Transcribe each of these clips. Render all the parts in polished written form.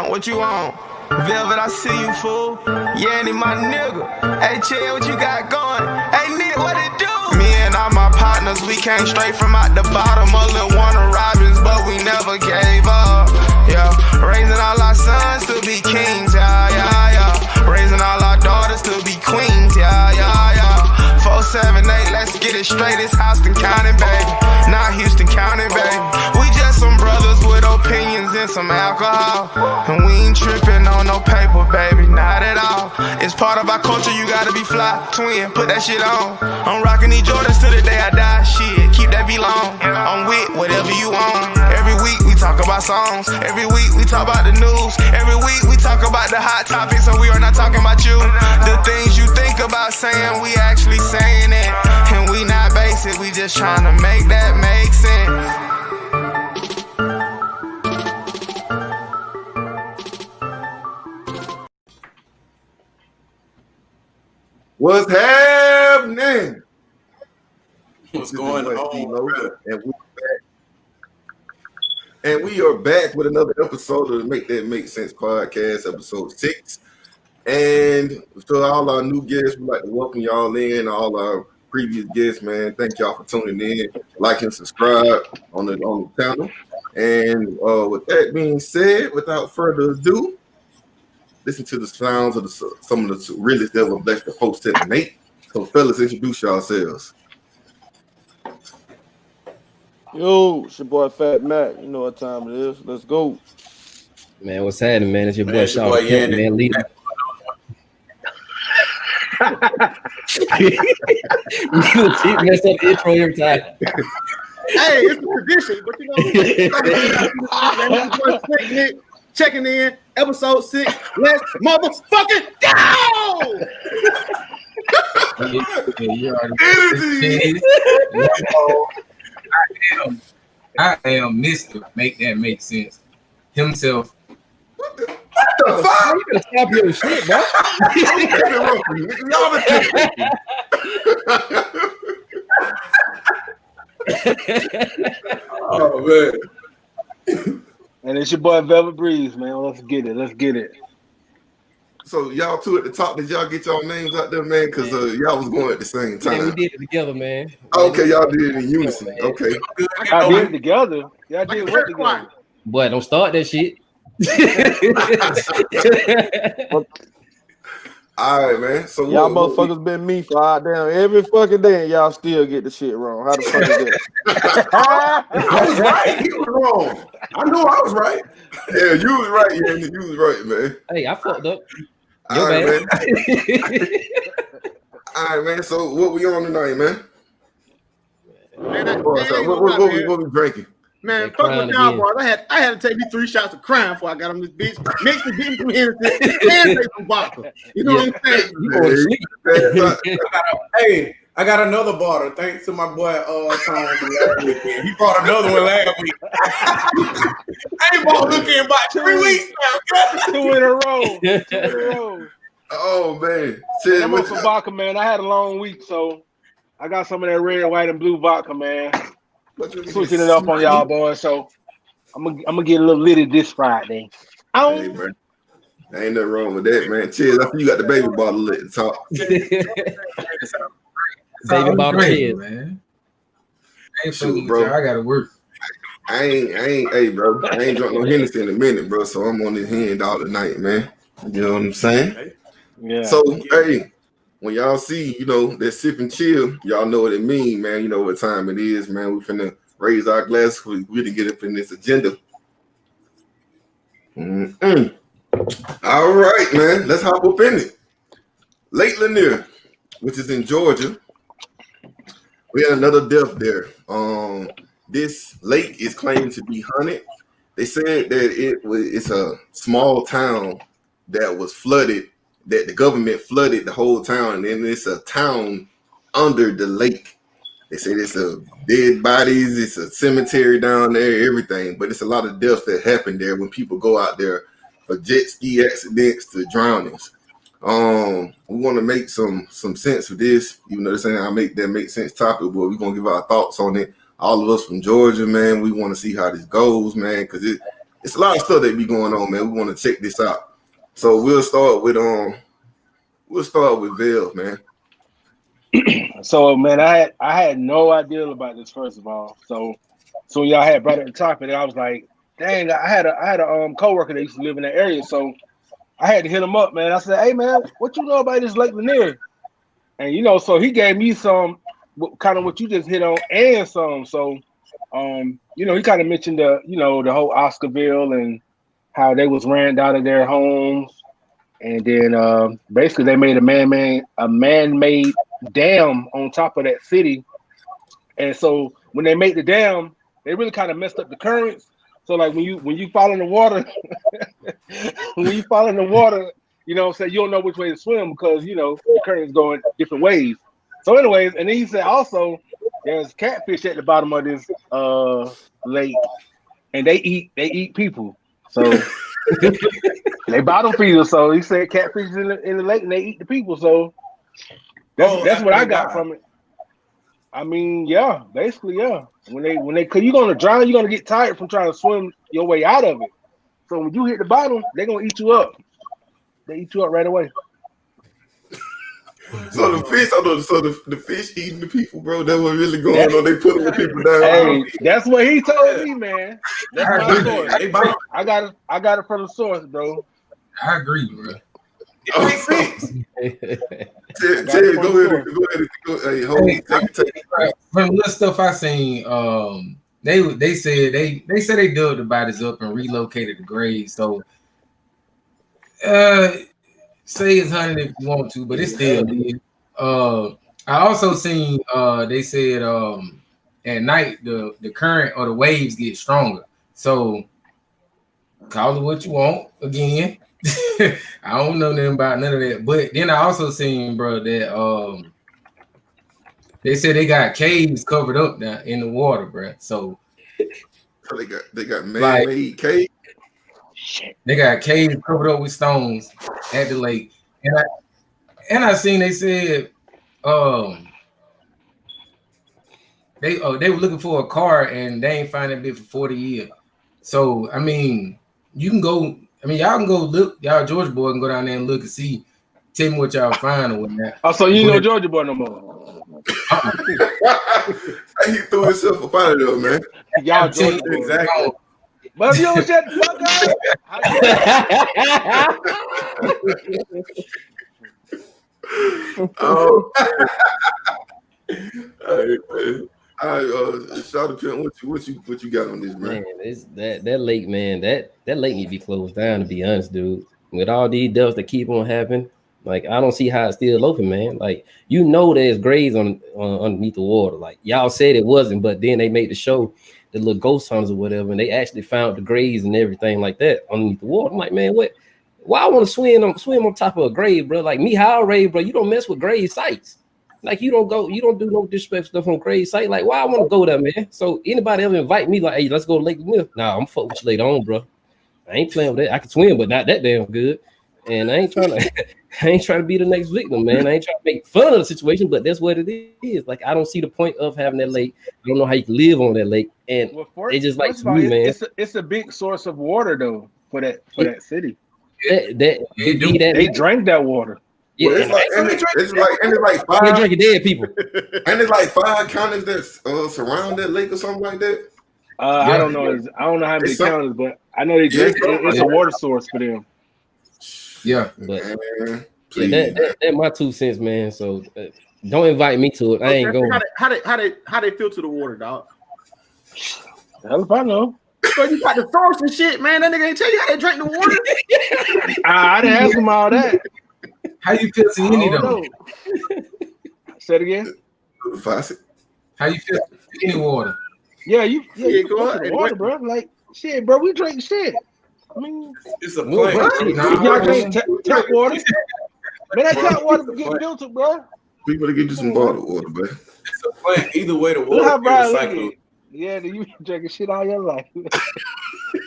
pimp, what you want? Velvet, I see you, fool. Yanny, my nigga. Hey, Chad, what you got going? Hey, Nick, what it do? Me and all my partners, we came straight from out the bottom of Lil Wayne Robbins, but we never gave up. Yeah, raising all our sons to be kings, yeah, yeah, yeah. Raising all our daughters to be queens, yeah, yeah, yeah. 478, let's get it straight, it's Houston County, baby. Not Houston County, baby. We just some brothers with opinions and some alcohol. And we ain't tripping on no paper, baby, not at all. It's part of our culture, you gotta be fly, twin, put that shit on. I'm rocking these Jordans till the day I die, shit, keep that be long. I'm with whatever you want. Every week we talk about songs. Every week we talk about the news. Every week we talk about the hot topics, and we are not talking about you. The things you think about saying, we actually saying it. And we not basic, we just trying to make that make sense. What's happening? What's going on? And we are back with another episode of the Make That Make Sense podcast, episode 6. And to all our new guests, we'd like to welcome y'all in, all our previous guests, man. Thank y'all for tuning in, like and subscribe on the channel. And with that being said, without further ado, listen to the sounds of some of the realest that will bless the folks that make. So, fellas, introduce yourselves. Yo, it's your boy Fat Mac. You know what time it is. Let's go. Man, what's happening, man? It's your boy Sean, man. Leader. You mess up the intro every time. Hey, it's a tradition, but you know, checking in, episode 6. Let's motherfucking go! I am Mr. Make That Make Sense himself. What the fuck? You gotta stop your shit, bro. Oh man. And it's your boy Velvet Breeze, man. Let's get it. Let's get it. So y'all two at the top, did y'all get y'all names out there, man? Because y'all was going at the same time. Yeah, we did it together, man. Okay, y'all did it in unison. Okay. Y'all did it together. Y'all did work together. Boy, don't start that shit. All right, man. So y'all motherfuckers been me for damn every fucking day, and y'all still get the shit wrong. How the fuck is that? I was right. He was wrong. I knew I was right. Yeah, you was right. Yeah, you was right, man. Hey, I fucked up. All right, man. All right, man. So what we on tonight, man? What we drinking? Man, fuck with y'all, boys. I had to take me 3 shots of crime before I got on this bitch. Mix the beat from Hennessy and take some vodka. You know what I'm saying? Hey, I got another bottle. Thanks to my boy Tom from last weekend. He brought another one last week. I ain't bought liquor in about 3 weeks now. 2 in a row. 2 in a row. Oh man, I'm on some vodka, man. I had a long week, so I got some of that red, white, and blue vodka, man. Switching it up on y'all, boys. So I'm gonna get a little litty this Friday. Hey, man. Ain't nothing wrong with that, man. Cheers. I think you got the baby bottle at the top. Baby bottle, cheers, man. I ain't fucking bro. I gotta work. I ain't, hey, bro. I ain't drunk no Hennessy in a minute, bro. So I'm on this hand all the night, man. You know what I'm saying? Yeah. So, hey, when y'all see, you know, that sip and chill, y'all know what it mean, man. You know what time it is, man. We finna raise our glass. We really get up in this agenda. All right, man. Let's hop up in it. Lake Lanier, which is in Georgia. We had another death there. This lake is claimed to be haunted. They said that it's a small town that was flooded, that the government flooded the whole town, and then it's a town under the lake. They say it's a dead bodies, it's a cemetery down there, everything. But it's a lot of deaths that happen there when people go out there for jet ski accidents to drownings. We want to make some sense of this, even though this ain't our Make That Make Sense topic, but we're gonna give our thoughts on it. All of us from Georgia, man, we want to see how this goes, man, because it's a lot of stuff that be going on, man. We want to check this out. So we'll start with Vev, man. So man, I had no idea about this first of all. So when y'all had brought up the topic, I was like, dang, I had a coworker that used to live in that area, so I had to hit him up, man. I said, hey man, what you know about this Lake Lanier? And so he gave me some kind of what you just hit on and some. So he kind of mentioned the whole Oscarville and how they was ran out of their homes, and then basically they made a man-made dam on top of that city. And so when they made the dam, they really kind of messed up the currents. So like when you fall in the water, you don't know which way to swim because the current's going different ways. So anyways, and then he said also there's catfish at the bottom of this lake, and they eat people. So they bottom feeders. So he said catfish in the lake and they eat the people. So that's what I got from it. I mean, yeah, basically, yeah. When they, cause you're gonna drown, you're gonna get tired from trying to swim your way out of it. So when you hit the bottom, they're gonna eat you up. They eat you up right away. So the fish eating the people, bro. That's what really going on. They putting the people down. Hey, that's what he told me, man. That's my source. I got it from the source, bro. I agree, bro. It makes sense. Ted, go ahead. Hey, hold on. From the stuff I seen, they said they dug the bodies up and relocated the graves. So, say it's 100 if you want to, but it's still there. I also seen they said at night the current or the waves get stronger. So call it what you want again. I don't know nothing about none of that. But then I also seen, bro, that they said they got caves covered up down in the water, bro. So they got man-made caves. They got caves covered up with stones at the lake. And I seen they said they were looking for a car and they ain't find that bit for 40 years. So I mean, you can go. I mean, y'all can go look. Y'all Georgia boy can go down there and look and see. Tell me what y'all find or whatnot. Oh, so you know Georgia boy no more? He threw himself up out of there, man. Y'all Georgia boy. Exactly. But if you don't shut the fuck up. All right, shout out to what you got on this, man? That lake, man. That lake need to be closed down. To be honest, dude, with all these deaths that keep on happening, like I don't see how it's still open, man. Like there's graves on underneath the water. Like y'all said it wasn't, but then they made the show, the little ghost hunters or whatever, and they actually found the graves and everything like that underneath the water. I'm like, man, what? Why I want to swim on top of a grave, bro? Like me, how raised, bro? You don't mess with grave sites. Like you don't do no disrespect stuff on grave site. Like why I want to go there, man? So anybody ever invite me like, hey, let's go to Lake Lanier? Nah, I'm fuck with you later on, bro. I ain't playing with that. I can swim, but not that damn good. And I ain't trying to be the next victim, man. I ain't trying to make fun of the situation, but that's what it is. Like I don't see the point of having that lake. I don't know how you can live on that lake. And it just like to me, man. It's a big source of water though for that city. They drank that water. Yeah, well, it's like 5. They drinking dead people, and it's like 5 counties that surround that lake or something like that. I don't know. I don't know how many counties, but I know they drink. It's a water source for them. Yeah, but that's my 2 cents, man. So don't invite me to it. I ain't going. How they filter the water, dog? Hell if I know. So you got the source and shit, man. That nigga ain't tell you how they drink the water. I didn't ask him all that. How you filter any though? Say it again. The faucet. How you filter any water? Yeah, you go out water, bro. Like shit, bro. We drink shit. I mean, it's a plant. Y'all drink tap water. Man, that tap water get filtered, bro. People to get you some bottled water, man. It's a plant. Either way, the water is recycled. Yeah, you drinking shit all your life.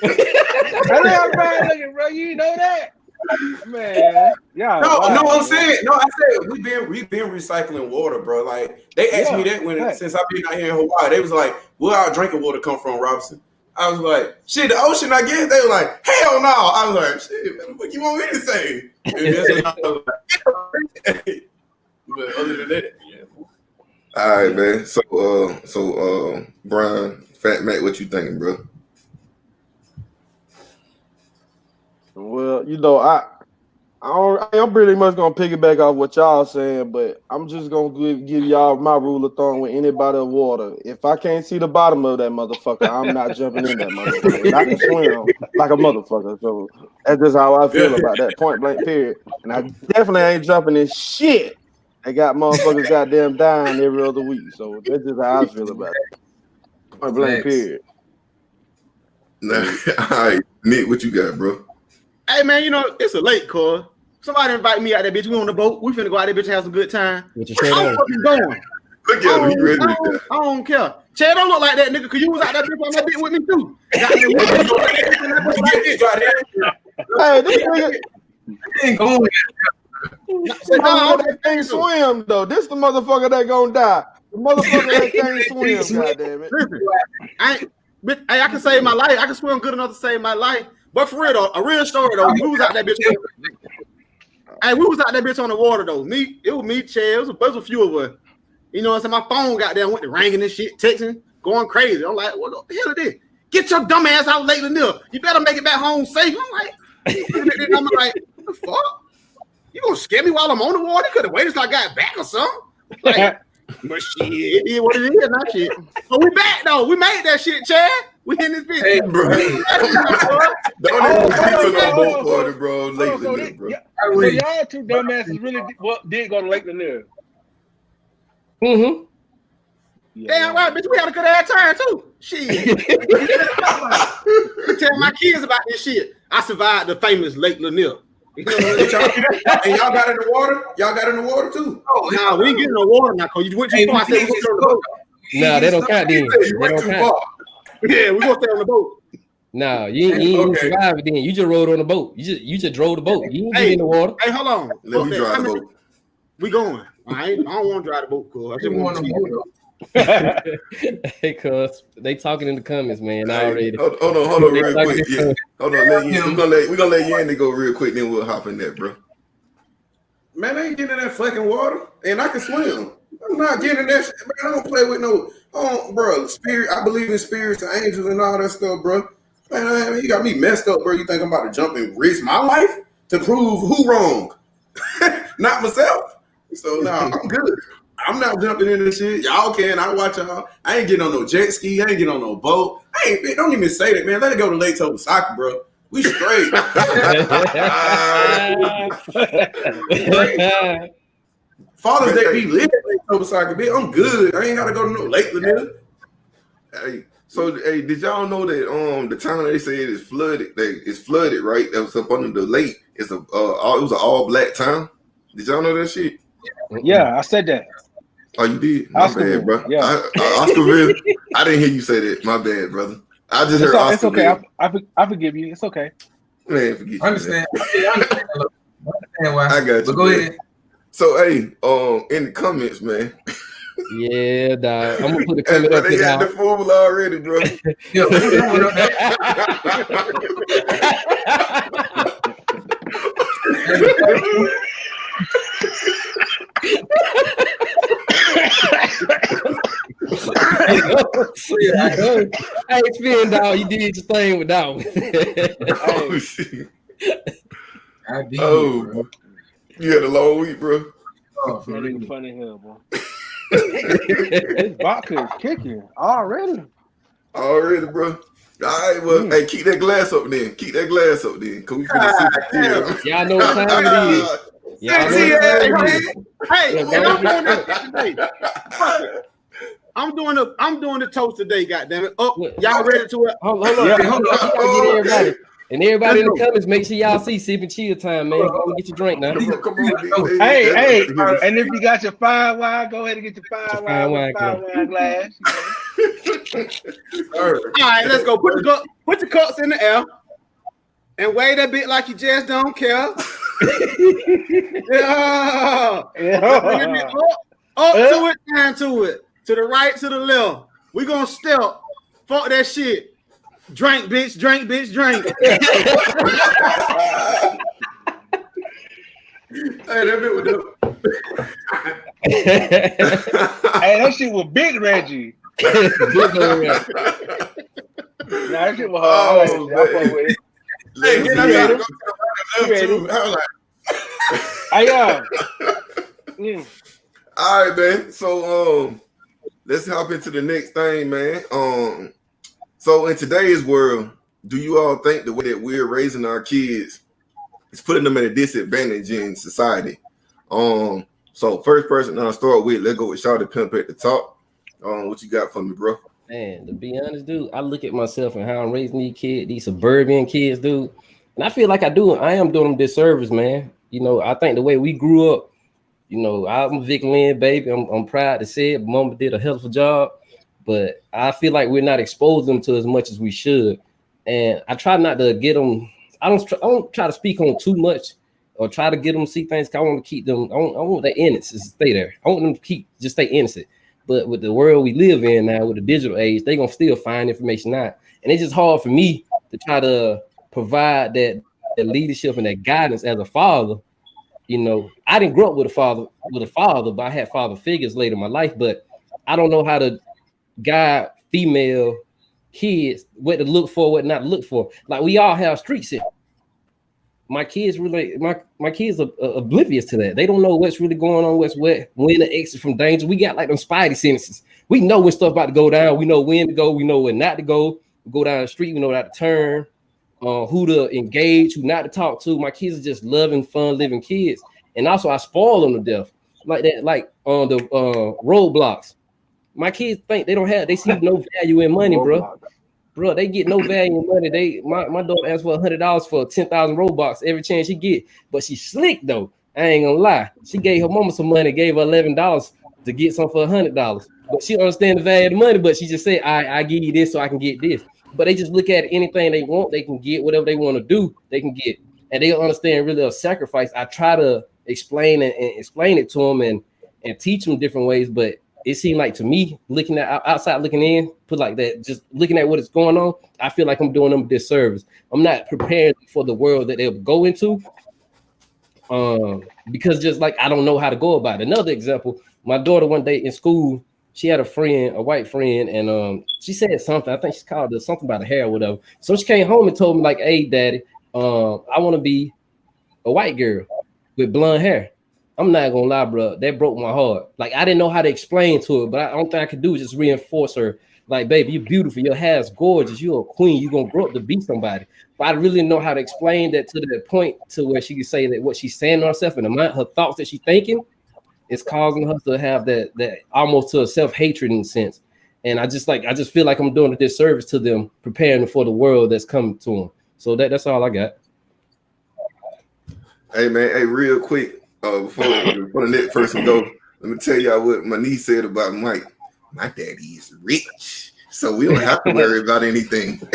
I know how Brian looking, bro. You know that. Man, yeah. No, I'm saying, I said we've been recycling water, bro. Like they asked me that since I've been out here in Hawaii, they was like, "Where our drinking water come from, Robinson?" I was like, shit, the ocean, I guess. They were like, hell no. I was like, shit, what you want me to say? And that's when I was like, but other than that, yeah. All right, man. So, Brian, Fat Mac, what you thinking, bro? Well, you know, I'm pretty much gonna piggyback off what y'all saying, but I'm just gonna give y'all my rule of thumb with anybody of water. If I can't see the bottom of that motherfucker, I'm not jumping in that motherfucker. And I can swim like a motherfucker, so that's just how I feel about that. Point blank, period. And I definitely ain't jumping in shit. I got motherfuckers goddamn dying every other week, so that's just how I feel about it. Point blank, period. All right, Nick, what you got, bro? Hey man, you know it's a lake, cuz. Somebody invite me out there, bitch. We on the boat. We finna go out there, bitch, and have some good time. What you say? I'm fucking going. Look at him. He ready to go. I don't care. Chad, don't look like that, nigga, because you was out there bitch on that bitch with me too. Hey, this nigga ain't going. That can't swim though. This the motherfucker that gonna die. The motherfucker that can't swim. Goddamn it! Listen, I can save my life. I can swim good enough to save my life. But for real though, a real story though, we was out that bitch. Hey, we was out that bitch on the water though. It was me, Chad. It was a few of us. You know what I'm saying? My phone got there, went to ringing and shit, texting, going crazy. I'm like, what the hell is this? Get your dumb ass out late, Lanier. You better make it back home safe. I'm like, what the fuck? You gonna scare me while I'm on the water? You could have waited till I got back or something. Like, but shit, it is what it is, not shit. But we back though. We made that shit, Chad. We in this bitch. Hey, bro. Don't even get to the boat party, bro. Late Lanier, bro. So y'all two dumbasses really did go to Lake Lanier. Mm-hmm. Damn right, bitch. We had a good ass time too. Shit. I tell my kids about this shit. I survived the famous Lake Lanier. You know what and y'all got in the water? Y'all got in the water too? Oh, nah, we ain't getting no water now, cause you went too far. I said we gonna stay on the boat. Nah, they don't count then. You went too far. Yeah, we gonna stay on the boat. Nah, you ain't survive it then. You just rode on the boat. You just drove the boat. You didn't get in the water. Hey, hold on. Let me drive the boat. We going. I don't want to drive the boat, cool. I just want to boat. Hey, cuz they talking in the comments, man. Already. Hold on, real quick. Yeah. Hold on, we're gonna let Yandy go real quick, then we'll hop in there, bro. Man, I ain't getting in that fucking water, and I can swim. I'm not getting in that shit, man. I don't play with no, bro. Spirit. I believe in spirits and angels and all that stuff, bro. Man, you got me messed up, bro. You think I'm about to jump and risk my life to prove who wrong? Not myself. So I'm good. I'm not jumping into this shit. Y'all can. I watch y'all. I ain't getting on no jet ski. I ain't getting on no boat. Don't even say that, man. Let it go to Lake Tobosaka, bro. We straight. Father's Day be lit at Lake Tobosaka, bitch. I'm good. I ain't gotta go to no Lake Lanier. Hey, did y'all know that the town they said is flooded? It's flooded, right? That was up under the lake. It was an all black town. Did y'all know that shit? Yeah, I said that. Oh, you did? My bad, bro. Yeah. Oscarville. I didn't hear you say that. My bad, brother. I just heard Oscarville. It's okay. I forgive you. It's okay. Man, forget you. I understand. I understand why. I got you. But go ahead. So, hey, in the comments, man. Yeah, dog. I'm gonna put the comment up there. They got the formula already, bro. Hey, Spin, dog, you did your thing with that one. Oh, shit. I did, bro. You had a long week, bro. Oh, nigga funny hell, bro. This vodka is kicking already. Already, bro. All right, well, hey, keep that glass up then. Cause we finna see. Y'all know what time it is. Hey, I'm doing the toast today, goddammit. Oh, y'all ready to it? Hold on. Yeah, hold on. Get everybody. And everybody in the comments, make sure y'all see Sip and Chill time, man. Go and get your drink now. Come on, hey, and if you got your fine wine, go ahead and get your fine wine glass. All right, let's go. Put the cups in the air and wave that bit like you just don't care. Up to it, down to it, to the right, to the left. We gonna step. Fuck that shit. Drink, bitch, drink, bitch, drink. Hey, that bit was dope. Hey, that shit was Big Reggie. Nah, that shit was hard. I fuck with it. Hey, then I gotta go to the You ready? too. I was like, Hey, All right, man. So let's hop into the next thing, man. So in today's world, do you all think the way that we're raising our kids is putting them at a disadvantage in society? So first person I'll start with, let's go with Shawty Pimp at the top. What you got for me, bro? Man, to be honest, dude, I look at myself and how I'm raising these kids, these suburban kids, dude, and I feel like I am doing them disservice, man. You know, I think the way we grew up, you know, I'm Vic Lynn, baby. I'm proud to say it. Mama did a hell of a job, but I feel like we're not exposing them to as much as we should. And I try not to get them. I don't try to speak on too much or try to get them to see things. I want to keep them. I want their innocence to stay there. I want them to just stay innocent. But with the world we live in now, with the digital age, they're gonna still find information out. And it's just hard for me to try to provide that leadership and that guidance as a father. You know, I didn't grow up with a father, but I had father figures later in my life. But I don't know how to guide female kids, what to look for, what not to look for. Like we all have street sense. My kids my kids are oblivious to that. They don't know what's really going on, what's what, when to exit from danger. We got like them spidey senses. We know when stuff about to go down. We know when to go. We know when not to go. We go down the street. We know how to turn. Who to engage, who not to talk to. My kids are just loving, fun, living kids. And also I spoil them to death. Like that, like on the roadblocks. My kids think they see no value in money, bro. Bro, they get no value in money. My daughter asked for $100 for 10,000 Robux every chance she get. But she's slick though. I ain't gonna lie. She gave her mama some money, gave her $11 to get some for $100. But she understand the value of the money, but she just say, I give you this so I can get this. But they just look at anything they want, they can get. Whatever they want to do, they can get. And they don't understand really a sacrifice. I try to explain it to them and teach them different ways, but it seemed like to me, looking at outside looking in, put like that, just looking at what is going on, I feel like I'm doing them a disservice. I'm not prepared for the world that they'll go into. Because just like I don't know how to go about it. Another example, my daughter one day in school, she had a friend, a white friend, and she said something. I think she called it something about her hair or whatever. So she came home and told me, like, hey, daddy, I want to be a white girl with blonde hair. I'm not gonna lie, bro. That broke my heart. Like, I didn't know how to explain to her, but I don't think I could do is just reinforce her. Like, baby, you're beautiful. Your hair is gorgeous. You're a queen. You're gonna grow up to be somebody. But I really didn't know how to explain that to the point to where she could say that what she's saying to herself and her thoughts that she's thinking is causing her to have that almost to a self-hatred in a sense. And I just feel like I'm doing a disservice to them, preparing them for the world that's coming to them. So that's all I got. Hey man, hey, real quick, before the next person go, let me tell y'all what my niece said about Mike. My daddy is rich, so we don't have to worry about anything. I'm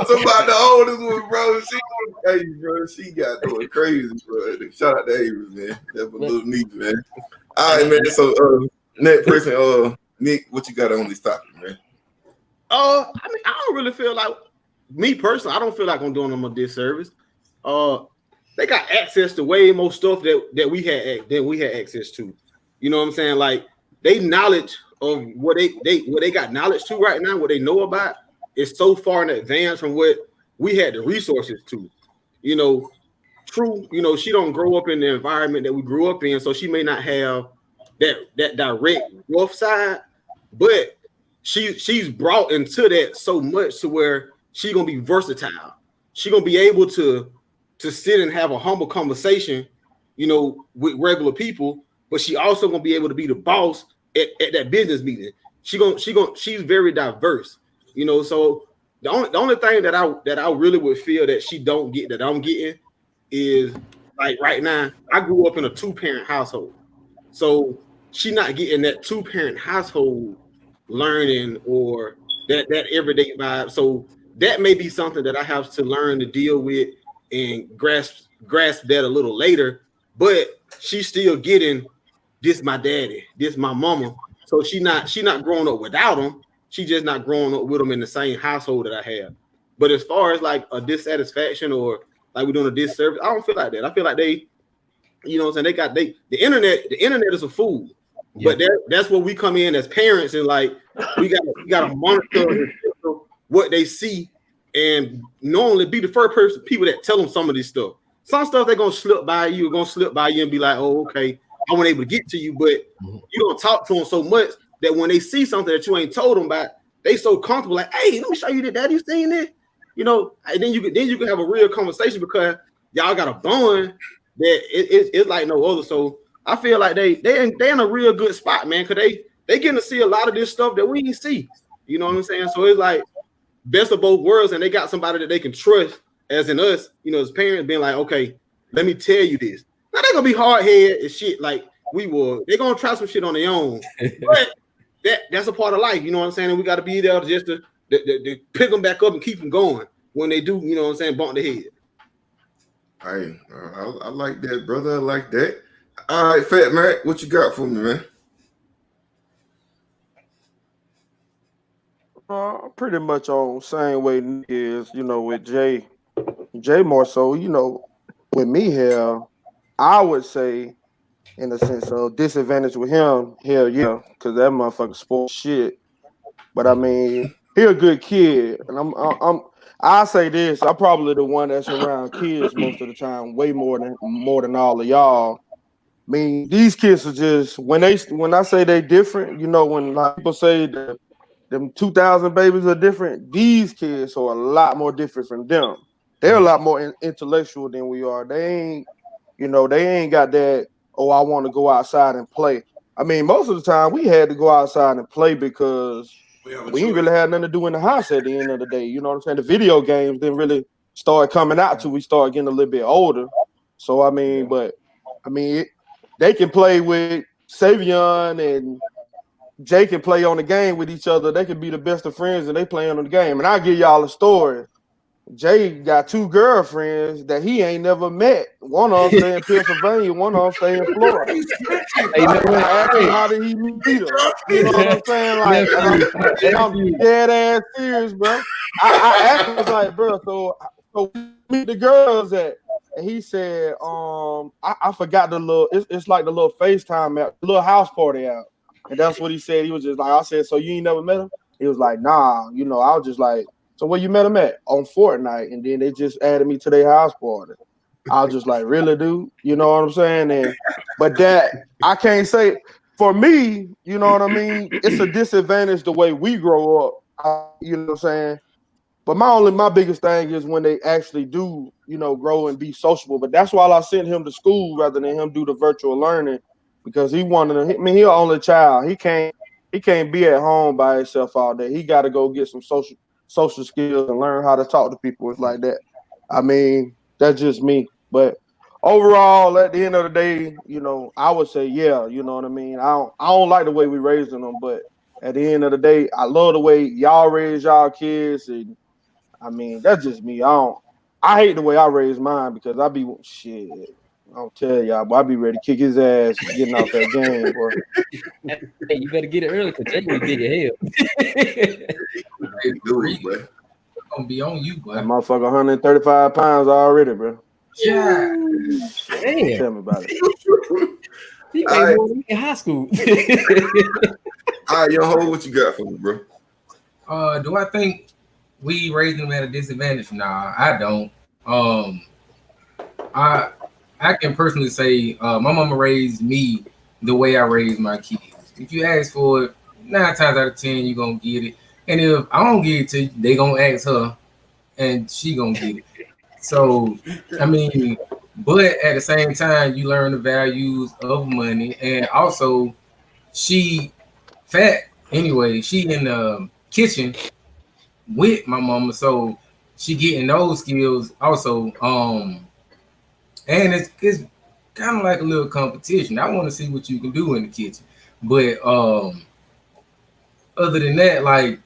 talking about the oldest one, bro. She got going crazy, bro. Shout out to Avis, man. That's my little niece, man. All right, man. So next person, Nick, what you got on this topic, man? I mean, I don't really feel like, me personally, I don't feel like I'm doing them a disservice. They got access to way more stuff that we had access to. You know what I'm saying? Like, they knowledge of what they got knowledge to right now, what they know about, is so far in advance from what we had the resources to. You know, true, you know, she don't grow up in the environment that we grew up in, so she may not have that direct rough side, but she's brought into that so much to where she's gonna be versatile. She's gonna be able to sit and have a humble conversation, you know, with regular people, but she also gonna be able to be the boss at that business meeting. She's very diverse, you know. So the only thing that I really would feel that she don't get that I'm getting is, like, right now, I grew up in a 2-parent household, so she not getting that 2-parent household learning or that everyday vibe. So that may be something that I have to learn to deal with and grasp that a little later. But she's still getting this my daddy, this my mama, So she not growing up without them. She just not growing up with them in the same household that I have. But as far as like a dissatisfaction or like we're doing a disservice, I don't feel like that. I feel like they, you know what I'm saying, the internet is a fool. Yeah. But that's where we come in as parents, and like we gotta monitor what they see and normally be the first people that tell them some of this stuff. Some stuff they're gonna slip by you, and be like, oh, okay, I wasn't able to get to you, but you don't talk to them so much that when they see something that you ain't told them about, they so comfortable, like, hey, let me show you that. Daddy, you seen it? You know, and then you can have a real conversation because y'all got a bond that it's like no other. So I feel like they in a real good spot, man, because they getting to see a lot of this stuff that we didn't see. You know what I'm saying? So it's like best of both worlds, and they got somebody that they can trust, as in us, you know, as parents, being like, okay, let me tell you this. Now they're gonna be hard-headed and shit like we were. They're gonna try some shit on their own, but that's a part of life. You know what I'm saying? And we got to be there just to pick them back up and keep them going when they do. You know what I'm saying? Bump their head. Hey, I like that, brother. I like that. All right, Fat Mac, what you got for me, man? Pretty much on same way is, you know, with Jay more so, you know, with me here, I would say in the sense of disadvantage with him, hell yeah, because that motherfucker sports shit. But I mean, he a good kid, and I say this, I'm probably the one that's around kids most of the time, way more than all of y'all. I mean, these kids are just when I say they different, you know, when like people say that them 2000 babies are different, these kids are a lot more different from them. They're a lot more intellectual than we are. They ain't got that, oh, I want to go outside and play. I mean, most of the time we had to go outside and play because we ain't really had nothing to do in the house at the end of the day. You know what I'm saying? The video games didn't really start coming out till we started getting a little bit older. So, I mean, they can play with Savion and Jay can play on the game with each other. They can be the best of friends and they playing on the game. And I'll give y'all a story. Jay got 2 girlfriends that he ain't never met. One of them stay in Pennsylvania, one of them stay in Florida. How did he meet her? You know what I'm saying? Like, I'm dead ass serious, bro. I asked him like, bro, so meet the girls at, and he said, I forgot the little. It's like the little FaceTime app, the little house party app, and that's what he said. He was just like, I said, so you ain't never met him? He was like, nah. You know, I was just like. So where you met him at? On Fortnite, and then they just added me to their house party. I was just like, really, dude? You know what I'm saying? But that I can't say for me. You know what I mean? It's a disadvantage the way we grow up. You know what I'm saying? But my biggest thing is when they actually do, you know, grow and be sociable. But that's why I sent him to school rather than him do the virtual learning because he wanted to. I mean, he's an only child. He can't be at home by himself all day. He got to go get some social skills and learn how to talk to people. It's like that. I mean, that's just me. But overall, at the end of the day, you know, I would say, yeah, you know what I mean? I don't like the way we raising them, but at the end of the day, I love the way y'all raise y'all kids. And I mean, that's just me. I hate the way I raise mine because I be shit. I'll tell y'all, but I be ready to kick his ass getting out that game, bro. Hey, you better get it early because Jake be big as hell. Gonna be on you, boy. That motherfucker 135 pounds already, bro. Yeah. Damn. Tell me about it. He made more than me in high school. All right, yo, ho, what you got for me, bro? Do I think we raised them at a disadvantage? Nah, I don't. I can personally say my mama raised me the way I raised my kids. If you ask for it, 9 times out of 10, you're going to get it. And if I don't get it to you, they going to ask her, and she going to get it. So, I mean, but at the same time, you learn the values of money. And also, she fat anyway. She in the kitchen with my mama, so she getting those skills also. And it's kind of like a little competition. I want to see what you can do in the kitchen. But other than that, like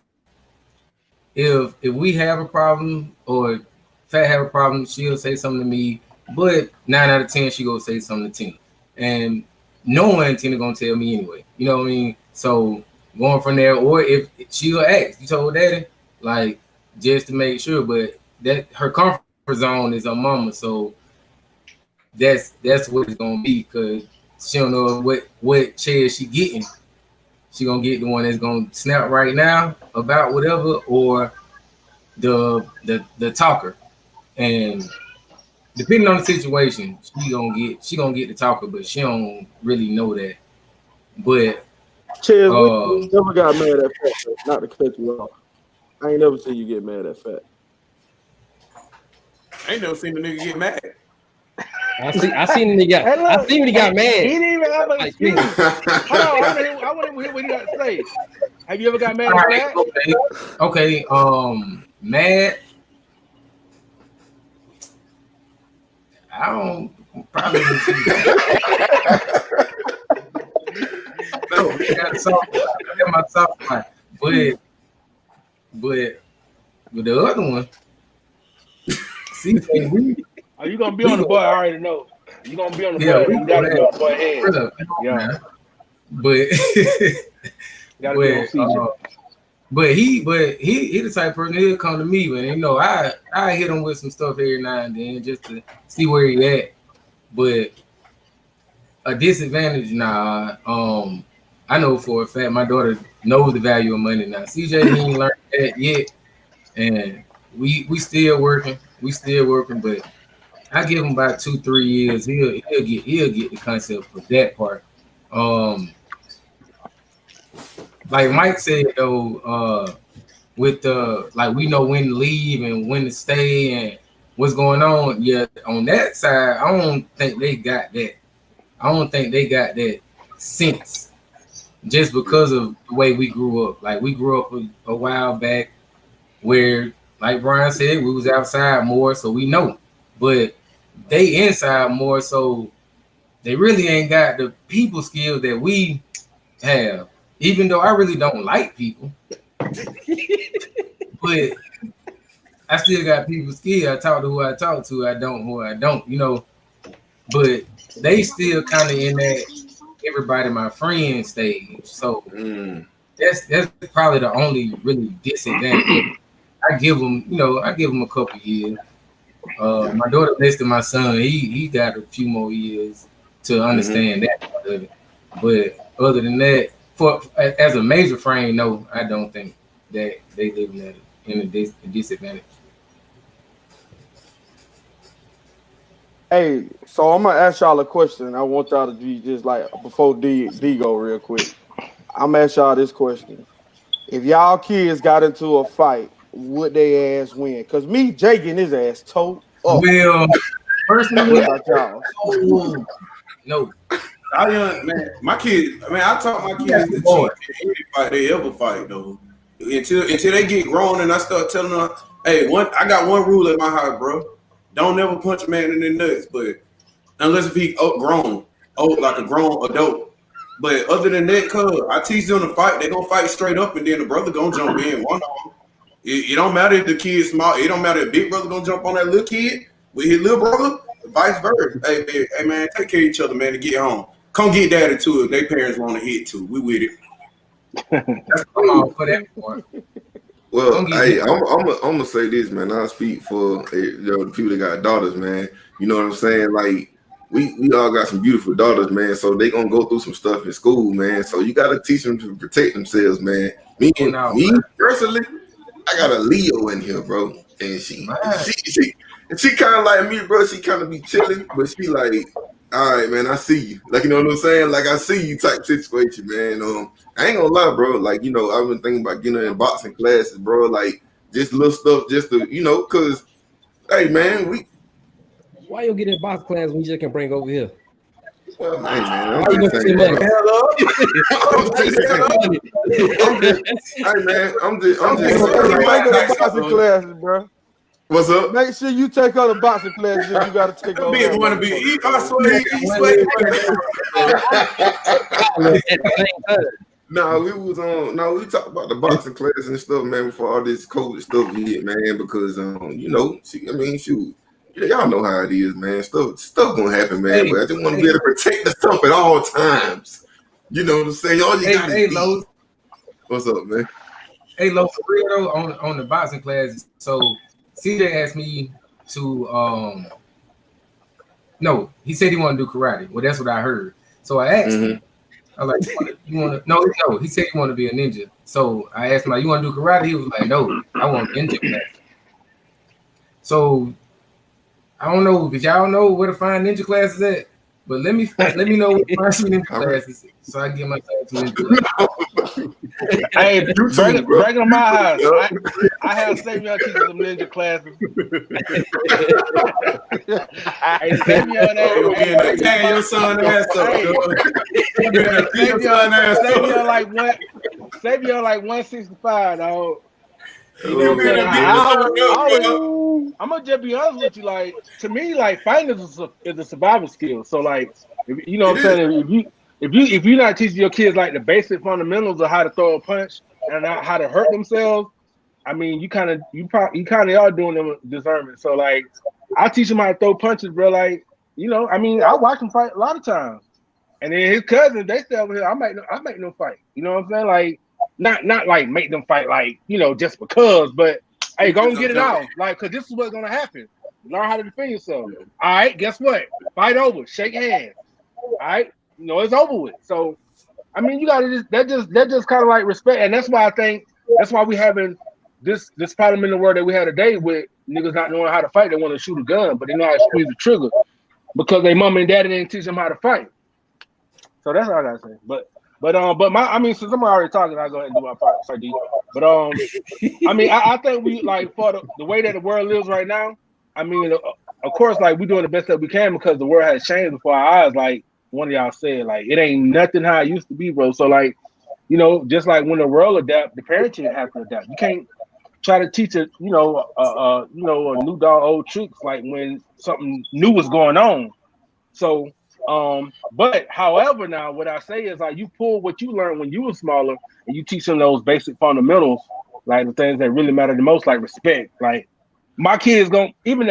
if we have a problem or Fat have a problem, she'll say something to me. But 9 out of 10, she gonna say something to Tina. And no one Tina gonna tell me anyway. You know what I mean? So going from there, or if she'll ask, you told daddy, like just to make sure, but that her comfort zone is her mama, so that's what it's gonna be because she don't know what chair she getting. She gonna get the one that's gonna snap right now about whatever, or the talker. And depending on the situation, she gonna get the talker, but she don't really know that. But Chaz, when you never got mad at Fat, not to cut you off. I ain't never seen you get mad at Fat. I ain't never seen the nigga get mad. I seen when he got mad. He didn't even have an excuse. Hold on, I want to hear what he got to say. Have you ever got mad at that? Okay, mad. I don't probably no, I got my soft spot. But with the other one, see, are you gonna be on the boy? I already know. You gonna be on the boy. You gotta be on the boy head. Yeah. But he the type of person he'll come to me, man. You know, I hit him with some stuff every now and then just to see where he at. But a disadvantage, nah. I know for a fact my daughter knows the value of money now. CJ he ain't learned that yet, and we still working. But I give him about 2-3 years. He'll get the concept of that part. Like Mike said though, with the like we know when to leave and when to stay and what's going on. Yeah, on that side, I don't think they got that. I don't think they got that sense. Just because of the way we grew up. Like we grew up a while back where, like Brian said, we was outside more, so we know. But they inside more, so they really ain't got the people skills that we have. Even though I really don't like people. But I still got people skills. I talk to who I talk to. I don't who I don't, you know. But they still kind of in that everybody my friend stage. So that's probably the only really disadvantage. I give them a couple years. My daughter next to my son, he got a few more years to understand that part of it. But other than that, as a major frame, no, I don't think that they live in a disadvantage. Hey, so I'm gonna ask y'all a question. I want y'all to be just like before D go real quick. I'm gonna ask y'all this question: if y'all kids got into a fight, would they ass win? Cause me, Jay getting his ass towed up. Well, personally, what about y'all? No. My kids. I mean, I taught my kids to cheat in any fight they ever fight though. Until they get grown and I start telling them, hey, I got one rule at my house, bro. Don't never punch a man in the nuts, but unless if he grown, like a grown adult. But other than that, cuz I teach them to fight, they gonna fight straight up, and then the brother gonna jump in one on. It don't matter if the kid's small. It don't matter if big brother gonna jump on that little kid with his little brother, vice versa. Hey man, take care of each other, man, to get home. Come get daddy too if their parents want to hit too. We with it. That's all for that part. Well, hey, I'm gonna say this, man. I speak for the people that got daughters, man. You know what I'm saying? Like we all got some beautiful daughters, man. So they gonna go through some stuff in school, man. So you gotta teach them to protect themselves, man. Me personally, I got a Leo in here, bro, and she kind of like me, bro. She kind of be chilling, but she like, all right, man, I see you. Like, you know what I'm saying? Like, I see you type situation, man. I ain't gonna lie, bro. Like, you know, I've been thinking about getting her in boxing classes, bro. Like, just little stuff, just to, you know, cause, hey, man, why you get in boxing class when you just can bring over here? Well, hey, man, I'm just saying. Hey, man, I'm just boxing classes, bro. What's up? Make sure you take other boxing classes if you got to take over. I swear he's we talked about the boxing class and stuff, man, before all this COVID stuff hit, man, because you know, shoot, y'all know how it is, man. Stuff gonna happen, man. But I just want to be able to protect the stuff at all times. You know what I'm saying? All you got is Lo. What's up, man? Hey, Lo, for real though, on the boxing class. So CJ asked me to no, he said he wanted to do karate. Well, that's what I heard. So I asked him. I was like, you want to? No. He said he wanted to be a ninja. So I asked him, like, you want to do karate? He was like, no, I want ninja class. So I don't know if y'all know where to find ninja classes at, but let me know where to find some ninja classes so I can get my class to ninja class. Hey, bring them my house. I have Savion teaching some ninja classes. Hey, Savion, Hey, your son ass up. Savion like 165, dog. You know what I'm gonna just be honest with you. Like, to me, like, fighting is a survival skill. So, like, you know what I'm saying? If you're not teaching your kids like the basic fundamentals of how to throw a punch and how to hurt themselves, I mean, you kind of are doing them a discernment. So, like, I teach them how to throw punches, bro. Like, you know, I mean, I watch them fight a lot of times, and then his cousins, they stay over here. I make them fight. You know what I'm saying? Like, not like make them fight, like, you know, just because, but hey, go and get it out, like, because this is what's gonna happen. Learn how to defend yourself. All right, guess what? Fight over, shake hands. All right, you know, it's over with. So, I mean, you gotta that just kind of like respect, and that's why we having this problem in the world that we had today with niggas not knowing how to fight. They want to shoot a gun, but they know how to squeeze the trigger because their mom and daddy didn't teach them how to fight. So that's all I gotta say. But I mean, since I'm already talking, I'll go ahead and do my part. Sorry, but I mean, I think we, like, for the way that the world lives right now, I mean, of course, like, we're doing the best that we can because the world has changed before our eyes. Like one of y'all said, like, it ain't nothing how it used to be, bro. So, like, you know, just like when the world adapt, the parents have to adapt. You can't try to teach a new dog old tricks like when something new was going on. So. But however, now what I say is, like, you pull what you learned when you were smaller and you teach them those basic fundamentals, like the things that really matter the most, like respect. Like, my kids even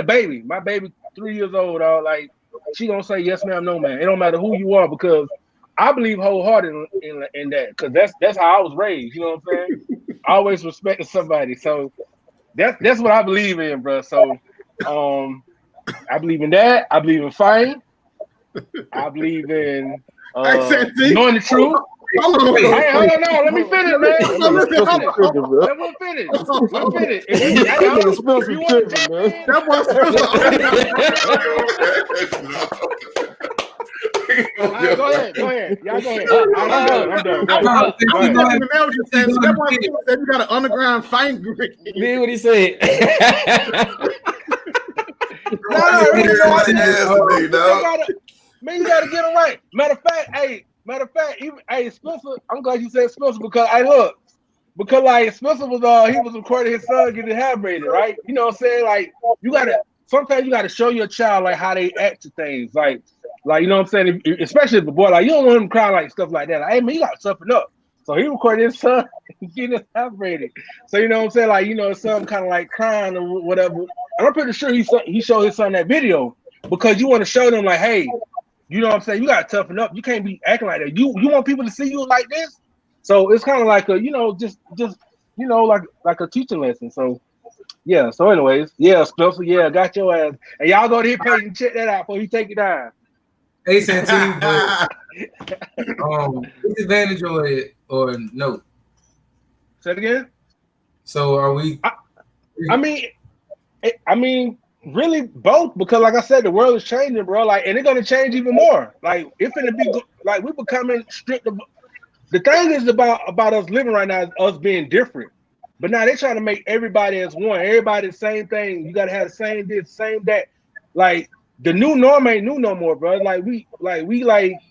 my baby 3 years old, like, she gonna say yes ma'am, no ma'am. It don't matter who you are, because I believe wholeheartedly in that, because that's how I was raised. You know what I'm saying? Always respecting somebody. So that's what I believe in, bro. So I believe in that. I believe in fighting. I believe in knowing the truth. Hey, hold on, no, let me finish, man. Let me finish. If you want to go ahead. Y'all go ahead. I'm done. You got an underground fighting group. Did what he said. Man, you gotta get them right. Matter of fact, even Spencer, I'm glad you said Spencer, because like Spencer was he was recording his son getting hair braided, right? You know what I'm saying? Like, sometimes you gotta show your child like how they act to things, like you know what I'm saying? Especially if a boy, like, you don't want him to cry like stuff like that. Like, hey man, you gotta toughen up. So he recorded his son getting his hair braided. So you know what I'm saying? Like, you know, his son kind of like crying or whatever. And I'm pretty sure he showed his son that video because you want to show them, like, hey, you know what I'm saying? You gotta toughen up. You can't be acting like that. You want people to see you like this. So it's kind of like a, you know, just you know, like a teaching lesson. So yeah. So anyways, yeah, Spencer, yeah, got your ass. And y'all go to his page and check that out before you take it down. Hey, Santee, disadvantage or no? Say it again. So are we? I mean, really both, because like I said, the world is changing, bro. Like, and it's gonna change even more. Like, it's gonna be like we're becoming strict. The thing is about us living right now is us being different. But now they're trying to make everybody as one. Everybody the same thing. You gotta have the same this, same that. Like, the new norm ain't new no more, bro. Like we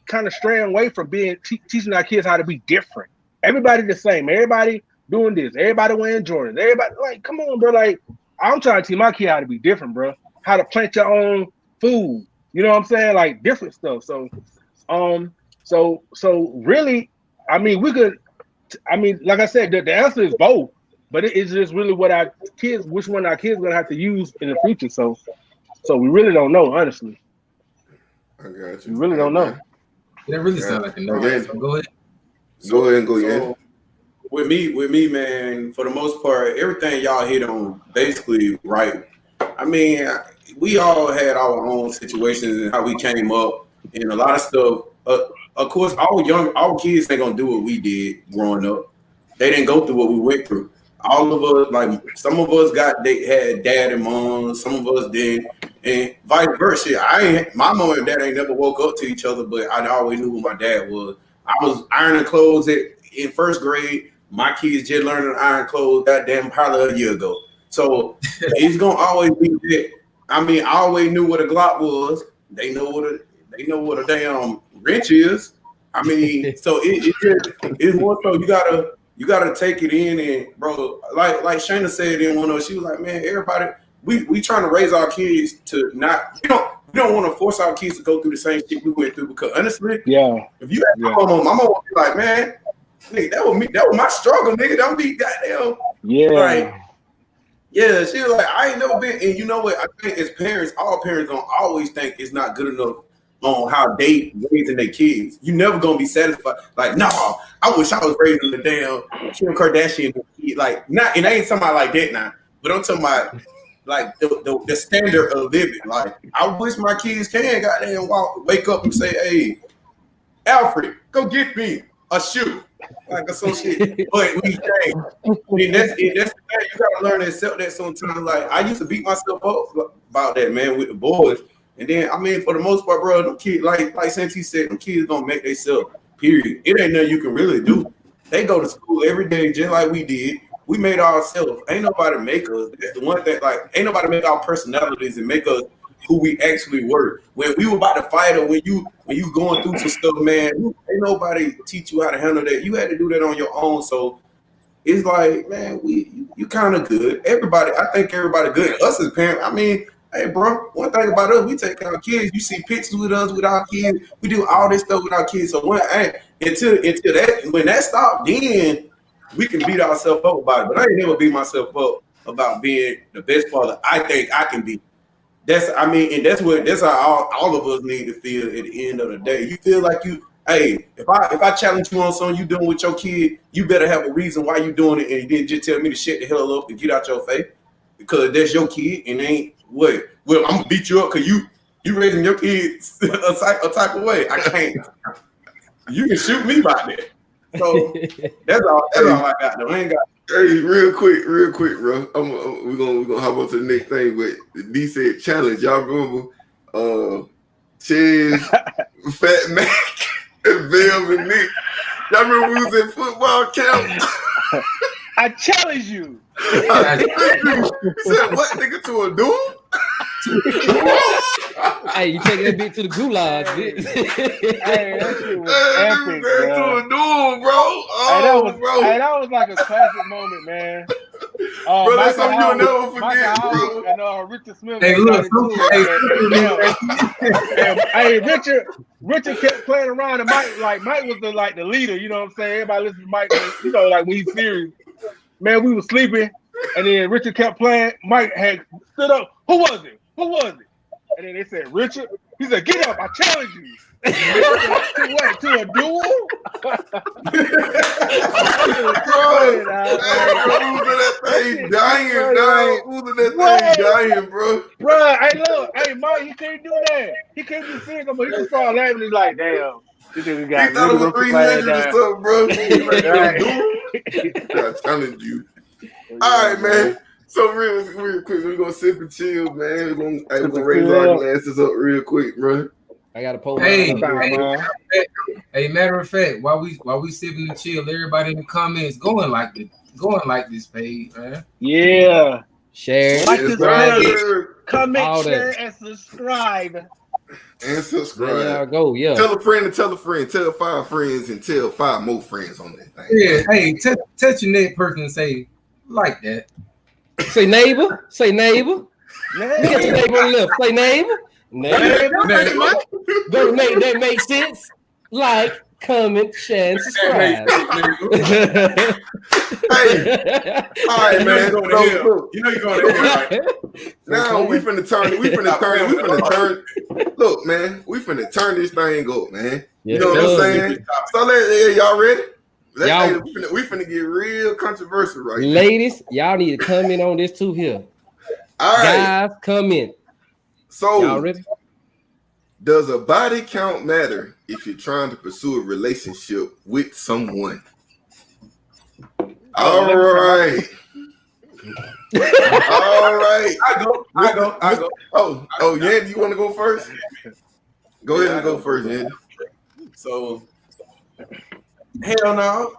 kind of straying away from being teaching our kids how to be different. Everybody the same. Everybody doing this. Everybody wearing Jordans. Everybody, like, come on, bro. Like, I'm trying to teach my kid how to be different, bro. How to plant your own food. You know what I'm saying? Like, different stuff. So, so really, I mean, like I said, the answer is both. But it's just really which one our kids gonna have to use in the future. So we really don't know, honestly. I got you. We really don't know. That really sounds like a no. So go ahead. So, Go ahead and go, so yeah. with me, man, for the most part, everything y'all hit on basically right. I mean, we all had our own situations and how we came up, and a lot of stuff. Of course, our kids ain't gonna do what we did growing up. They didn't go through what we went through. All of us, like some of us, they had dad and mom. Some of us didn't, and vice versa. My mom and dad ain't never woke up to each other, but I always knew who my dad was. I was ironing clothes in first grade. My kids just learning to iron clothes goddamn probably a year ago. So it's gonna always be that. I mean, I always knew what a Glock was. They know what a damn wrench is. I mean, so it's more so you gotta take it in, and bro, like Shayna said in one of those, she was like, man, everybody, we trying to raise our kids to not, we don't want to force our kids to go through the same shit we went through, because honestly, if you ask my mom will be like, man, nigga, that was my struggle, nigga. Don't be goddamn. Yeah. Like, yeah, she was like, I ain't never been, and you know what? I think as parents, all parents gonna always think it's not good enough on how they raising their kids. You never gonna be satisfied. Like, no, I wish I was raising the damn Kim Kardashian kid. Like, not, and I ain't talking about like that now, but I'm talking about like the standard of living. Like, I wish my kids can goddamn wake up and say, hey, Alfred, go get me a shoe. Like some shit, but we can't. And that's the thing. You gotta learn to accept that sometimes. Like, I used to beat myself up about that, man, with the boys. And then, I mean, for the most part, bro, them kids, like Santee said, them kids gonna make themselves. Period. It ain't nothing you can really do. They go to school every day, just like we did. We made ourselves. Ain't nobody make us. That's the one thing. Like, ain't nobody make our personalities and make us who we actually were. When we were about to fight, or when you going through some stuff, man, ain't nobody teach you how to handle that. You had to do that on your own. So it's like, man, you kind of good. Everybody, I think everybody good. Us as parents, I mean, hey, bro, one thing about us, we take our kids. You see pictures with us, with our kids. We do all this stuff with our kids. So until that, when that stopped, then we can beat ourselves up about it. But I ain't never beat myself up about being the best father I think I can be. That's how all of us need to feel at the end of the day. You feel like hey, if I challenge you on something you doing with your kid, you better have a reason why you doing it, and you didn't just tell me to shut the hell up and get out your face, because that's your kid and ain't what. Well, I'm gonna beat you up because you raising your kids a type of way. I can't. You can shoot me by that. So that's all I got though. I ain't got. Hey, real quick, bro. We're gonna hop on to the next thing. But D said challenge. Y'all remember Chiz, Fat Mac, and Velv and Nick. Y'all remember we was in football camp? I challenge you. You said what, nigga, to a duel? Hey, you taking that bitch to the gulag, bitch. Hey, that shit was epic, bro. To a duel, bro. That was like a classic moment, man. Bro, that's something you'll never forget, bro. And Richard Smith. Hey, look, hey, Richard kept playing around, and Mike was the leader. You know what I'm saying? Everybody listen to Mike. You know, like when he's serious. Man, we were sleeping, and then Richard kept playing. Mike had stood up. Who was it? And then they said, Richard. He said, get up. I challenge you. To what? To a duel? Dying, bro. Bro, hey, look. Hey, Mike, he couldn't do that. He couldn't be serious, but he just started laughing. He's like, damn. This nigga got he thought it was 300 or something, bro. I challenge you. All right, man. So real quick, we're gonna sip and chill, man. We're gonna raise our glasses up real quick, bro. I got to pull. Hey, matter of fact, while we sipping and chill, everybody in the comments going like this page, man. Yeah. Share, like this page. Comment, share, and subscribe. There y'all go. Yeah. Tell a friend to tell a friend. Tell 5 friends and tell 5 more friends on that thing. Yeah. Hey, touch your next person and say like that. Say neighbor. Say neighbor. You got your neighbor on the left. Say neighbor. That makes sense. Like, comment, share, and subscribe. Hey, all right, man. You know you're going to hell, right? Now we finna turn. Look, man, we finna turn this thing up, man. You know what I'm saying? So y'all ready? Y'all, we finna get real controversial right now. ladies, y'all need to comment on this too here. All right. Guys, comment. So, Y'all ready? does a body count matter if you're trying to pursue a relationship with someone? All right. All right. I go. Oh, Yandy, you want to go first? Go ahead and go first, Yandy. So, hell no.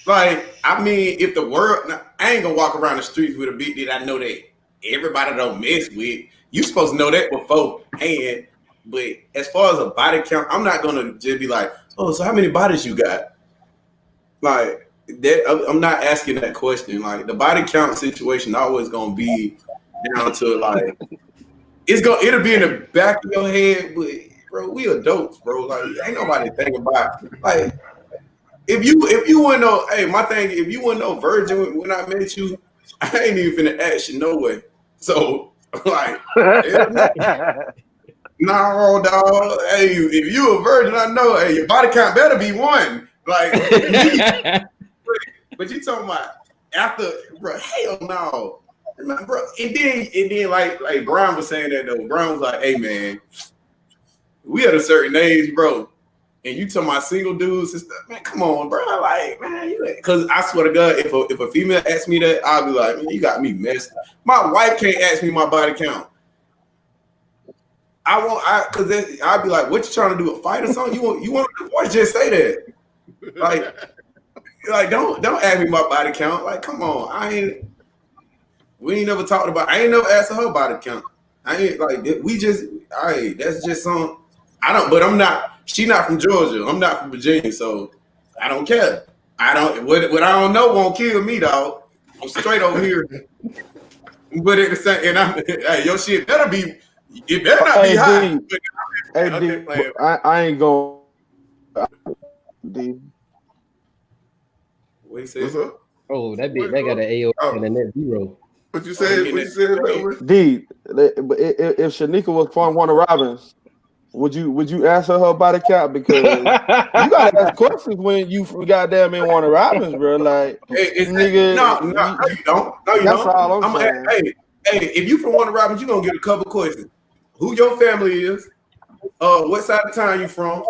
Like, I mean, if the world, I ain't gonna walk around the streets with a beat that I know that everybody don't mess with. You supposed to know that beforehand. But as far as a body count, I'm not gonna just be like, oh, so how many bodies you got? Like that, I'm not asking that question. Like the body count situation always gonna be down to like it'll be in the back of your head, but bro, we adults, bro. Like ain't nobody thinking about like if you wouldn't know, hey, my thing, if you wouldn't know virgin when I met you, I ain't even finna ask you no way. So like no, dog. Hey, if you a virgin, I know. Hey, your body count better be one. Like, but you talking about after, bro? Hell no, bro. And then, like Brown was saying that though. Brown was like, "Hey, man, we at a certain age, bro, and you talking about single dudes and stuff, man. Come on, bro. Like, man, because I swear to God, if a female asks me that, I'll be like, man, you got me messed up. My wife can't ask me my body count. Because I'd be like, what you trying to do, a fight or something? You want a divorce? Just say that. Like don't ask me my body count. Like, come on, we ain't never talked about. I ain't never asked her body count. I ain't like that's just some. I don't. But I'm not. She not from Georgia. I'm not from Virginia, so I don't care. I don't. What I don't know won't kill me, dog. I'm straight over here. But at the same, and your shit better be. It better not be high. Hey, I ain't going. D. What he said? What's up? Oh, that got an AO and a net zero. What you said? D. If Shanika was from Warner Robins, would you ask her body count? Because you gotta ask questions when you goddamn in Warner Robins, bro. Like, nigga, no, you don't. No, you that's don't. all I'm saying. Hey, if you from Warner Robins, you gonna get a couple questions. Who your family is, what side of town you from,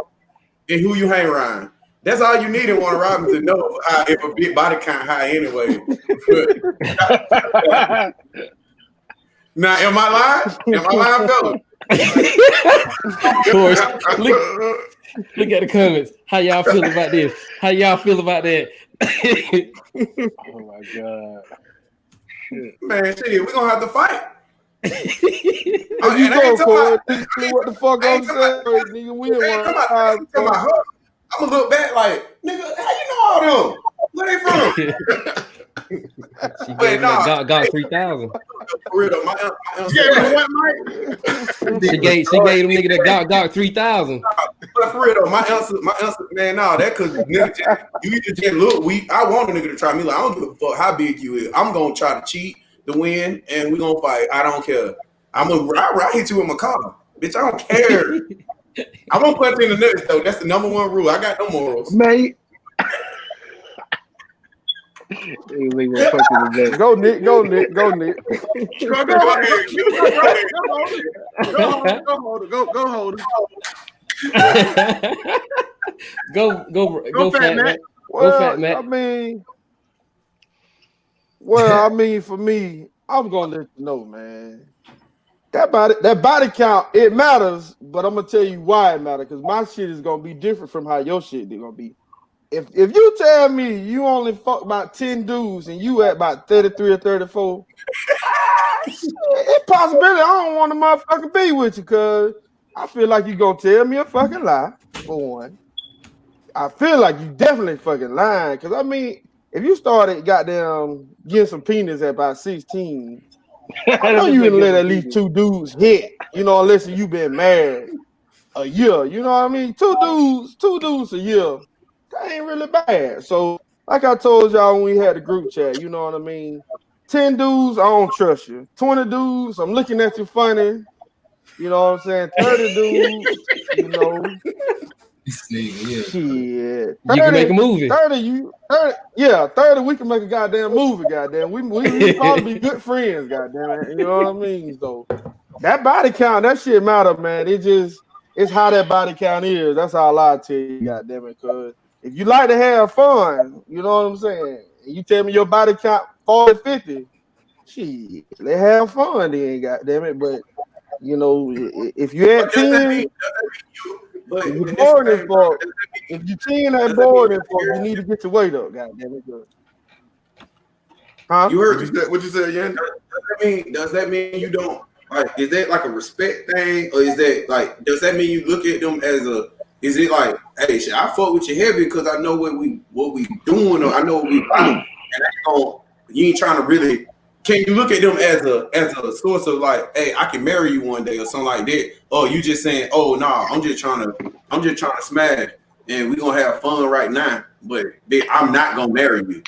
and who you hang around. That's all you need in Warner Robins to know if a big body count high anyway. Now, am I lying, fella? Of course. Look at the comments. How y'all feel about this? How y'all feel about that? Oh my God. Man, shit, we're gonna have to fight. What the fuck I'm saying, nigga? We I'm gonna look back like, nigga, how you know all them? Where they from? She gave me that got 3,000. For real though, my aunt Yeah, what, Mike? She gave them nigga that got 3,000. But for real though, my answer, man, no, that cause nigga, you just look weak. I want a nigga to try me. Like, I don't give a fuck how big you is. I'm gonna try to cheat to win, and we gonna fight. I don't care. I hit you with my car, bitch. I don't care. I won't punch you in the nuts though. That's the number one rule. I got no morals, mate. Go, Nick. Go ahead. Go hold it. Go fat Matt. Go fat Matt. I mean, for me, I'm gonna let you know, man. That body count, it matters, but I'm gonna tell you why it matters, because my shit is gonna be different from how your shit is gonna be. If you tell me you only fuck about 10 dudes and you at about 33 or 34, it's possibility I don't want to motherfucking be with you, because I feel like you gonna tell me a fucking lie, for one. I feel like you definitely fucking lying, because I mean, if you started goddamn getting some penis at about 16, I know you didn't let at least 2 dudes hit, unless you been married a year, you know what I mean? 2 dudes a year, that ain't really bad. So, like I told y'all when we had the group chat, you know what I mean? 10 dudes, I don't trust you. 20 dudes, I'm looking at you funny. You know what I'm saying? 30 dudes, Yeah. Shit. You can make a movie. 30, 30, we can make a goddamn movie, goddamn. We probably be good friends, goddamn it. You know what I mean? So that body count, that shit matter, man. It's how that body count is. That's all I tell you, goddamn it. Cause if you like to have fun, you know what I'm saying? And you tell me your body count 40, 50, shit, they have fun then, goddamn it. But you know, if you at 10, but if you're bored as fuck, if you 10 that bored as fuck, you need to get your weight up, goddamn it. Huh? You heard What you said, Yanni? Does that mean you don't like? Is that like a respect thing, or is that like? Does that mean you look at them as a? Is it like, hey, shit, I fuck with you heavy because I know what we doing, or I know what we doing, and you ain't trying to really. Can you look at them as a source of like, hey, I can marry you one day or something like that? Or you just saying, oh nah, I'm just trying to smash and we gonna have fun right now, but I'm not gonna marry you.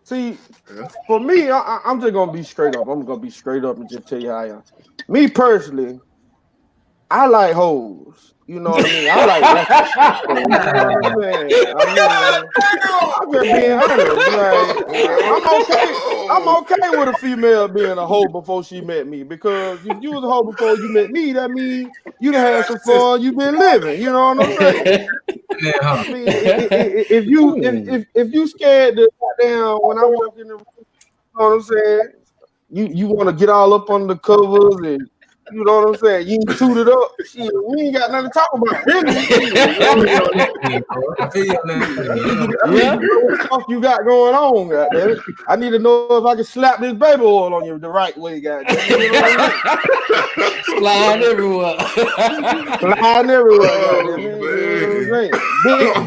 See, for me, I'm just gonna be straight up. I'm gonna be straight up and just tell you how I am. Me personally, I like hoes. You know what I mean? I like that shit. You know what I'm saying? I'm just being honest. Like, I'm okay with a female being a hoe before she met me, because if you was a hoe before you met me, that means you done had some fun, you've been living. You know what I'm saying? I mean, if you scared to goddamn when I walk in the room, you know what I'm saying? You want to get all up on the covers and. You know what I'm saying? You ain't tooted up. Shit, we ain't got nothing to talk about. Really. What the fuck you got going on, goddamn? I need to know if I can slap this baby oil on you the right way, goddamn. You know what Slide everywhere. Sliding everywhere, goddamn.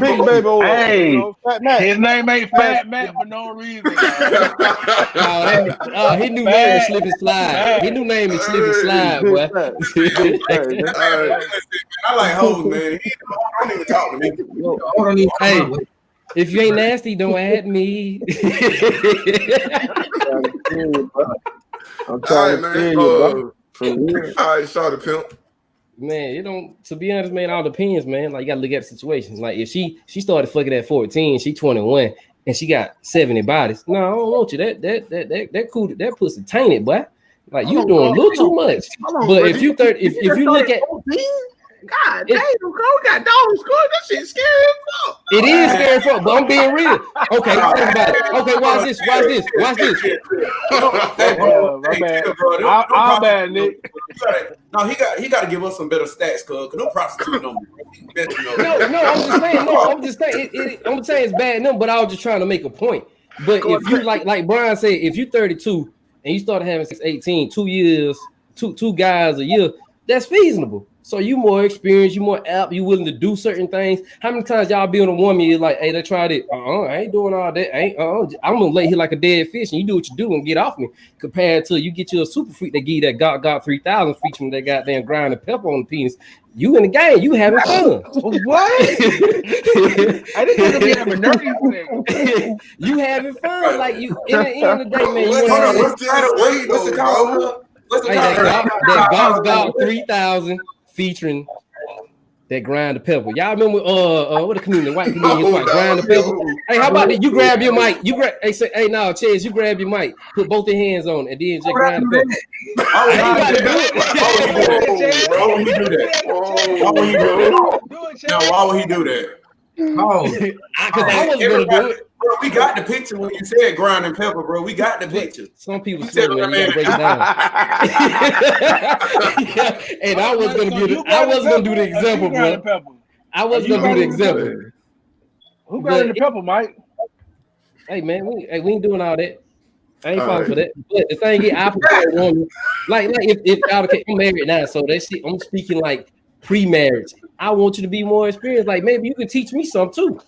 Big baby oil. Hey, you know, Fat Matt. His name ain't Fat Matt for no reason. His new name is Slip and Slide. His new name is Slip and Slide, boy. I like hoes, man. Don't even talk to me. Hey, if you ain't nasty, don't add me. I'm trying to tell you, bro. All right, shout the pimp. Man, it don't. To be honest, man, it all depends, man. Like you gotta look at the situation. Like if she started fucking at 14, she 21, and she got 70 bodies. No, I don't want you. That cool. That pussy tainted, boy. Like you doing a little too much. But if you 30, if you look at, God damn, bro, got dogs scoring. That shit scary as fuck. it is scary as fuck, but I'm being real. Okay, think about it. Okay, watch this. My bad. I'm bad, Nick. No, he got to give us some better stats, cause no prostitute no. I'm just saying. I'm saying it's bad enough, but I was just trying to make a point. But if you like Brian said, if you 32 and you started having 18, 2 years, two guys a year, that's feasible. So you more experienced, you more apt, you willing to do certain things. How many times y'all be on a woman, you're like, hey, they tried it. I ain't doing all that. I'm gonna lay here like a dead fish, and you do what you do and get off me. Compared to you get you a super freak that give you that God 3000 featuring that goddamn grind and pepper on the penis. You in the game, you having fun. What? I didn't think we having nerdy. You having fun, like you. In the end of the day, man. What's the that God 3000 featuring that grind the pepper. Y'all remember what a comedian, white comedian, grind the pepper. Hey, how about that? You grab your mic. Hey, no, Chaz, you grab your mic, put both your hands on it, and then just grind the pepper. Why would he do that? Why would he do that? Oh, because I wasn't gonna do it. Bro, we got the picture when you said grind and pepper, bro. We got the picture. Some people say, man, you gotta break it down. And I was gonna do the example, bro. I was gonna do the example. Who got the pepper, Mike? Hey, man, we ain't doing all that. I ain't falling for that. But the thing is, I prefer a woman. Like if I'm married now, so that shit, I'm speaking like pre-marriage. I want you to be more experienced. Like maybe you can teach me something too.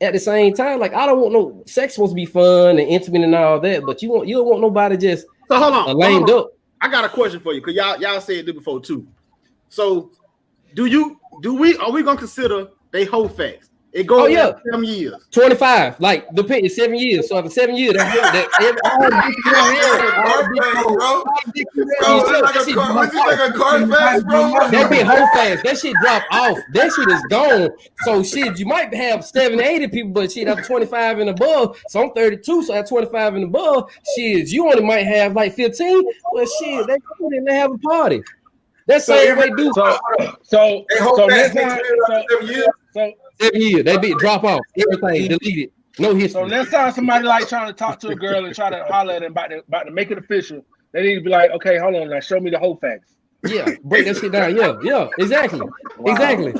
At the same time, like I don't want no sex supposed to be fun and intimate and all that, but you don't want nobody just so hold on, lamed up. I got a question for you because y'all said it before too. So are we gonna consider they hoe facts? It goes Oh, yeah. 7 years. 25, like depends 7 years. So after 7 years, that's that be whole fast. That shit drop off. That shit is gone. So shit, you might have 70-80 people, but shit after 25 and above. So I'm 32, so at 25 and above, shit, you only might have like 15. Well, shit, they come in and have a party. That's the same way do. So next time, 7 years, they be drop off everything, deleted, no history. So next time somebody like trying to talk to a girl and try to holler at them about to make it official, they need to be like, okay, hold on, now show me the whole facts. Yeah, break that shit down. Yeah, exactly. Wow. Exactly.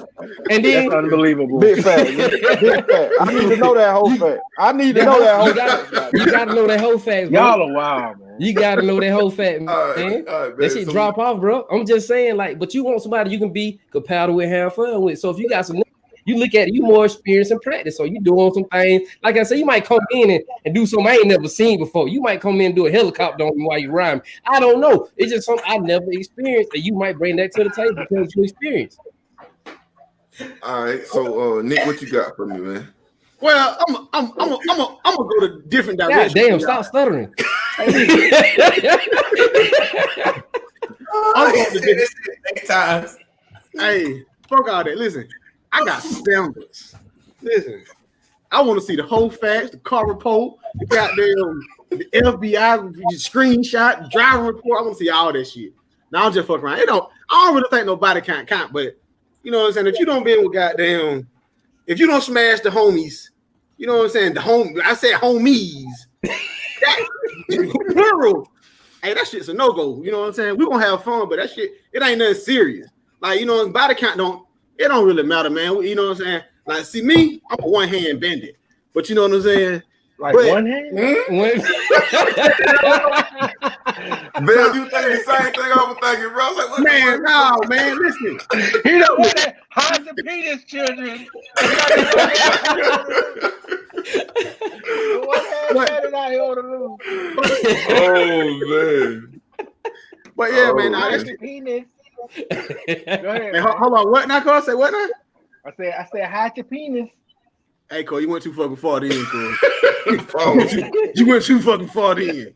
And then that's unbelievable. Big fact. Big fact. I need to know that whole fact. I need to know that whole fact. You gotta know that whole fact, bro. Y'all are wild, man. You gotta know that whole fact, man. All right, That shit drop off, bro. I'm just saying, like, but you want somebody you can be compatible with, have fun with. So if you got some, you look at it, you more experience and practice. So you doing some things. Like I said, you might come in and do something I ain't never seen before. You might come in and do a helicopter on me while you rhyme. I don't know. It's just something I never experienced, and you might bring that to the table because you experienced. All right, so Nick, what you got for me, man? Well, I'm gonna go to different God directions. damn, stop stuttering. I'm going to different times. Hey, fuck all that. Listen, I got standards. Listen, I want to see the whole facts, the car report, the goddamn the FBI screenshot, the driver report. I want to see all that shit. Now I'm just fucking around. I don't really think nobody can't count, but you know what I'm saying? If you don't be with goddamn, if you don't smash the homies, you know what I'm saying? I said homies. Plural. Hey, that shit's a no-go. You know what I'm saying? We're gonna have fun, but that shit, it ain't nothing serious. Like, you know, body count don't really matter, man. You know what I'm saying? Like, see me, I'm a one-hand bandit. But you know what I'm saying? Like one hand? Bill, you think the same thing I was thinking, bro? Like, what Man, no, man, listen. You know what that hide the penis, children. Oh man. But yeah, man, nah, Hide that the shit. penis. Go ahead. Man, hold on, what now, Cole? Say what now? I said hide your penis. Hey, Cole, you went too fucking far then, Cole. You went too fucking far then.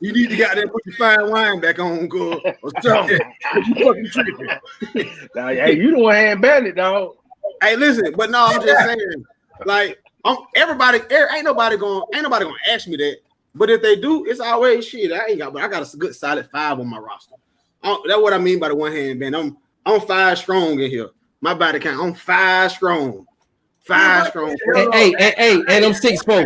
You need to goddamn put your fine wine back on, Cole, or something. You fucking tripping. Now, hey, you the one hand bandit, dog. Hey, listen, but no, I'm just saying, like, ain't nobody gonna ask me that. But if they do, it's always shit. I got a good solid 5 on my roster. That's what I mean by the one hand band. I'm 5 strong in here. My body count. I'm 5 strong. 5 strong. Hey, and I'm 6'4".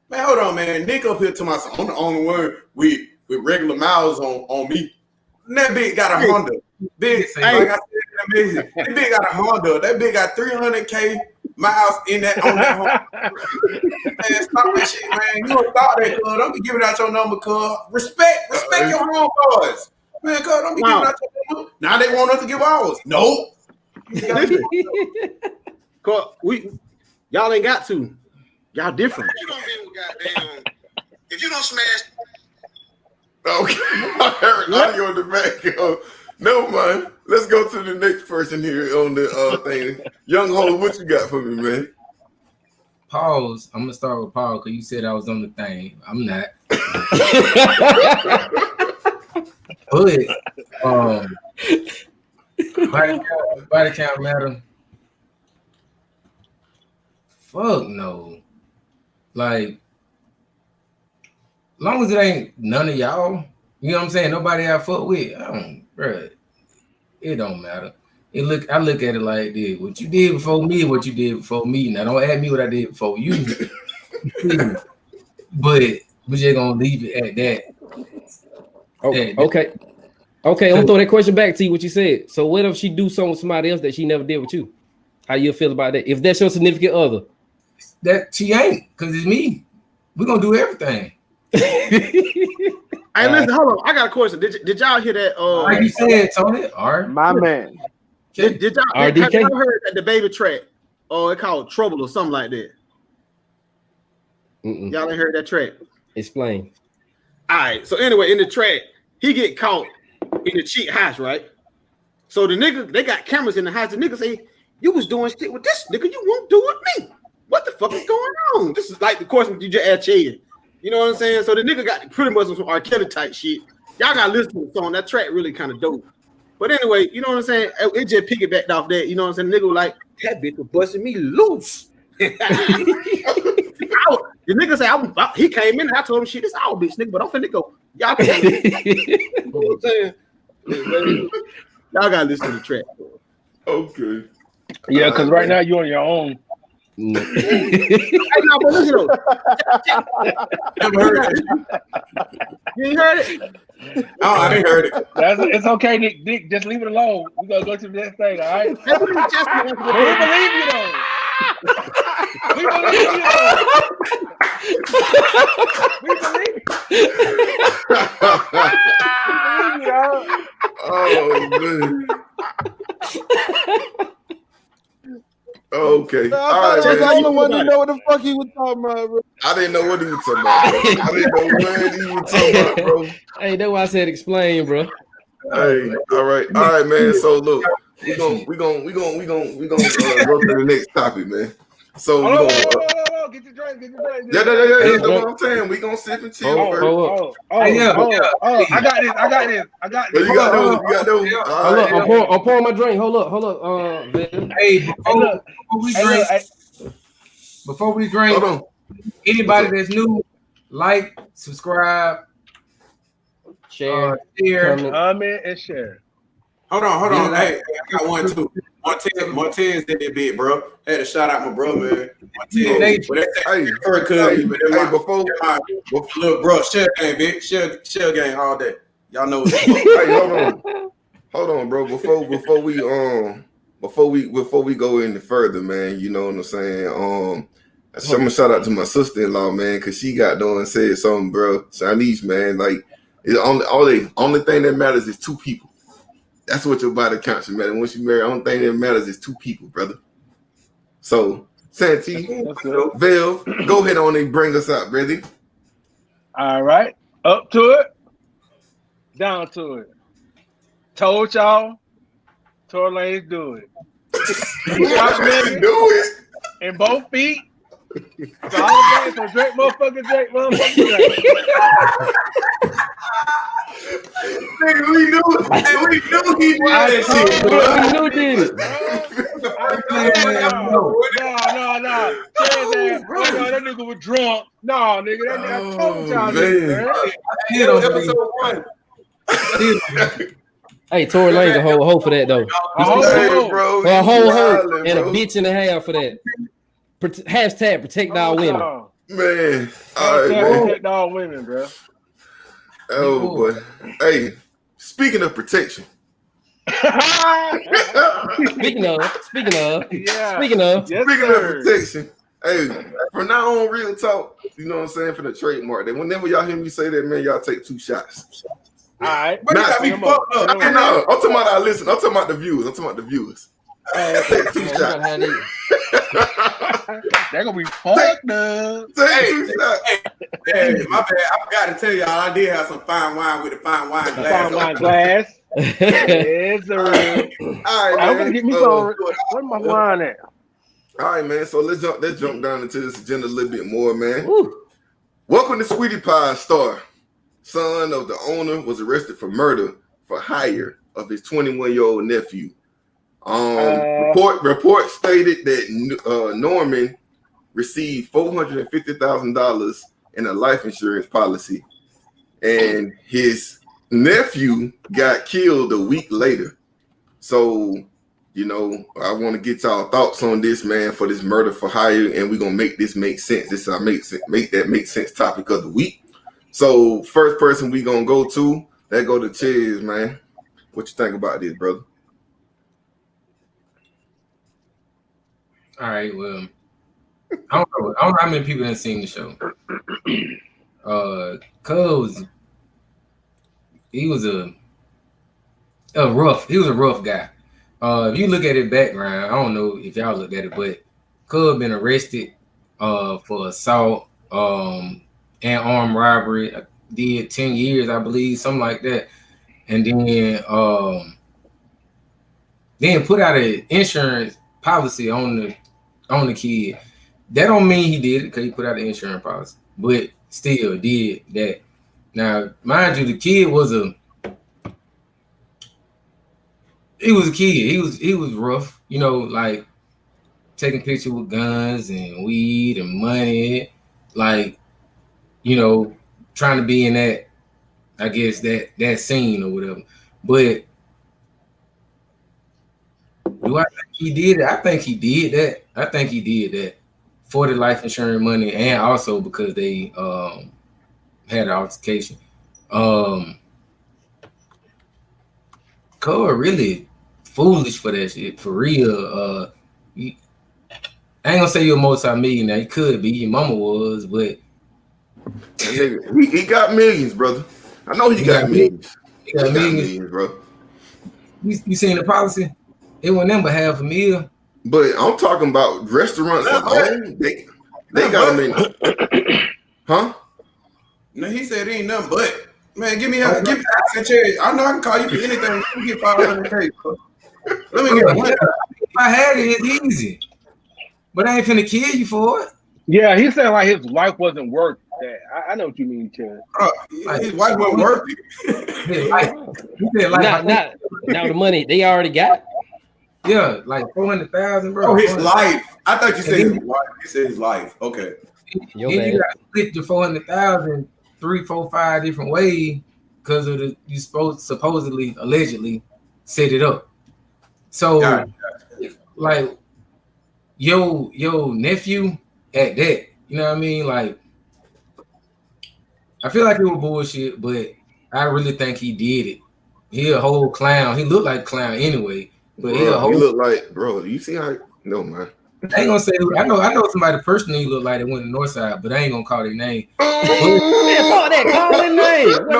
Man, hold on, man. Nick up here to myself. I'm the only one with regular miles on me. And that big got a Honda. Big, like I said, that big got a Honda. That big got 300K miles on that Honda. Man, stop that shit, man. You don't start that, cuz. Don't be giving out your number, cuz. Respect your homeboys. Man, cuz, don't be giving out your number. Now they want us to give ours. Nope. Cause y'all ain't got to. Y'all different. If you don't smash. Okay. I heard audio in the back. No, man. Let's go to the next person here on the thing. Young Ho, what you got for me, man? Pause. I'm gonna start with Paul because you said I was on the thing. I'm not. But body count matter. Fuck no. Like, long as it ain't none of y'all, you know what I'm saying? Nobody I fuck with, bruh, it don't matter. I look at it like this. What you did before me, what you did before me. Now don't ask me what I did before you. But we just gonna leave it at that. Okay, I'm gonna throw that question back to you. What you said. So what if she do something with somebody else that she never did with you? How you feel about that? If that's your significant other, that she ain't, because it's me. We're gonna do everything. Hey, listen, hold on. I got a question. Did y'all hear that? Like you said, Tony, my man. Did y'all have y'all heard that the baby track? Oh, it called Trouble or something like that. Y'all ain't heard that track? Explain. All right. So anyway, in the track, he get caught in the cheat house, right? So the nigga, they got cameras in the house. The nigga say You was doing shit with this nigga. You won't do with me. What the fuck is going on? This is like the question you just asked Chad. You know what I'm saying? So the nigga got pretty much on some R. Kelly type shit. Y'all got to listen to the song. That track really kind of dope. But anyway, you know what I'm saying? It just piggybacked off that. You know what I'm saying? The nigga was like, that bitch was busting me loose. The nigga said, he came in and I told him, shit, this our bitch, nigga, but I'm finna go. Y'all can you know what I'm saying? Y'all got to listen to the track. Okay. Yeah, because right now you're on your own. Hey, no, but listen though. Never heard it. You ain't heard it? Oh, I ain't heard it. It's okay, Nick. Just leave it alone. We're gonna go to the next thing, all right? We believe you though. We believe you though. We believe you, dog. Oh man. Okay. Man, All right, I man. don't want to know what the fuck he was talking about, bro. I didn't know what he was talking about, bro. I didn't know what he was talking about, bro. Hey, that's why I said explain, bro. Hey, all right, man. So look, we gonna go to the next topic, man. So we gonna get your drink. yeah. That's what I'm saying. We gonna sip and chill first. I got this. You got those. You got those. All right. I'm pouring my drink. Hold up. Hey, before we drink, Hold on. anybody that's new, like, subscribe, Share, comment, and share. Hold on. Hey, I got one too. Montez did that bit, bro. Had to shout out my brother, man. Montez. But before little bro, shell game, bitch. Shell game all day. Y'all know. Hey, hold on, bro. Before we go any further, man, you know what I'm saying? I'm gonna shout out to my sister-in-law, man, because she got done and said something, bro. Chinese, man, like only thing that matters is two people. That's what your body counts, man. Once you marry, the only thing that matters is two people, brother. So, Santi, Velv, go ahead on and bring us out, brother. All right. Up to it. Down to it. Told y'all. Tour lanes do it. Do it. And both feet. So all day, so Drake, motherfucker. Nigga, we knew he did that shit, bro. We knew did it. No. That nigga was drunk. No, nigga, that nigga I told y'all nigga, Episode 1. Hey, Tory Lane's a whole hoe for that though. A whole hoe and a bitch and a half for that. Hashtag protect our women. Man, all right, man. Protect all women, bro. Oh boy. Hey, speaking of protection. Speaking of. Yes, Speaking of sir. protection. Hey, from now on, real talk. You know what I'm saying? For the trademark. That whenever y'all hear me say that, man, y'all take 2 shots. All right. But you got me fucked up. No, I'm talking about our listeners. I'm talking about the viewers. Take 2 shots. They're gonna be fucked up. Take 2 shots. Hey, my bad. I forgot to tell y'all, I did have some fine wine with a fine wine glass. Fine wine glass. Yes, sir. All right, I'm man. gonna get me some. Where's my wine at? All right, man. So let's jump down into this agenda a little bit more, man. Woo. Welcome to Sweetie Pie's star. Son of the owner was arrested for murder for hire of his 21-year-old nephew. Report stated that Norman received $450,000 in a life insurance policy, and his nephew got killed a week later. So, you know, I want to get y'all thoughts on this, man, for this murder for hire, and we're gonna make this make sense. This is our make sense topic of the week. So, first person we gonna go to, Chiz, man. What you think about this, brother? All right, well, I don't know how many people have seen the show. Cuz he was a rough guy. If you look at his background, I don't know if y'all looked at it, but Cuz been arrested for assault and armed robbery. Did 10 years, I believe, something like that, and then put out an insurance policy on the kid. That don't mean he did it because he put out the insurance policy, but still did that. Now, mind you, the kid was a kid. He was rough, you know, like taking pictures with guns and weed and money, like, you know, trying to be in that, I guess, that scene or whatever. But do I think he did it? I think he did that for the life insurance money, and also because they had an altercation. Cole really foolish for that shit, for real. I ain't gonna say you're a multi-millionaire. He could be. Your mama was, but he got millions, brother. I know he got millions. He got millions, bro. You seen the policy? It wasn't them but $500,000. But I'm talking about restaurants alone. They got millions. Huh? No, he said it ain't nothing but. Man, give me accent check. I know I can call you for anything. Let me get $500K, bro. Let me get one. If I had it, it's easy. But I ain't finna kill you for it. Yeah, he said like his wife wasn't worth that. I know what you mean, Chad. His wife wasn't worth it. Now the money they already got. Yeah, like $400,000, bro. Oh, his life. I thought you said his wife. You said his life. Okay. You got to split the $400,000 3, 4, 5 different ways because of you supposedly, allegedly set it up. So, like, yo nephew at that, you know what I mean? Like, I feel like it was bullshit, but I really think he did it. He a whole clown. He looked like a clown anyway, but he look like, bro. You see how? No, man. I ain't gonna say. I know somebody personally look like they went to North Side, but I ain't gonna call their name. Call their name. No.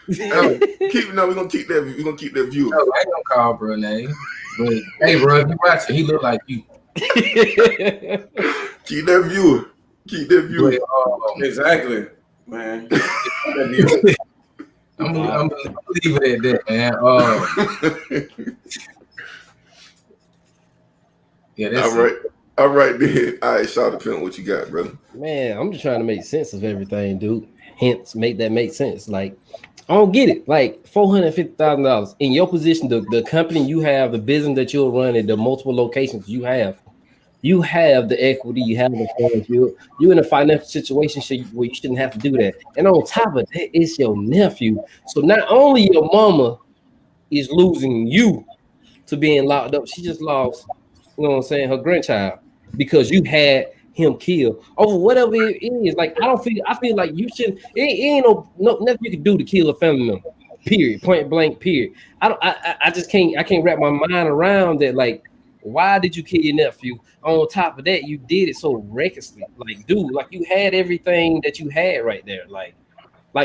We're gonna keep that view. No, I ain't gonna call bro name. But hey, bro, if you watching, he look like you. Keep that view. But, exactly, man. I'm gonna leave it at that, man. Yeah, that's all right, then. All right, shout out to what you got, brother. Man, I'm just trying to make sense of everything, dude. Hence, make that make sense. Like, I don't get it. Like $450,000 in your position, the company you have, the business that you're running, the multiple locations you have the equity, you have the funds, you're in a financial situation where you shouldn't have to do that. And on top of that, it's your nephew. So not only your mama is losing you to being locked up, she just lost, you know what I'm saying, her grandchild because you had him killed over whatever it is. Like I feel like you shouldn't. It ain't no nothing you can do to kill a family member. Period. Point blank. Period. I just can't. I can't wrap my mind around that. Like, why did you kill your nephew? On top of that, you did it so recklessly. Like, dude, like you had everything that you had right there. Like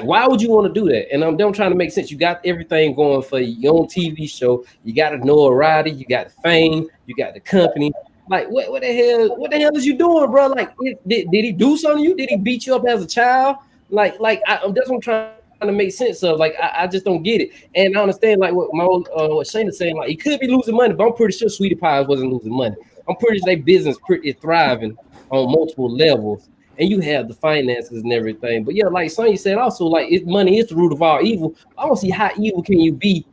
why would you want to do that? And I'm trying to make sense. You got everything going for your own TV show. You got the notoriety. You got the fame. You got the company. Like what the hell? What the hell is you doing, bro? Like, did he do something to you? Did he beat you up as a child? That's what I'm trying to make sense of. Like, I just don't get it. And I understand like what what Shayna's saying. Like, he could be losing money, but I'm pretty sure Sweetie Pies wasn't losing money. I'm pretty sure their business pretty thriving on multiple levels. And you have the finances and everything. But yeah, like Sonya said, also like money is the root of all evil. I don't see how evil can you be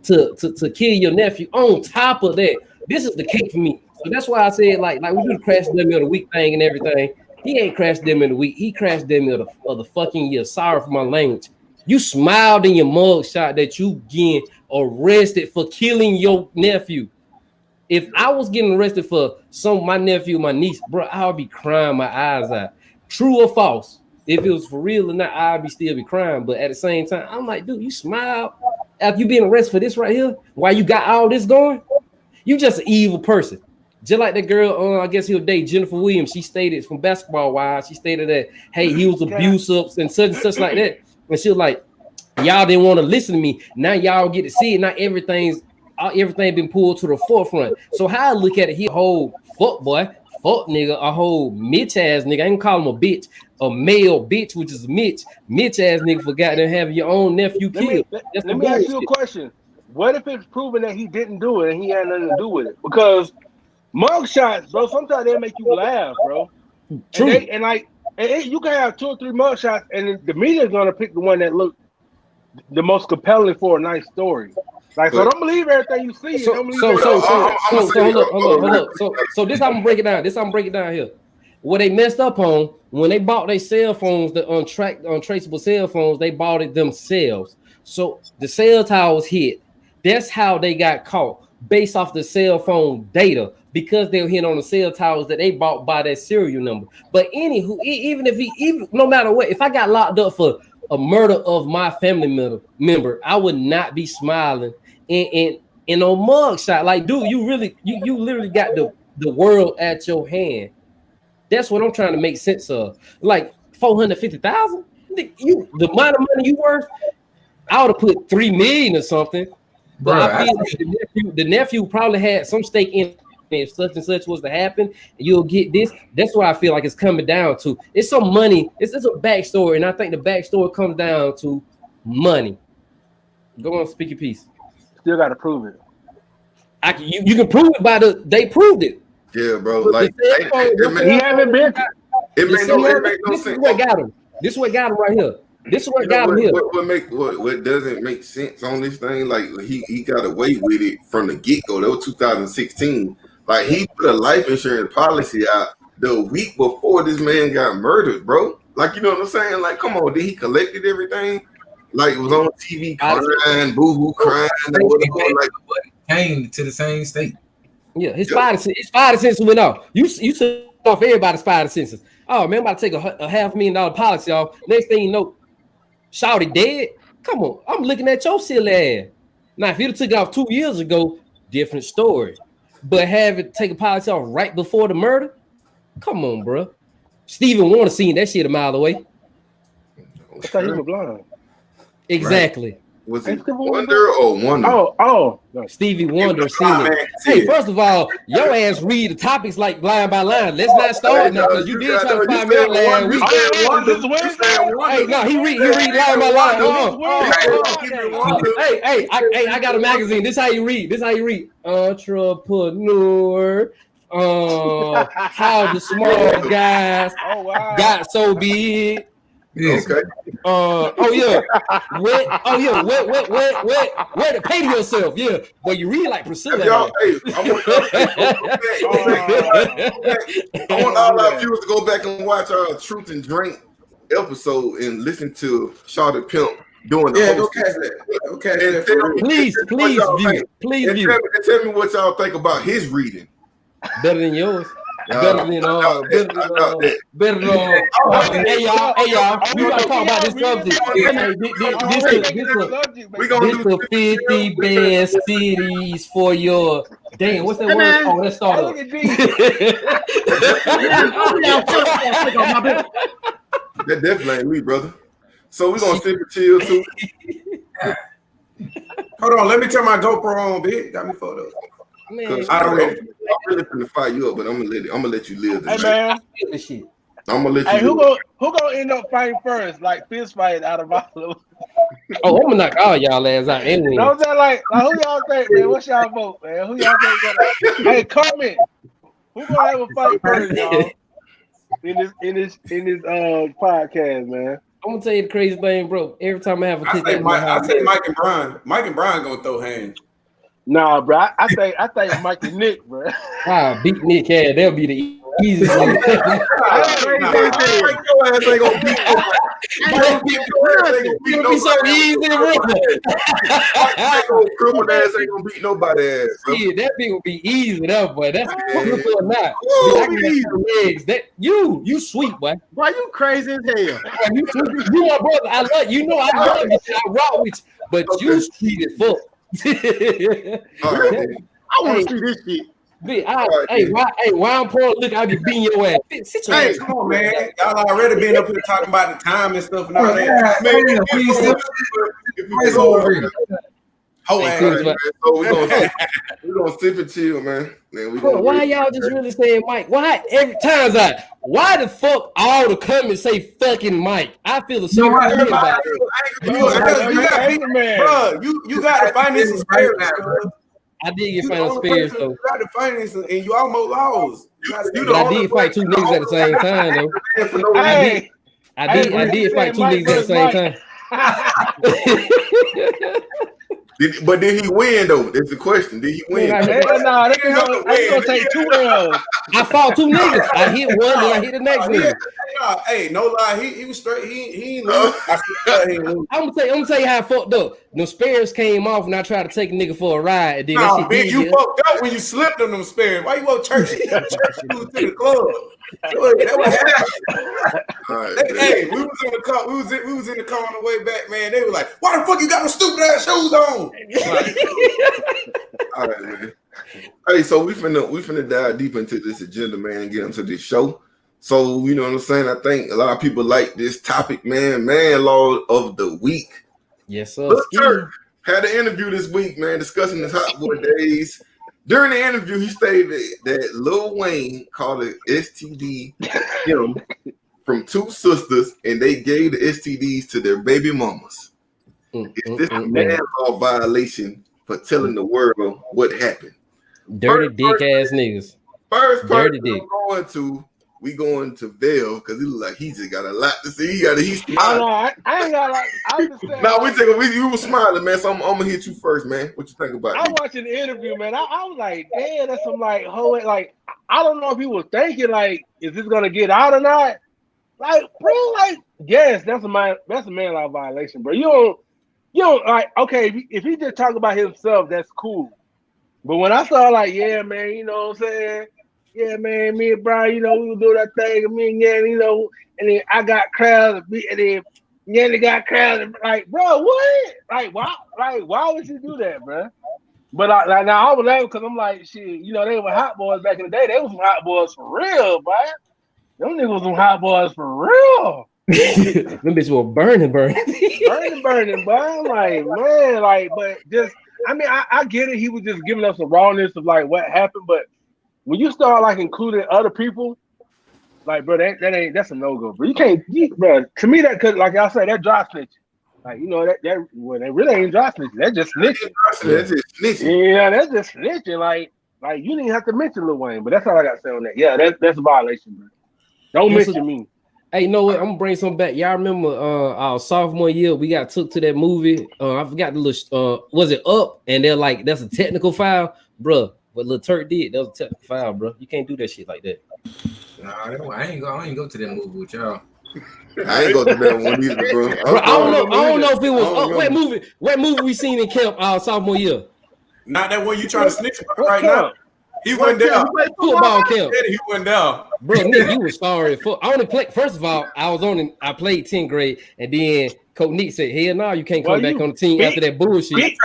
to kill your nephew. On top of that, this is the cake for me. So that's why I said like we do the crash them of the week thing and everything. He ain't crashed them in the week. He crashed them of the fucking year. Sorry for my language. You smiled in your mug shot that you getting arrested for killing your nephew. If I was getting arrested for my nephew, my niece, bro, I would be crying my eyes out. True or false? If it was for real or not, I'd still be crying. But at the same time, I'm like, dude, you smiled after you being arrested for this right here. While you got all this going, you just an evil person. Just like that girl, I guess he'll date Jennifer Williams. She stated from Basketball Wives, she stated that, hey, he was abusive and such like that. And she was like, y'all didn't want to listen to me. Now y'all get to see it. Now everything been pulled to the forefront. So how I look at it, he a whole fuck nigga, a whole Mitch ass nigga. I ain't call him a bitch, a male bitch, which is Mitch ass nigga for goddamn having your own nephew killed. Let me ask you a question. what if it's proven that he didn't do it and he had nothing to do with it? Because mugshots, bro, sometimes they make you laugh, bro. True. And you can have 2 or 3 mugshots, and the media is gonna pick the one that look the most compelling for a nice story. Like, so don't believe everything you see. So this how I'm gonna break it down. Here. What they messed up on when they bought their cell phones, the untraceable cell phones, they bought it themselves. So the cell towers hit. That's how they got caught, based off the cell phone data, because they were hitting on the cell towers that they bought by that serial number. But anywho, even no matter what, if I got locked up for a murder of my family member, I would not be smiling in no mugshot. Like, dude, you literally got the world at your hand. That's what I'm trying to make sense of. Like $450,000, the amount of money you worth, I would have put $3 million or something. But Bruh, I feel like the nephew probably had some stake in it. If such and such was to happen, you'll get this. That's what I feel like it's coming down to. It's some money. It's a backstory, and I think the backstory comes down to money. Go on, speak your piece. Still got to prove it. You can prove it by they proved it. Yeah, bro. Like he haven't been. It makes no sense. This is what got him. This is what got him right here. This is what got him here. What doesn't make sense on this thing? Like he got away with it from the get go. That was 2016. Like he put a life insurance policy out the week before this man got murdered, bro. Like, you know what I'm saying? Like, come on, did he collected everything? Like, it was on TV crying, boo-hoo crying, or whatever. Like, came to the same state. Yeah, his spider senses went off. You set off everybody's spider senses. Oh man, I'm about to take a $500,000 policy off. Next thing you know, Shawty dead. Come on, I'm looking at your silly ass. Now, if you'd have took it off 2 years ago, different story. But have it take a policy off right before the murder? Come on, bro. Stephen Wonder seen that shit a mile away. I thought he was blind. Exactly. Right. Was it Wonder or Wonder? Oh. Stevie Wonder seen it. Hey, first of all, your ass read the topics like line by line. Let's not start now, because you did try to find me out last week. Hey, no, he read line by line. Hey, I got a magazine. This how you read. Entrepreneur. How the small guys got so big. Yes. Okay. Wet to pay to yourself. Yeah, but you read like Priscilla. I want all our viewers to go back and watch our Truth and Drink episode and listen to Shawty Pimp doing the go catch that. Okay, Please view. Tell me what y'all think about his reading. Better than yours. Better than hey y'all, we gotta talk about this subject. This the 50 best cities for your damn. What's that word? Oh, let's start up. That definitely ain't me, brother. So we're gonna sip and chill too. Hold on, let me turn my GoPro on, bitch. Got me photos. Man, I'm really gonna fire you up, but I'm gonna let you live this. Hey man, I'm gonna let you. Hey, who gonna end up fighting first? Like fist fight out of all of them? Oh, I'm gonna knock all y'all ass out anyway. You know what I'm saying? Like who y'all think, man? What's y'all vote, man? Who y'all think? Hey, comment. Who gonna have a fight first, y'all? In this podcast, man. I'm gonna tell you the crazy thing, bro. Every time I have a kick, I think Mike and Brian. Mike and Brian gonna throw hands. Nah, bro. I think Mike and Nick, bro. Beat Nick. Yeah, they'll be the easiest. Your ass ain't gonna beat It'll be so easy, bro. Crippled ass ain't gonna beat nobody ass. Bro. Yeah, that thing will be easy, though, boy. That's good or not. Legs. You sweet, boy. Why you crazy as hell? You my brother. I love you. Know I love you. I rock with you, but you sweet as fuck. All right, I want to see this shit. Why I'm poor? Look, I be beating your ass. Hey, come on, man. Y'all already been up here talking about the time and stuff and all that. Man, Oh, Hey, hey, Tunes, man. So we're gonna sip and chill, man. Man, bro, why y'all just really saying Mike? Why every time why the fuck all the comments say fucking Mike? I feel the same way about it. Bro, you got the financial spirits, bro. I did get final spirits though. You got the finances, and you almost lost. But I did fight two niggas at the same time though. I did fight two niggas at the same time. Did he win though? That's the question. Did he win? Nah, that's gonna take 2 L's. I fought two niggas. I hit one, then I hit the next nigga. Hey, no lie, he was straight. He ain't lose. I'm gonna tell you how I fucked up. The spares came off, and I tried to take a nigga for a ride. And then that shit you fucked up when you slipped on them spares. Why you want church shoes to the club? That was happening. Hey, we was in the car. We was in the car on the way back, man. They were like, "Why the fuck you got them stupid ass shoes on?" All right, man. Hey, so we finna dive deep into this agenda, man, and get into this show. So you know what I'm saying. I think a lot of people like this topic, man. Man law of the week. Yes, sir. Lil Turk had an interview this week, man, discussing his hot boy days. During the interview, he stated that Lil Wayne called an STD him from two sisters, and they gave the STDs to their baby mamas. Is this a man law violation for telling the world what happened? Dirty dick ass niggas. First part we going to Vail because he look like he just got a lot to see. He's smiling. I ain't got like. I'm just saying. No, you were smiling, man. So I'm gonna hit you first, man. What you think about it? I was watching the interview, man. I was like, damn, that's some like whole like. I don't know if he was thinking like, is this gonna get out or not? Like, bro, like, yes, that's a man law violation, bro. You don't like. Okay, if he just talk about himself, that's cool. But when I saw like, yeah, man, you know what I'm saying. Yeah, man, me and Brian, you know, we would do that thing, and me and Yanni, you know, and then I got crowds, and then Yanni got crowds, and like, bro, what? Like, why would you do that, bro? But now I was laughing because I'm like, shit, you know, they were hot boys back in the day. They was some hot boys for real, boy. Them niggas was some hot boys for real. Them bitches were burning, boy. I'm like, man, like, but just, I mean, I get it. He was just giving us the rawness of like what happened, but when you start like including other people, like, bro, that's a no-go, bro. You can't, bro. To me, that could, like I said, that dry snitching. Like, you know, that really ain't dry snitching. That's just snitching. That's just snitching. Yeah, that's just snitching. Like you didn't have to mention Lil Wayne, but that's all I got to say on that. Yeah, that's a violation, bro. Don't mention me. Hey, you know what? I'm gonna bring something back. Y'all remember our sophomore year? We got took to that movie. I forgot the little. Was it Up? And they're like, that's a technical foul, bro. What Lil Turk did, that was a technical foul, bro. You can't do that shit like that. Nah, I ain't go to that movie with y'all. I ain't go to that one either, bro. I don't know if it was. What movie we seen in camp our sophomore year? Not that one you trying to snitch about right now. He went down. Football camp. He went down. Bro, Nick, you was sorry. I only played. First of all, I played 10th grade, and then Coach Nick said, "Hell no, you can't come back on the team after that bullshit."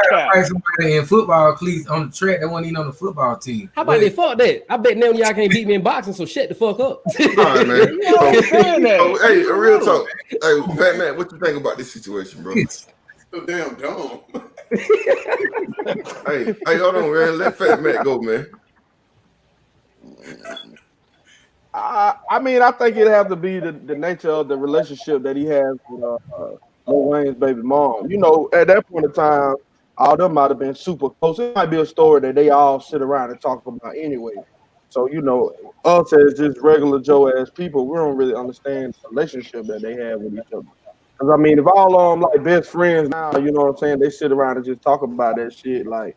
Somebody in football cleats on the track that wasn't even on the football team. How about they fuck that? I bet none of y'all can't beat me in boxing, so shut the fuck up. All right, man. Hey, real talk. Hey, Fat Man, what you think about this situation, bro? So damn dumb. hey, hold on, man. Let Fat Man go, man. I mean, I think it'd have to be the nature of the relationship that he has with Lil Wayne's baby mom. You know, at that point in time, all of them might have been super close. It might be a story that they all sit around and talk about anyway. So, you know, us as just regular Joe ass people, we don't really understand the relationship that they have with each other. Because, I mean, if all of them like best friends now, you know what I'm saying, they sit around and just talk about that shit like,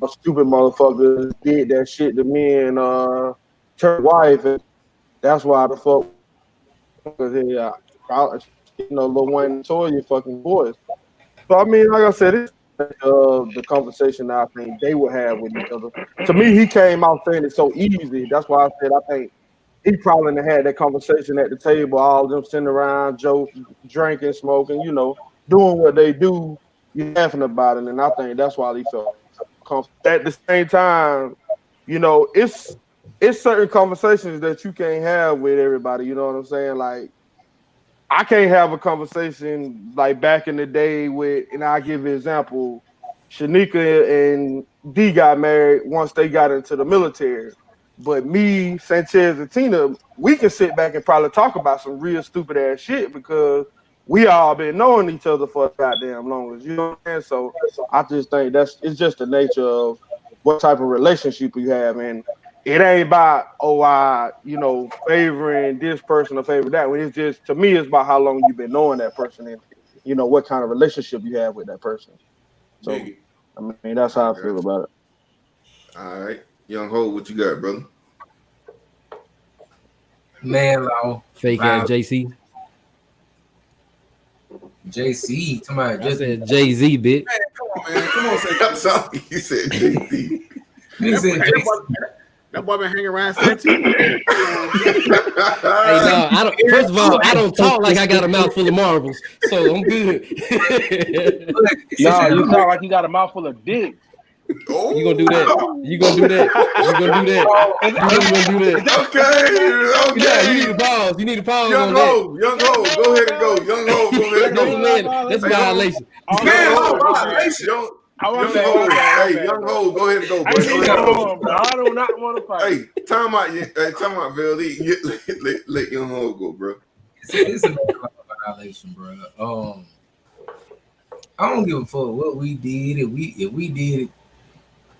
a stupid motherfucker did that shit to me and Turk's wife, and that's why the fuck, because he, you know, Lil Wayne and Toya fucking boys. So I mean, like I said, it's the conversation that I think they would have with each other. To me, he came out saying it so easy. That's why I said I think he probably had that conversation at the table, all of them sitting around, joking, drinking, smoking, you know, doing what they do, you laughing about it, and I think that's why he felt comfortable. At the same time, you know, it's certain conversations that you can't have with everybody. You know what I'm saying? Like, I can't have a conversation like back in the day with, and I'll give you an example, Shanika and D got married once they got into the military. But me, Sanchez, and Tina, we can sit back and probably talk about some real stupid ass shit because we all been knowing each other for goddamn long. You know what I'm saying? So I just think it's just the nature of what type of relationship you have, and it ain't about favoring this person or favoring that one. It's just, to me, it's about how long you've been knowing that person and what kind of relationship you have with that person. So I mean, that's how I feel about it. All right, Young Ho, what you got, brother? Man, law. Fake ass JC. JC, come on, I said Jay-Z, bitch. Man, come on, man. Come on, say I'm sorry, you said JC. He said JC. That boy been hanging around Santee. Hey, no, first of all, I don't talk like I got a mouthful of marbles, so I'm good. No, you sound like you got a mouthful of dick. Oh, You gonna do that? You gonna do that? You gonna do that? You gonna do that? Okay. Yeah, you need to pause. You need to pause Young on Ho, go ahead and go. Young Ho, go ahead and that. go. Man, that's violation. Young Ho, go ahead and go. I do not want to fight. Hey, time out, Bill. Let Young Ho go, bro. It's a violation, bro. I don't give a fuck what we did. If we did it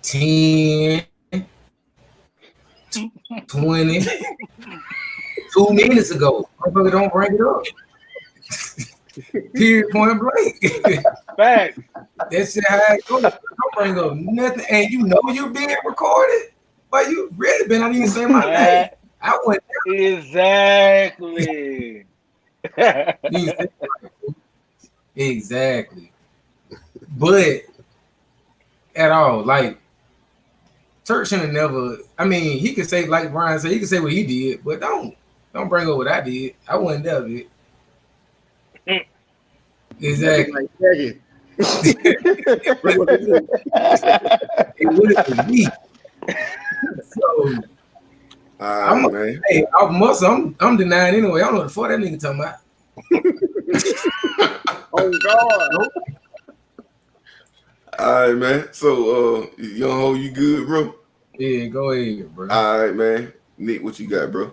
10, 20, 2 minutes ago, motherfucker, don't bring it up. Period, point blank. Fact. That's just how it goes. Don't bring up nothing, and you're being recorded, but you really been not even saying my name. I went exactly. Exactly. But at all, like Turk should have never. I mean, he could say, like Brian said, he could say what he did, but don't bring up what I did. I wasn't there, bitch. Exactly. It would have been me. So I'm denying anyway. I don't know what the fuck that nigga talking about. Oh God. All right, man. So, Young Ho, you good, bro? Yeah, go ahead, bro. All right, man. Nick, what you got, bro?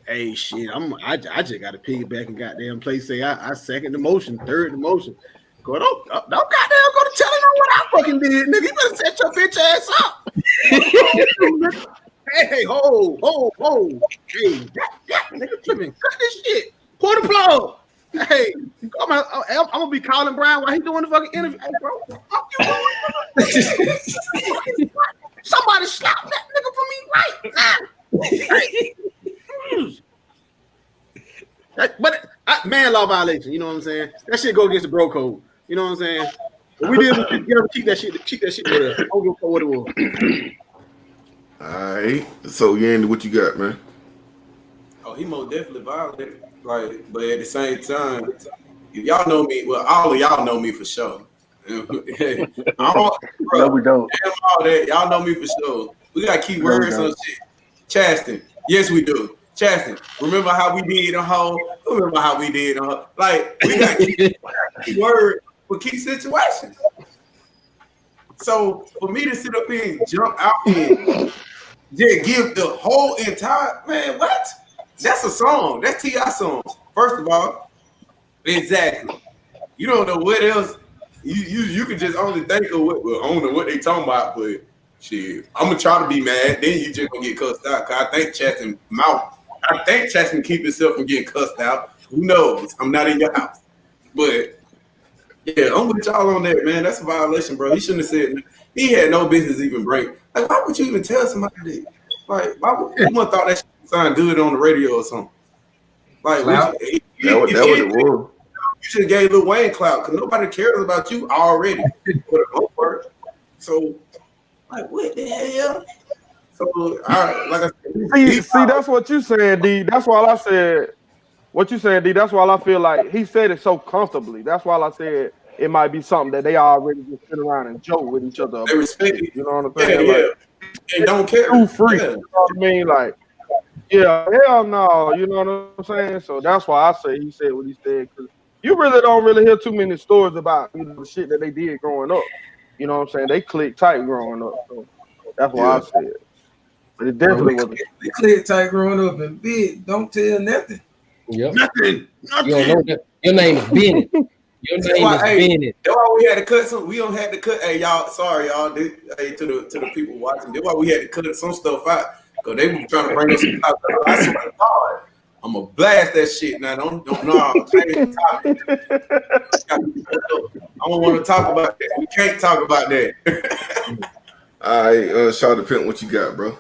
Hey, shit. I just got to piggyback and goddamn play. Say I second the motion, third the motion. Go don't goddamn go to telling on what I fucking did, nigga. You better set your bitch ass up. Hey, ho. Hey, nigga, tripping. Cut this shit. Pull the plug. Hey, I'm gonna be calling Brian while he doing the fucking interview. Hey, bro, fuck you doing? Somebody slap that nigga for me right now. But man law violation, you know what I'm saying? That shit go against the bro code. You know what I'm saying? But we didn't keep that shit with us. I don't give a fuck what it was. All right. So, Yandy, what you got, man? Oh, he most definitely violated. Like, but at the same time, if y'all know me, well, all of y'all know me for sure. No, we don't. All that, y'all know me for sure. We got key words on shit. Chaston, yes, we do. Chaston, remember how we did on Ho? Remember how we did on Ho? Like, we got key words for key situations. So for me to sit up here and jump out and just give the whole entire what? That's a song. That's T.I. song. First of all, exactly. You don't know what else. You can just only think of I don't know what they talking about, but shit, I'm gonna try to be mad. Then you just gonna get cussed out. Cause I think Chaston keep himself from getting cussed out. Who knows? I'm not in your house, but yeah, I'm with y'all on that, man. That's a violation, bro. He shouldn't have said. He had no business even break. Like, why would you even tell somebody that? Like, why would you would thought that shit sound good on the radio or something? Like, that was it was. You should have gave Lil Wayne clout because nobody cares about you already for the most part. So, like, what the hell? So, like I said, see, that's what you saying, D. That's why I said what you saying, D. That's why I feel like he said it so comfortably. That's why I said it might be something that they already just sit around and joke with each other. They respect it. You know what I'm saying? Yeah. Like, they don't care. Too free. Yeah. You know what I mean? Like, yeah, hell no. You know what I'm saying? So that's why I say he said what he said. Because you really don't hear too many stories about the shit that they did growing up. you know what I'm saying? They click tight growing up. So that's why I said. But it definitely wasn't. They click tight growing up and big. Don't tell nothing. Yep. Nothing. You don't know that. Your name is Bennett. Your name is Bennett. That's why we had to cut some. We don't have to cut. Hey, y'all. Sorry, y'all. Hey, to the people watching. That's why we had to cut some stuff out because they were trying to bring us some top. I swear to God, I'm gonna blast that shit now. Don't know. Change the topic. I don't want to talk about that. We can't talk about that. All right, shout out to Pimp. What you got, bro?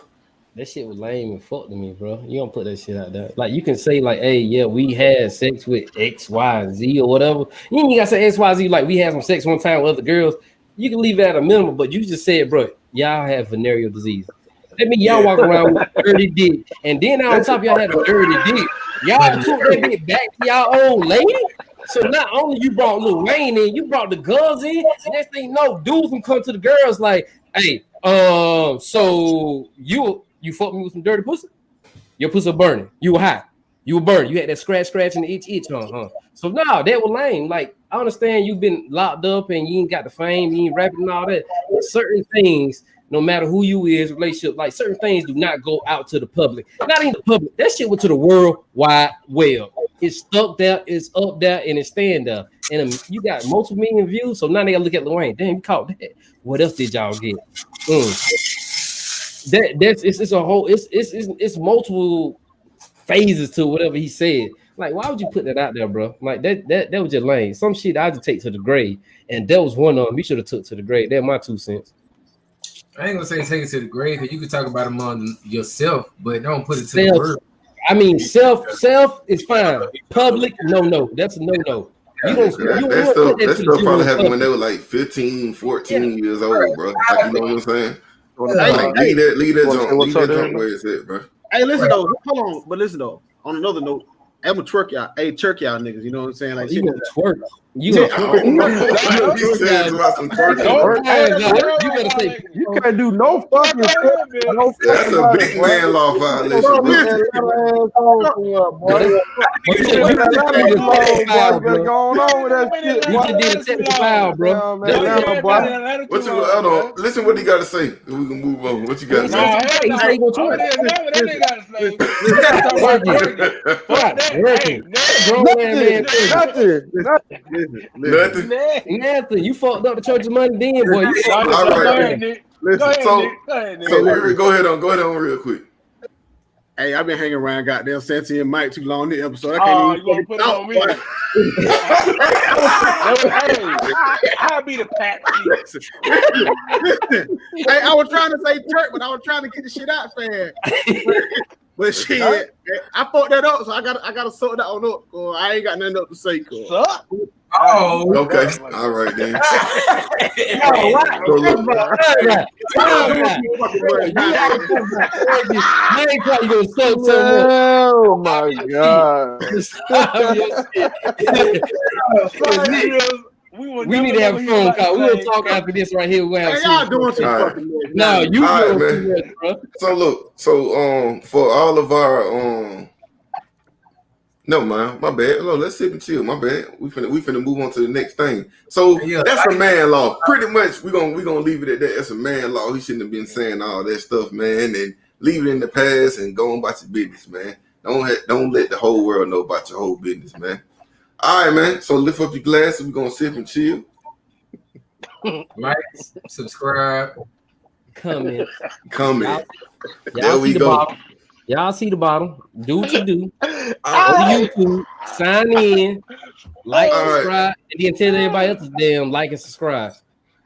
That shit was lame and fuck to me, bro. You don't put that shit out there. Like you can say like, hey, yeah, we had sex with X, Y, and Z or whatever. You ain't gotta say X, Y, Z. Like we had some sex one time with other girls. You can leave it at a minimum, but you just said, bro, y'all have venereal disease. That mean y'all walk around with a dirty dick, and then on top y'all had a dirty dick. Y'all took that dick back to y'all old lady. So not only you brought Lil Wayne in, you brought the girls in. And next thing you know, dudes can come to the girls like, hey, so you fucked me with some dirty pussy? Your pussy burning. You were hot. You were burning. You had that scratch and the itch, huh? So no, that was lame. Like, I understand you've been locked up and you ain't got the fame, you ain't rapping and all that. But certain things, no matter who you is, relationship, like certain things do not go out to the public. Not even the public. That shit went to the world wide web. It's stuck there, it's up there, and it's staying there. And you got multiple million views, so now they gotta look at Lil Wayne. Damn, you caught that. What else did y'all get? It's a whole it's multiple phases to whatever he said. Like, why would you put that out there, bro? Like that was just lame. Some shit I just take to the grave, and that was one of them. You should have took to the grave. That's my 2 cents. I ain't gonna say take it to the grave because you can talk about it among yourself, but don't put it to the world. I mean, self is fine. Public, no. That's a no. That stuff probably happened when they were like 15, 14 years old, bro. Like, you know what I'm saying? Like, leave that junk where it's at, bro. Hey, listen though, hold on, but listen though. On another note, I'm gonna twerk y'all. Hey, twerk y'all niggas. You know what I'm saying? Like, you gonna twerk. You gonna twerk. He said about some twerking. You better say you can't do no fucking shit. That's a big man law violation, bro. You just did a technical foul, bro. Hold on. Listen what he got to say. We can move on. What you got to say? He said he gonna twerk. Nothing. You fucked up the church's money, then, boy. You fucked up. All right. Listen, so go ahead on real quick. Hey, I've been hanging around goddamn Santi and Mike too long in the episode. I can't even you put it on me. I'll be the pat. Hey, I was trying to say Turk, but I was trying to get the shit out fast. But shit, I fucked that up, so I gotta sort that one up. I ain't got nothing else to say. Oh, okay. All right, then. Oh my God. We need to have a phone call. We're gonna talk after this right here. Y'all doing some fucking no, you all right, man. Bro. So look, for all of our no man, my bad. No, let's sit and chill. My bad. We finna move on to the next thing. So that's a man law. Pretty much we gonna leave it at that. That's a man law. He shouldn't have been saying all that stuff, man, and leave it in the past and go on about your business, man. Don't let the whole world know about your whole business, man. All right, man. So lift up your glasses. We're gonna sip and chill. Like, subscribe, comment. There we go. Bottom. Y'all see the bottom. Do what you do. Go to YouTube. Sign in. Like, subscribe, and then tell everybody else to damn like and subscribe.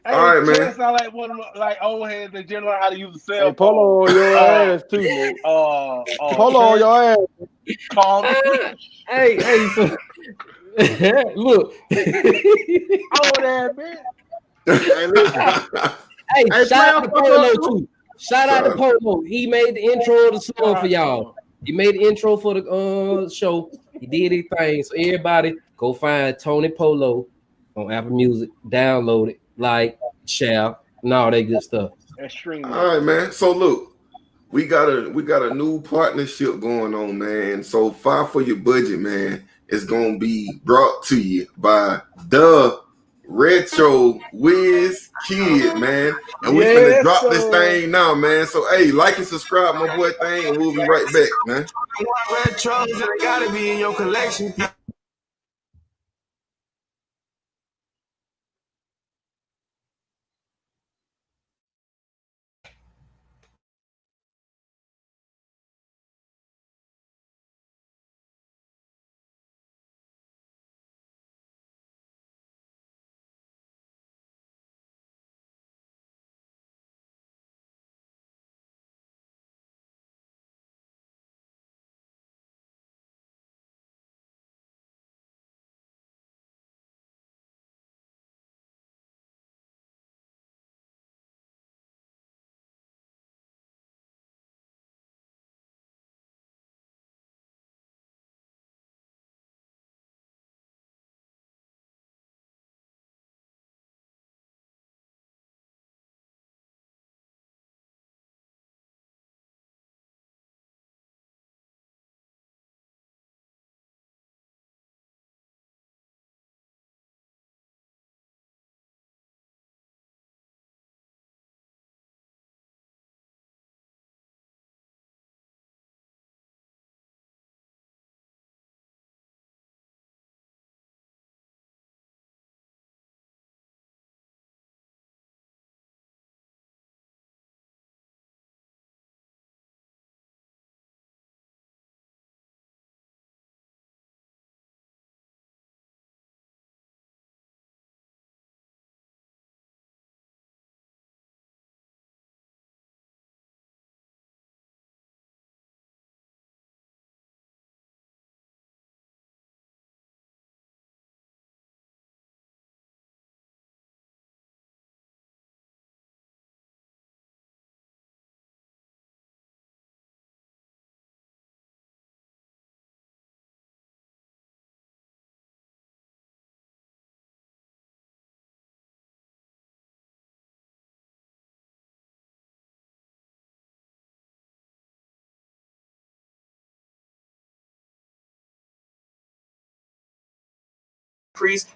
Hey, all right, man. Sound like one of them, like old heads that just learn how to use the cell phone. Polo on your ass too, man. Polo on your ass. Hey, so look. Old ass bitch. Hey, shout out to Polo too. Shout out to Polo. He made the intro of the song for y'all. He made the intro for the show. He did his thing. So everybody go find Tony Polo on Apple Music. Download it, like, share, and all that good stuff. Extremely. All right, man. So look, we got a new partnership going on, man. So Fire for Your Budget, man, is gonna be brought to you by the RetroWizKid, man. And we finna drop this thing now, man. So, hey, like and subscribe, my boy thing, and we'll be right back, man. Retros, and they gotta be in your collection.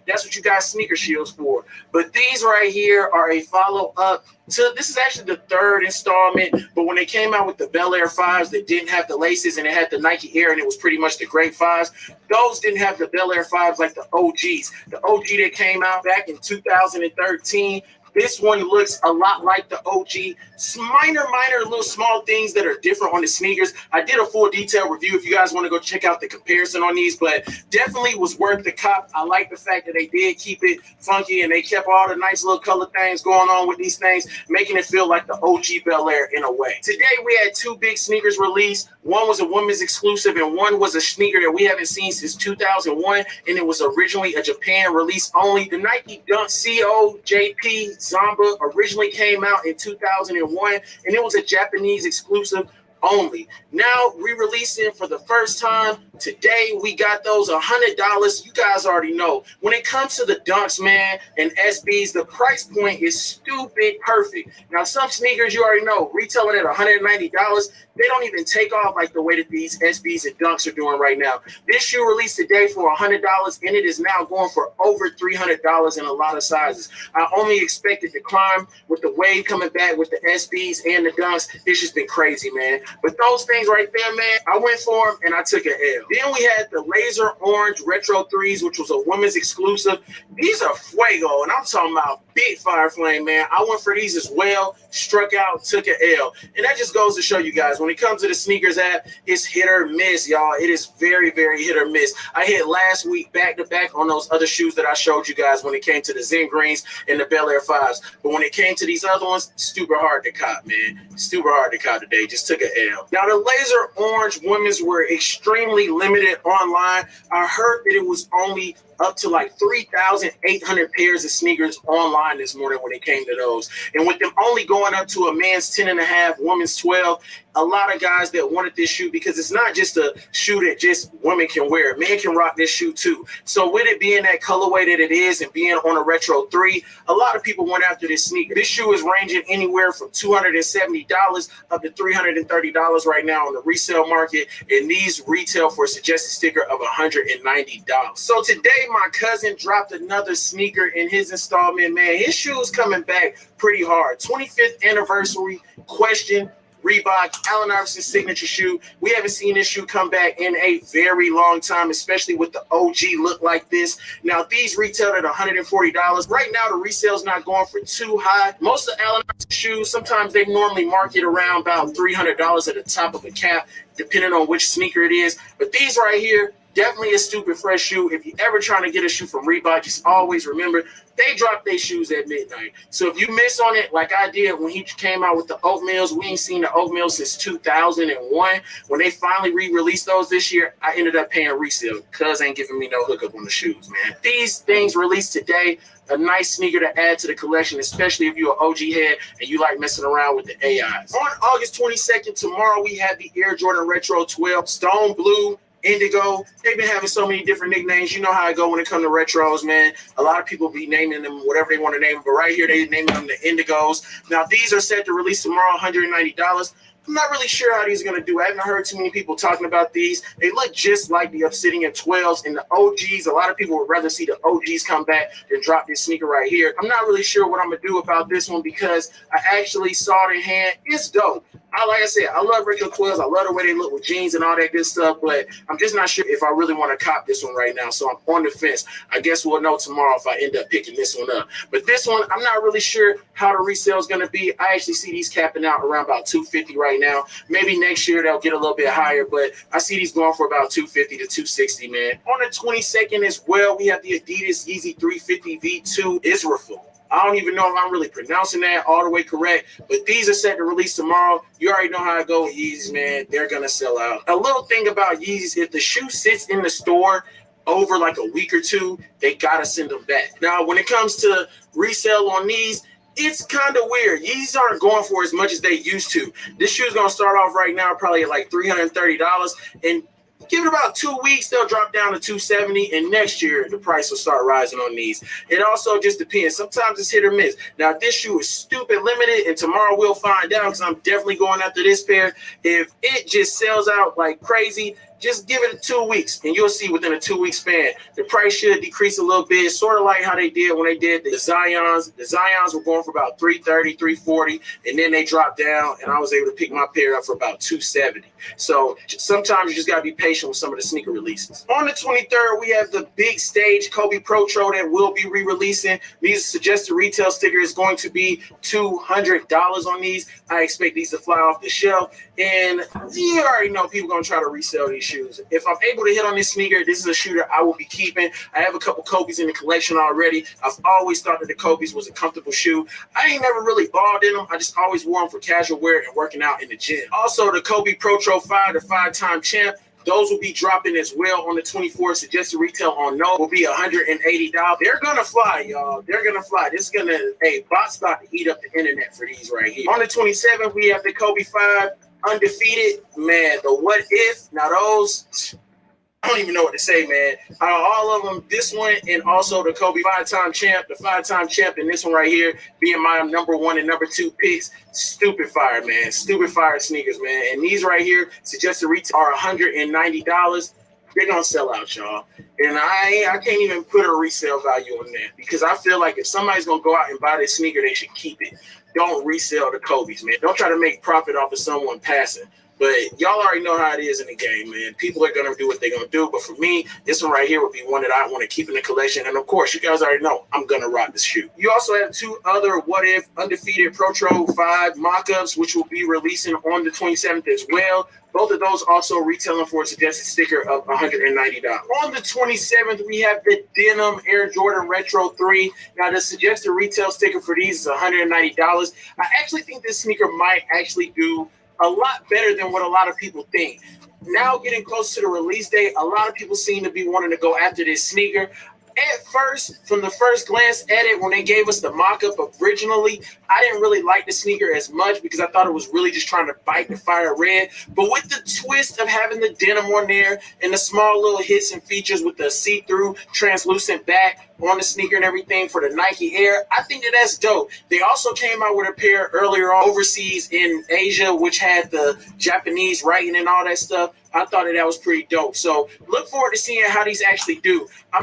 That's what you got sneaker shields for. But these right here are a follow-up to, this is actually the third installment, but when they came out with the Bel Air 5s that didn't have the laces and it had the Nike Air and it was pretty much the great 5s, those didn't have the Bel Air 5s like the OGs. The OG that came out back in 2013, this one looks a lot like the OG. Minor little small things that are different on the sneakers. I did a full detailed review if you guys want to go check out the comparison on these, but definitely was worth the cop. I like the fact that they did keep it funky and they kept all the nice little color things going on with these things, making it feel like the OG Bel Air in a way. Today we had two big sneakers released. One was a women's exclusive and one was a sneaker that we haven't seen since 2001, and it was originally a Japan release only. The Nike Dunk COJP Zamba originally came out in 2001, and it was a Japanese exclusive only. Now re-releasing for the first time today. We got those $100. You guys already know when it comes to the Dunks, man, and SBs, the price point is stupid perfect. Now some sneakers you already know retailing at $190. They don't even take off like the way that these SBs and Dunks are doing right now. This shoe released today for $100, and it is now going for over $300 in a lot of sizes. I only expected to climb with the wave coming back with the SBs and the Dunks. It's just been crazy, man. But those things right there, man, I went for them and I took an L. Then we had the laser orange retro 3s, which was a women's exclusive. These are fuego, and I'm talking about big fire flame, man. I went for these as well, struck out, took an L. And that just goes to show you guys, when it comes to the sneakers app, it's hit or miss, y'all. It is very, very hit or miss. I hit last week back-to-back on those other shoes that I showed you guys when it came to the Zen Greens and the Bel Air 5s. But when it came to these other ones, super hard to cop, man. Super hard to cop today. Just took an L. Now, the laser orange women's were extremely limited online. I heard that it was only up to like 3,800 pairs of sneakers online this morning when it came to those. And with them only going up to a man's 10.5, woman's 12, a lot of guys that wanted this shoe because it's not just a shoe that just women can wear. Men can rock this shoe too. So with it being that colorway that it is and being on a Retro 3, a lot of people went after this sneaker. This shoe is ranging anywhere from $270 up to $330 right now on the resale market, and these retail for a suggested sticker of $190. So today my cousin dropped another sneaker in his installment, man. His shoe is coming back pretty hard. 25th anniversary question. Reebok, Allen Iverson's signature shoe. We haven't seen this shoe come back in a very long time, especially with the OG look like this. Now, these retail at $140. Right now, the resale's not going for too high. Most of Allen Iverson shoes, sometimes they normally market around about $300 at the top of a cap, depending on which sneaker it is. But these right here, definitely a stupid fresh shoe. If you're ever trying to get a shoe from Reebok, just always remember they drop their shoes at midnight. So if you miss on it, like I did when he came out with the oatmeals, we ain't seen the oatmeal since 2001. When they finally re-released those this year, I ended up paying resale. Cuz ain't giving me no hookup on the shoes, man. These things released today, a nice sneaker to add to the collection, especially if you're an OG head and you like messing around with the AIs. On August 22nd, tomorrow, we have the Air Jordan Retro 12 Stone Blue, Indigo. They've been having so many different nicknames. You know how I go when it comes to retros, man. A lot of people be naming them whatever they want to name them, but right here they naming them the Indigos. Now these are set to release tomorrow, $190. I'm not really sure how these are going to do. I haven't heard too many people talking about these. They look just like the Obsidian 12s and the OGs. A lot of people would rather see the OGs come back than drop this sneaker right here. I'm not really sure what I'm going to do about this one because I actually saw it in hand. It's dope. Like I said, I love retro 12s. I love the way they look with jeans and all that good stuff, but I'm just not sure if I really want to cop this one right now. So I'm on the fence. I guess we'll know tomorrow if I end up picking this one up. But this one, I'm not really sure how the resale is going to be. I actually see these capping out around about $250 right now. Maybe next year they'll get a little bit higher, but I see these going for about $250 to $260, man. On the 22nd as well, we have the Adidas Yeezy 350 V2 Israfel. I don't even know if I'm really pronouncing that all the way correct, but these are set to release tomorrow. You already know how I go with Yeezys, man. They're going to sell out. A little thing about Yeezys, if the shoe sits in the store over like a week or two, they got to send them back. Now, when it comes to resale on these, it's kind of weird. Yeezys aren't going for as much as they used to. This shoe is going to start off right now probably at like $330, and give it about 2 weeks, they'll drop down to $270, and next year the price will start rising on these. It also just depends. Sometimes it's hit or miss. Now, this shoe is stupid limited, and tomorrow we'll find out because I'm definitely going after this pair. If it just sells out like crazy, just give it 2 weeks, and you'll see within a 2 week span, the price should decrease a little bit, sort of like how they did when they did the Zions. The Zions were going for about $330, $340, and then they dropped down, and I was able to pick my pair up for about $270. So sometimes you just got to be patient with some of the sneaker releases. On the 23rd, we have the big stage Kobe Pro-Tro that will be re-releasing. These suggested retail sticker is going to be $200 on these. I expect these to fly off the shelf, and you already know people going to try to resell these shoes. If I'm able to hit on this sneaker, this is a shoe that I will be keeping. I have a couple Kobe's in the collection already. I've always thought that the Kobe's was a comfortable shoe. I ain't never really balled in them. I just always wore them for casual wear and working out in the gym. Also, the Kobe Pro-Tro 5, the 5-time champ, those will be dropping as well on the 24th. Suggested retail on no will be $180. They're gonna fly, y'all. They're gonna fly. This is gonna, bots about to eat up the internet for these right here. On the 27th, we have the Kobe 5 undefeated. Man, the what if? Now those, I don't even know what to say, man. All of them, this one and also the Kobe 5-time champ, the 5-time champ, and this one right here being my number 1 and number 2 picks. Stupid fire, man. Stupid fire sneakers, man. And these right here, suggested retail are $190. They're gonna sell out, y'all. And I can't even put a resale value on that because I feel like if somebody's gonna go out and buy this sneaker, they should keep it. Don't resell the Kobe's, man. Don't try to make profit off of someone passing. But y'all already know how it is in the game, man. People are going to do what they're going to do. But for me, this one right here would be one that I want to keep in the collection. And, of course, you guys already know I'm going to rock this shoe. You also have 2 other what-if undefeated Pro-Tro 5 mock-ups, which will be releasing on the 27th as well. Both of those also retailing for a suggested sticker of $190. On the 27th, we have the Denim Air Jordan Retro 3. Now, the suggested retail sticker for these is $190. I actually think this sneaker might actually do a lot better than what a lot of people think. Now getting close to the release date, a lot of people seem to be wanting to go after this sneaker. at first, from the first glance at it, when they gave us the mock-up originally, I didn't really like the sneaker as much because I thought it was really just trying to bite the fire red. But with the twist of having the denim on there and the small little hits and features with the see-through translucent back on the sneaker and everything for the Nike Air, I think that's dope. They also came out with a pair earlier on overseas in Asia, which had the Japanese writing and all that stuff. I thought that was pretty dope. So look forward to seeing how these actually do. I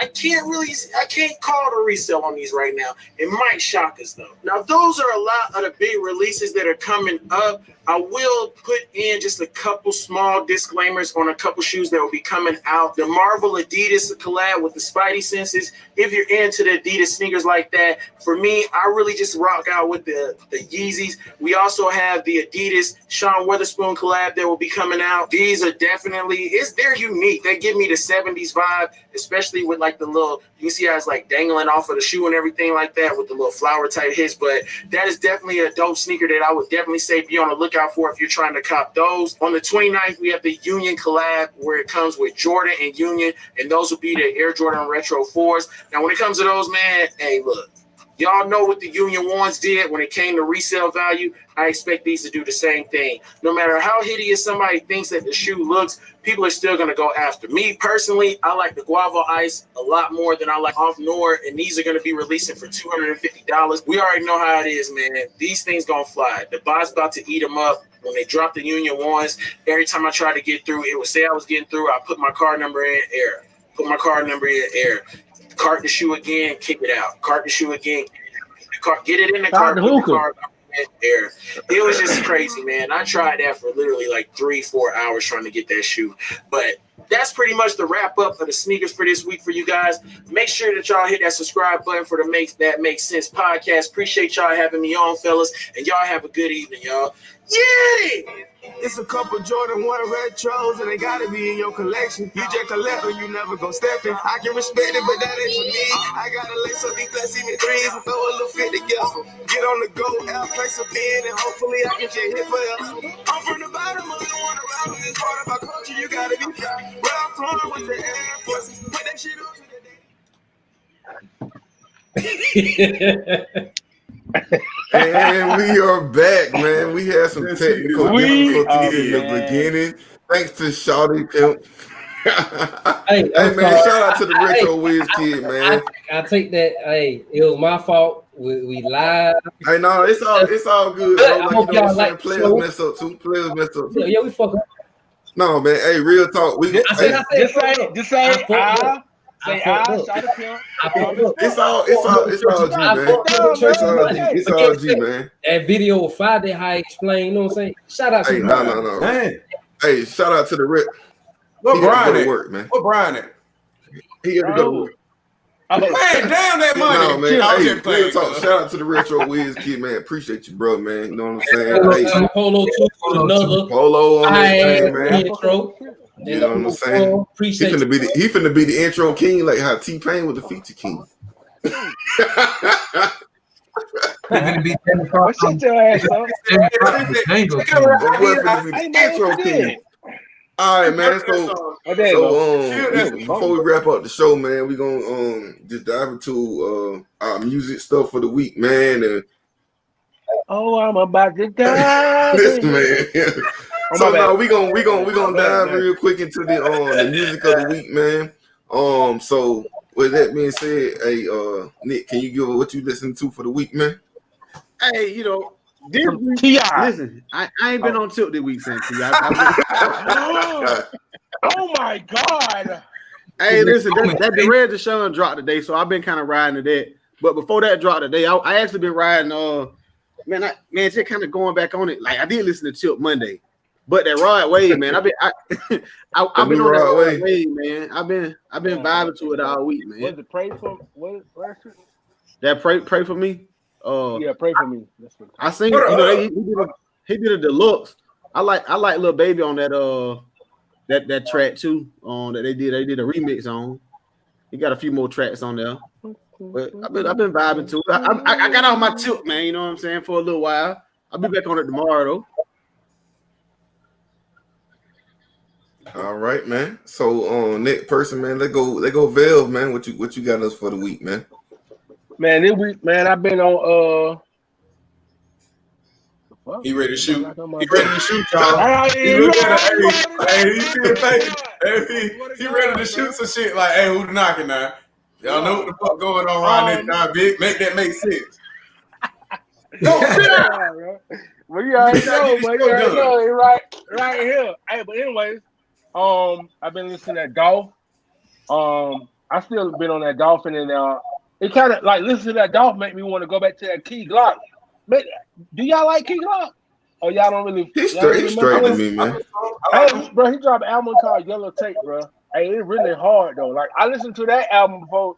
can't call the resale on these right now. It might shock us though. Now, those are a lot of the big releases that are coming up. I will put in just a couple small disclaimers on a couple shoes that will be coming out. The Marvel Adidas collab with the Spidey senses. If you're into the Adidas sneakers like that, for me, I really just rock out with the Yeezys. We also have the Adidas Sean Weatherspoon collab that will be coming out. These are definitely, they're unique. They give me the 70s vibe, especially with like the little, you see how it's like dangling off of the shoe and everything like that with the little flower type hits. But that is definitely a dope sneaker that I would definitely say be on the lookout for if you're trying to cop those. On the 29th, we have the Union collab where it comes with Jordan and Union, and those will be the Air Jordan Retro 4s. Now, when it comes to those, man, hey, look, y'all know what the Union ones did when it came to resale value. I expect these to do the same thing. No matter how hideous somebody thinks that the shoe looks, people are still going to go after. Me, personally, I like the Guava Ice a lot more than I like Off Nord, and these are going to be releasing for $250. We already know how it is, man. These things going to fly. The bot's about to eat them up. When they drop the Union ones, every time I try to get through, it would say I was getting through. I put my card number in, error. Put my card number in, error. Cart the shoe again, kick it out. Cart the shoe again, get it in the cart, put the card number in, error. It was just crazy, man. I tried that for literally like 3-4 hours trying to get that shoe. But that's pretty much the wrap up of the sneakers for this week for you guys. Make sure that y'all hit that subscribe button for the That Makes Sense podcast. Appreciate y'all having me on, fellas. And y'all have a good evening, y'all. Yeah! It's a couple Jordan 1 retros and they gotta be in your collection. You just collect or you never go stepping. I can respect it, but that ain't for me. I gotta lace up these plus even threes and throw a little fit together. Get on the go, out, place a pin, and hopefully I can just hit forever. I'm from the bottom, I don't wanna ride with this part of my culture. You gotta be proud. Where I'm from with the Air Forces. Put that shit on to the day. And we are back, man. We had some technical difficulties in the beginning. Thanks to Shawty Pimp. Hey, man, shout out to the RetroWizKid, man. I take that. Hey, it was my fault. We live. Hey, no, it's all good. Bro. Like, you know what I'm saying? Players mess up too. Players mess up too. Yeah, we fuck up. No, man. Hey, real talk. Just say It's all G, man. It's all G, man. That video will fire that how I explain, you know what I'm saying? Shout out to no. Man. Hey, shout out to the Rip. What Brian at? Work, man. What Brian at? He had to go to work. Man, damn that money. No, man. Hey, real talk. Shout out to the RetroWizKid, man. Appreciate you, bro, man. You know what I'm saying? Hey, Polo too, another Polo on this thing, man. Intro. You know what I'm saying? He finna be the intro king, like how T-Pain was the feature king. Shut your ass up. All right, man. So before we wrap up the show, man, we gonna just dive into our music stuff for the week, man. And I'm about to die. This man. So now we gonna dive real quick into the music of the week, man. So with that being said, hey, Nick, can you give what you listen to for the week, man? Hey, you know, this week, listen, I ain't been on tilt this week since. Oh my God! Hey, listen, that Red Deshaun dropped today, so I've been kind of riding to that. But before that dropped today, I actually been riding. Man, just kind of going back on it. Like I did listen to Tilt Monday. But that Rod Wave, man, I've been on that Rod Wave, man. I've been vibing to it all week, man. Was it pray for what? That pray for me. Yeah, pray for me. That's what I seen. You know, he did a deluxe. I like Lil Baby on that track too. That they did a remix on. He got a few more tracks on there. But I've been vibing to it. I got on my tilt, man. You know what I'm saying, for a little while. I'll be back on it tomorrow though. All right, man. So next person, man, let go Velv, man. What you got us for the week, man? Man, this week, man, I've been on He ready to shoot. He He ready to shoot, y'all. He look at it. Hey, he still thinking. He ready to shoot some shit. Like, hey, who knocking now? Y'all know what the fuck going on around this time, big. Make that make sense. Go sit down. Well, you already know, but you already know it right here. Hey, but anyways, I've been listening to golf. I still been on that golf, and it kind of like listening to that golf make me want to go back to that Key Glock. But do y'all like Key Glock? Or y'all don't really? He's straight to me, man. Hey, bro, he dropped an album called Yellow Tape, bro. Hey, it's really hard though. Like I listened to that album before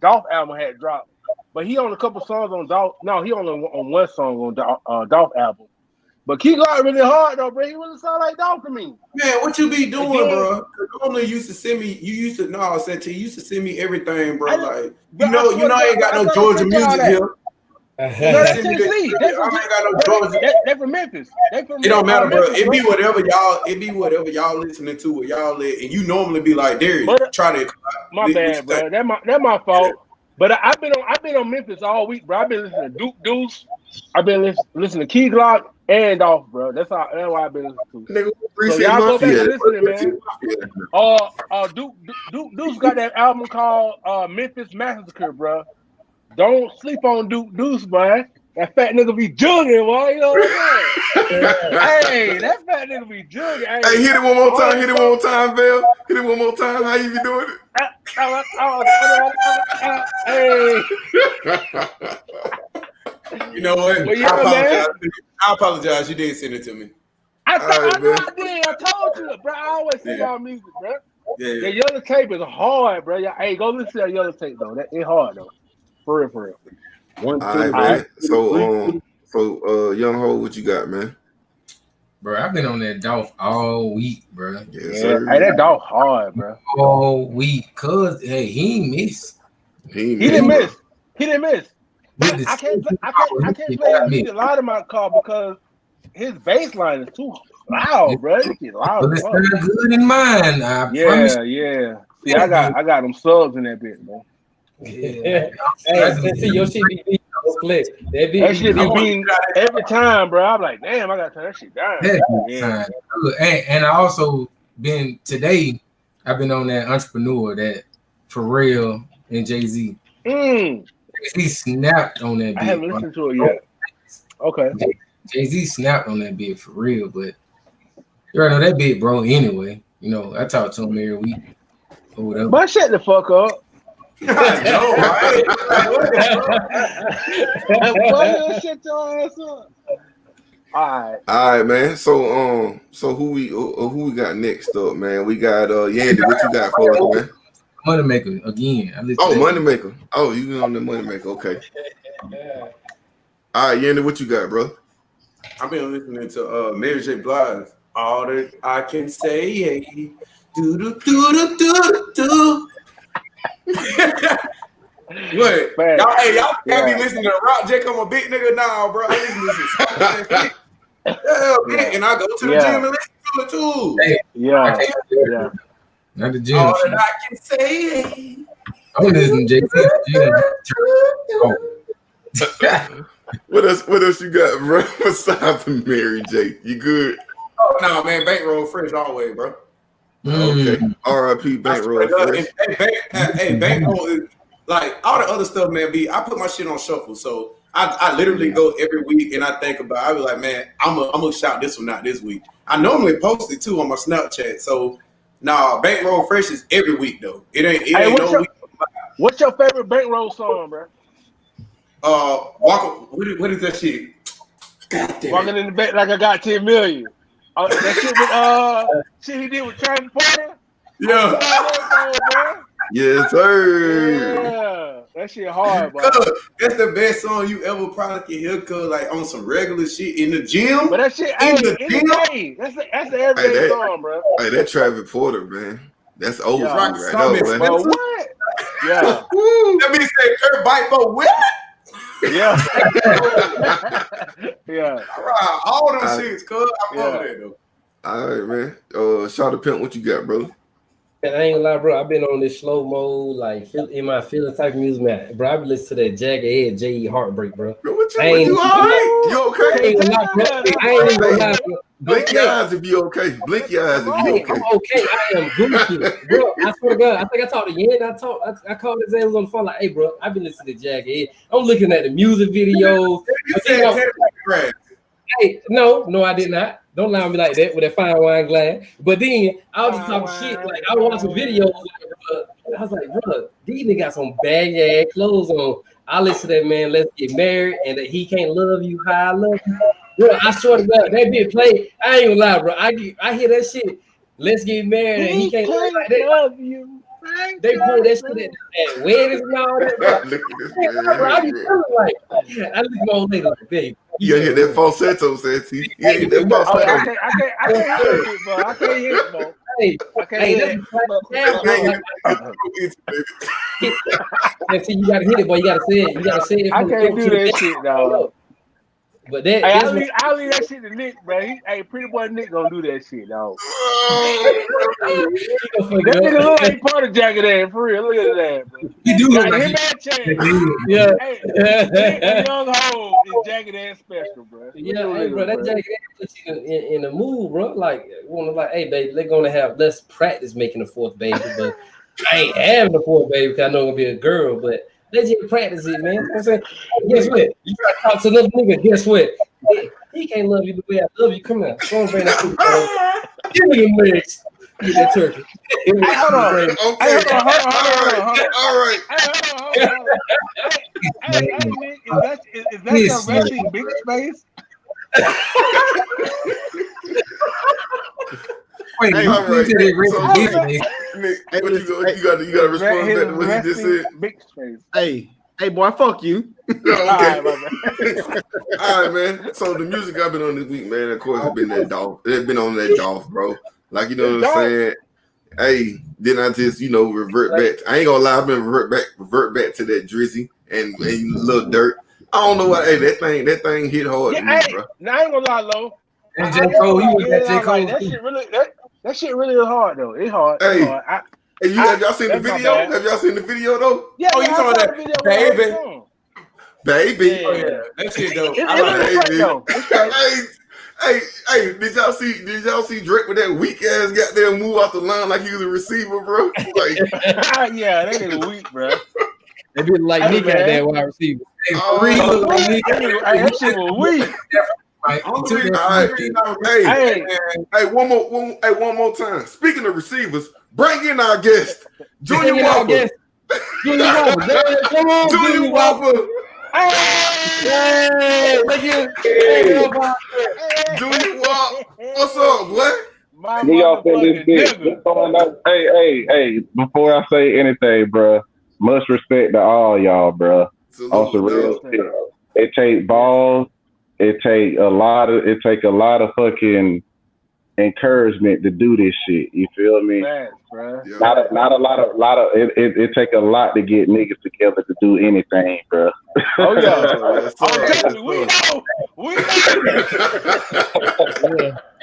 Golf album had dropped. But he on a couple songs on Dolph. No, he only on one song on Dolph album. But Key Glock really hard though, bro. He really sound like Dolph to me. Man, what you be doing, bro? Normally you used to send me. You used to send me everything, bro. Like you know, I ain't got no Georgia music here. No, that's Tennessee. They from Memphis. It don't matter, bro. It be whatever y'all listening to, what y'all let, and you normally be like, Darius, try to. My bad, bro. That my fault. But I've been on Memphis all week, bro. I've been listening to Duke Deuce. I've been listening to Key Glock and Dolph, bro. That's why I've been listening to. So y'all go back and listen, man. Duke Deuce got that album called Memphis Massacre, bro. Don't sleep on Duke Deuce, boy. That fat nigga be jugging, boy. You know what I'm saying? Hey, that fat nigga be jugging. Hey, hit it one more time. Hit it one more time, Bill. Hit it one more time. How you be doing it? Hey. You know what? Well, yeah, I apologize. You did send it to me. I did. I told you, bro. I always send y'all music, bro. Yeah. The Yellow Tape is hard, bro. Hey, go listen to that Yellow Tape, though. That ain't hard, though. For real. All right, man. So, Young Ho, what you got, man? Bro, I've been on that Dolph all week, bro. Yes, sir. Hey, that Dolph hard, bro. All week, cause hey, he ain't miss. He didn't miss. I can't play music loud in my car because his bass line is too loud, bro. It's loud. But it's not good in mine. I promise. Yeah. See, I got them subs in that bitch, man. Yeah. Hey, see your shit be split. That shit be being every time, bro. I'm like, damn, I gotta turn that shit down. Yeah. And I also been today. I've been on that Entrepreneur, that Pharrell and Jay-Z. Jay-Z snapped on that beat. I haven't listened to it yet. Okay. Jay-Z snapped on that beat for real, but you already know that beat, bro. Anyway, you know I talk to him every week or whatever. But shut the fuck up. I know, right? Shut your ass up. All right, man. So who we got next up, man? We got Yandy. What you got for us, man? Moneymaker again. Moneymaker. Oh, you been on the Moneymaker. Okay. All right, Yandy, what you got, bro? I've been listening to Mary J. Blige. All that I can say, hey, do. What? Y'all can't be listening to Rock J. I'm a big nigga now, bro. I listen to this shit. And I go to the gym and listen to it too. Yeah. Not the gym. All that I can say, hey. I'm listening to JT. What else you got, bro? Besides the Mary J, you good? Oh no, man, Bankroll Fresh always, bro. Okay. R.I.P. Bankroll Fresh. Hey, Bankroll is like all the other stuff, man. I put my shit on shuffle, so I literally go every week and I think about. I be like, man, I'm gonna shout this one out this week. I normally post it too on my Snapchat, so Bankroll Fresh is every week though. It ain't no week. What's your favorite Bankroll song, bro? What is that shit? Walking in the back like I got 10 million. That shit with shit he did with Travis Porter. Yeah. Yes, sir. Yeah, that shit hard, bro. That's the best song you ever probably can hear, cause like on some regular shit in the gym. But that shit ain't in the gym. That's the everyday song, bro. Hey, that Travis Porter, man. That's old right there, man. What? Yeah. That means say Kurt bite for what? Yeah. Yeah. All right. All them shits, cuz I follow that though. All right, man. Shout out Pimp, what you got, brother? And I ain't gonna lie, bro. I've been on this slow mode, like in my feeling type of music, man. Bro, I been listening to that Jagged Edge, J.E. Heartbreak, bro. Bro, what you all right? You okay? I ain't gonna lie, bro. I ain't even gonna lie, bro. Blink your eyes if you okay. Blink your eyes if you okay. I'm okay. I am goofy, bro. I swear to God. I think I talked to Yen. I called his ass on the phone like, hey, bro, I've been listening to Jagged Edge. I'm looking at the music videos. Hey, no, I did not. Don't lie on me like that with that fine wine glass. But then I was just talking shit. Like I was watching videos. And I was like, bro, these niggas got some bag ass clothes on. I listen to that man. Let's get married, and that he can't love you how I love you. Bro, I swear to God, that bitch play. I ain't gonna lie, bro. I hear that shit. Let's get married, and he can't love you. They play that shit at weddings and all that. Bro, I be feeling like I look at my old lady like, babe. You hear that falsetto, Santee? You hear that falsetto? I can't hear it, bro. I can't hear it, bro. I can't hear it. And see, you gotta hit it, boy. You gotta say it. You gotta say it. I can't do that shit, dog. But that, I'll leave that shit to Nick, bro. Pretty boy Nick gonna do that shit, dog. That nigga look like part of Jagged Edge, for real. Look at that, bro. He do look him like that change. Yeah. Hey, young hoe is Jagged Edge special, bro. Yeah, hey, bro, that Jagged Edge puts you in the mood, bro. Like, hey, baby, let's practice making a fourth baby, but I ain't having a fourth baby because I know I'm gonna be a girl, but let's just practice it, man. You know what I'm saying? Guess what? You try to talk to another nigga, guess what? He can't love you the way I love you. Come on, go and bring that food. Give me the legs. Get that turkey. Hold on. All right. Hey, Nick, is that your resting big space? Wait, Hey, all right. Nick, what you got to respond back to what he just said. Big space. Hey, boy, fuck you. Okay. All right, man. So the music I've been on this week, man, of course, it's been that Dolph. It's been on that Dolph, bro. Like, you know what I'm saying? Hey, then I just, revert back. I ain't gonna lie, I've been revert back to that Drizzy and Lil Durk. I don't know why. Hey, that thing hit hard to me, bro. Now I ain't gonna lie, Lo. And J. Cole, he was that J. Cole. That shit really is hard though. It's hard. Hey, it's hard. have y'all seen the video? Have y'all seen the video though? Yeah. Oh, you talking about that baby? Oh yeah, that shit dope. Hey, did y'all see Drake with that weak ass goddamn move off the line like he was a receiver, bro? Like, yeah, that is weak, bro. They be like Nick out there wide receiver. That shit was weak. Hey, one more time. Speaking of receivers, bring in our guest, Junior Whopper. Junior Whopper. Hey, look at Junior Whopper. What's up, boy? We all in this bitch. Hey, before I say anything, bro, much respect to all y'all, bro. On some real shit. It take balls. It take a lot of fucking encouragement to do this shit. You feel me? Thanks, bro. Not a lot of it take a lot to get niggas together to do anything, bro. Oh yeah. We know.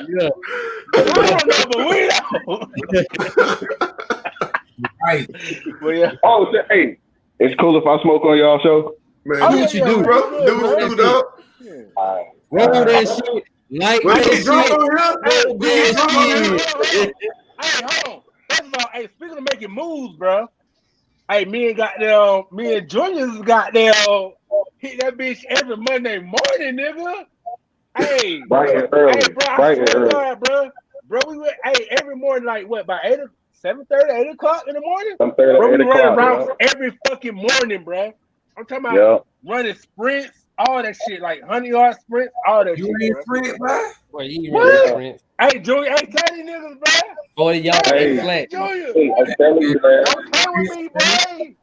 Yeah. We know. Right. Well, yeah. Oh, hey, it's cool if I smoke on y'all show. Man, do what you do, bro. Do what you do, dog. Roll that shit. Like Hey, hold on. First of all, speaking of making moves, bro. Hey, me and Junior's got there hit that bitch every Monday morning, nigga. Hey, Bright and early. Hey, bro, I swear to God, bro. Bro, we went every morning, like what, by 7:30, 8 o'clock in the morning? Bro, we running around every fucking morning, bro. I'm talking about running sprints, all that shit, like 100-yard sprints, all that shit. You ain't sprint, bro? Boy, you running sprints. Hey, Junior, tell these niggas, bro. 40 y'all flat. Junior, I'm telling you, man. don't play with me, boy.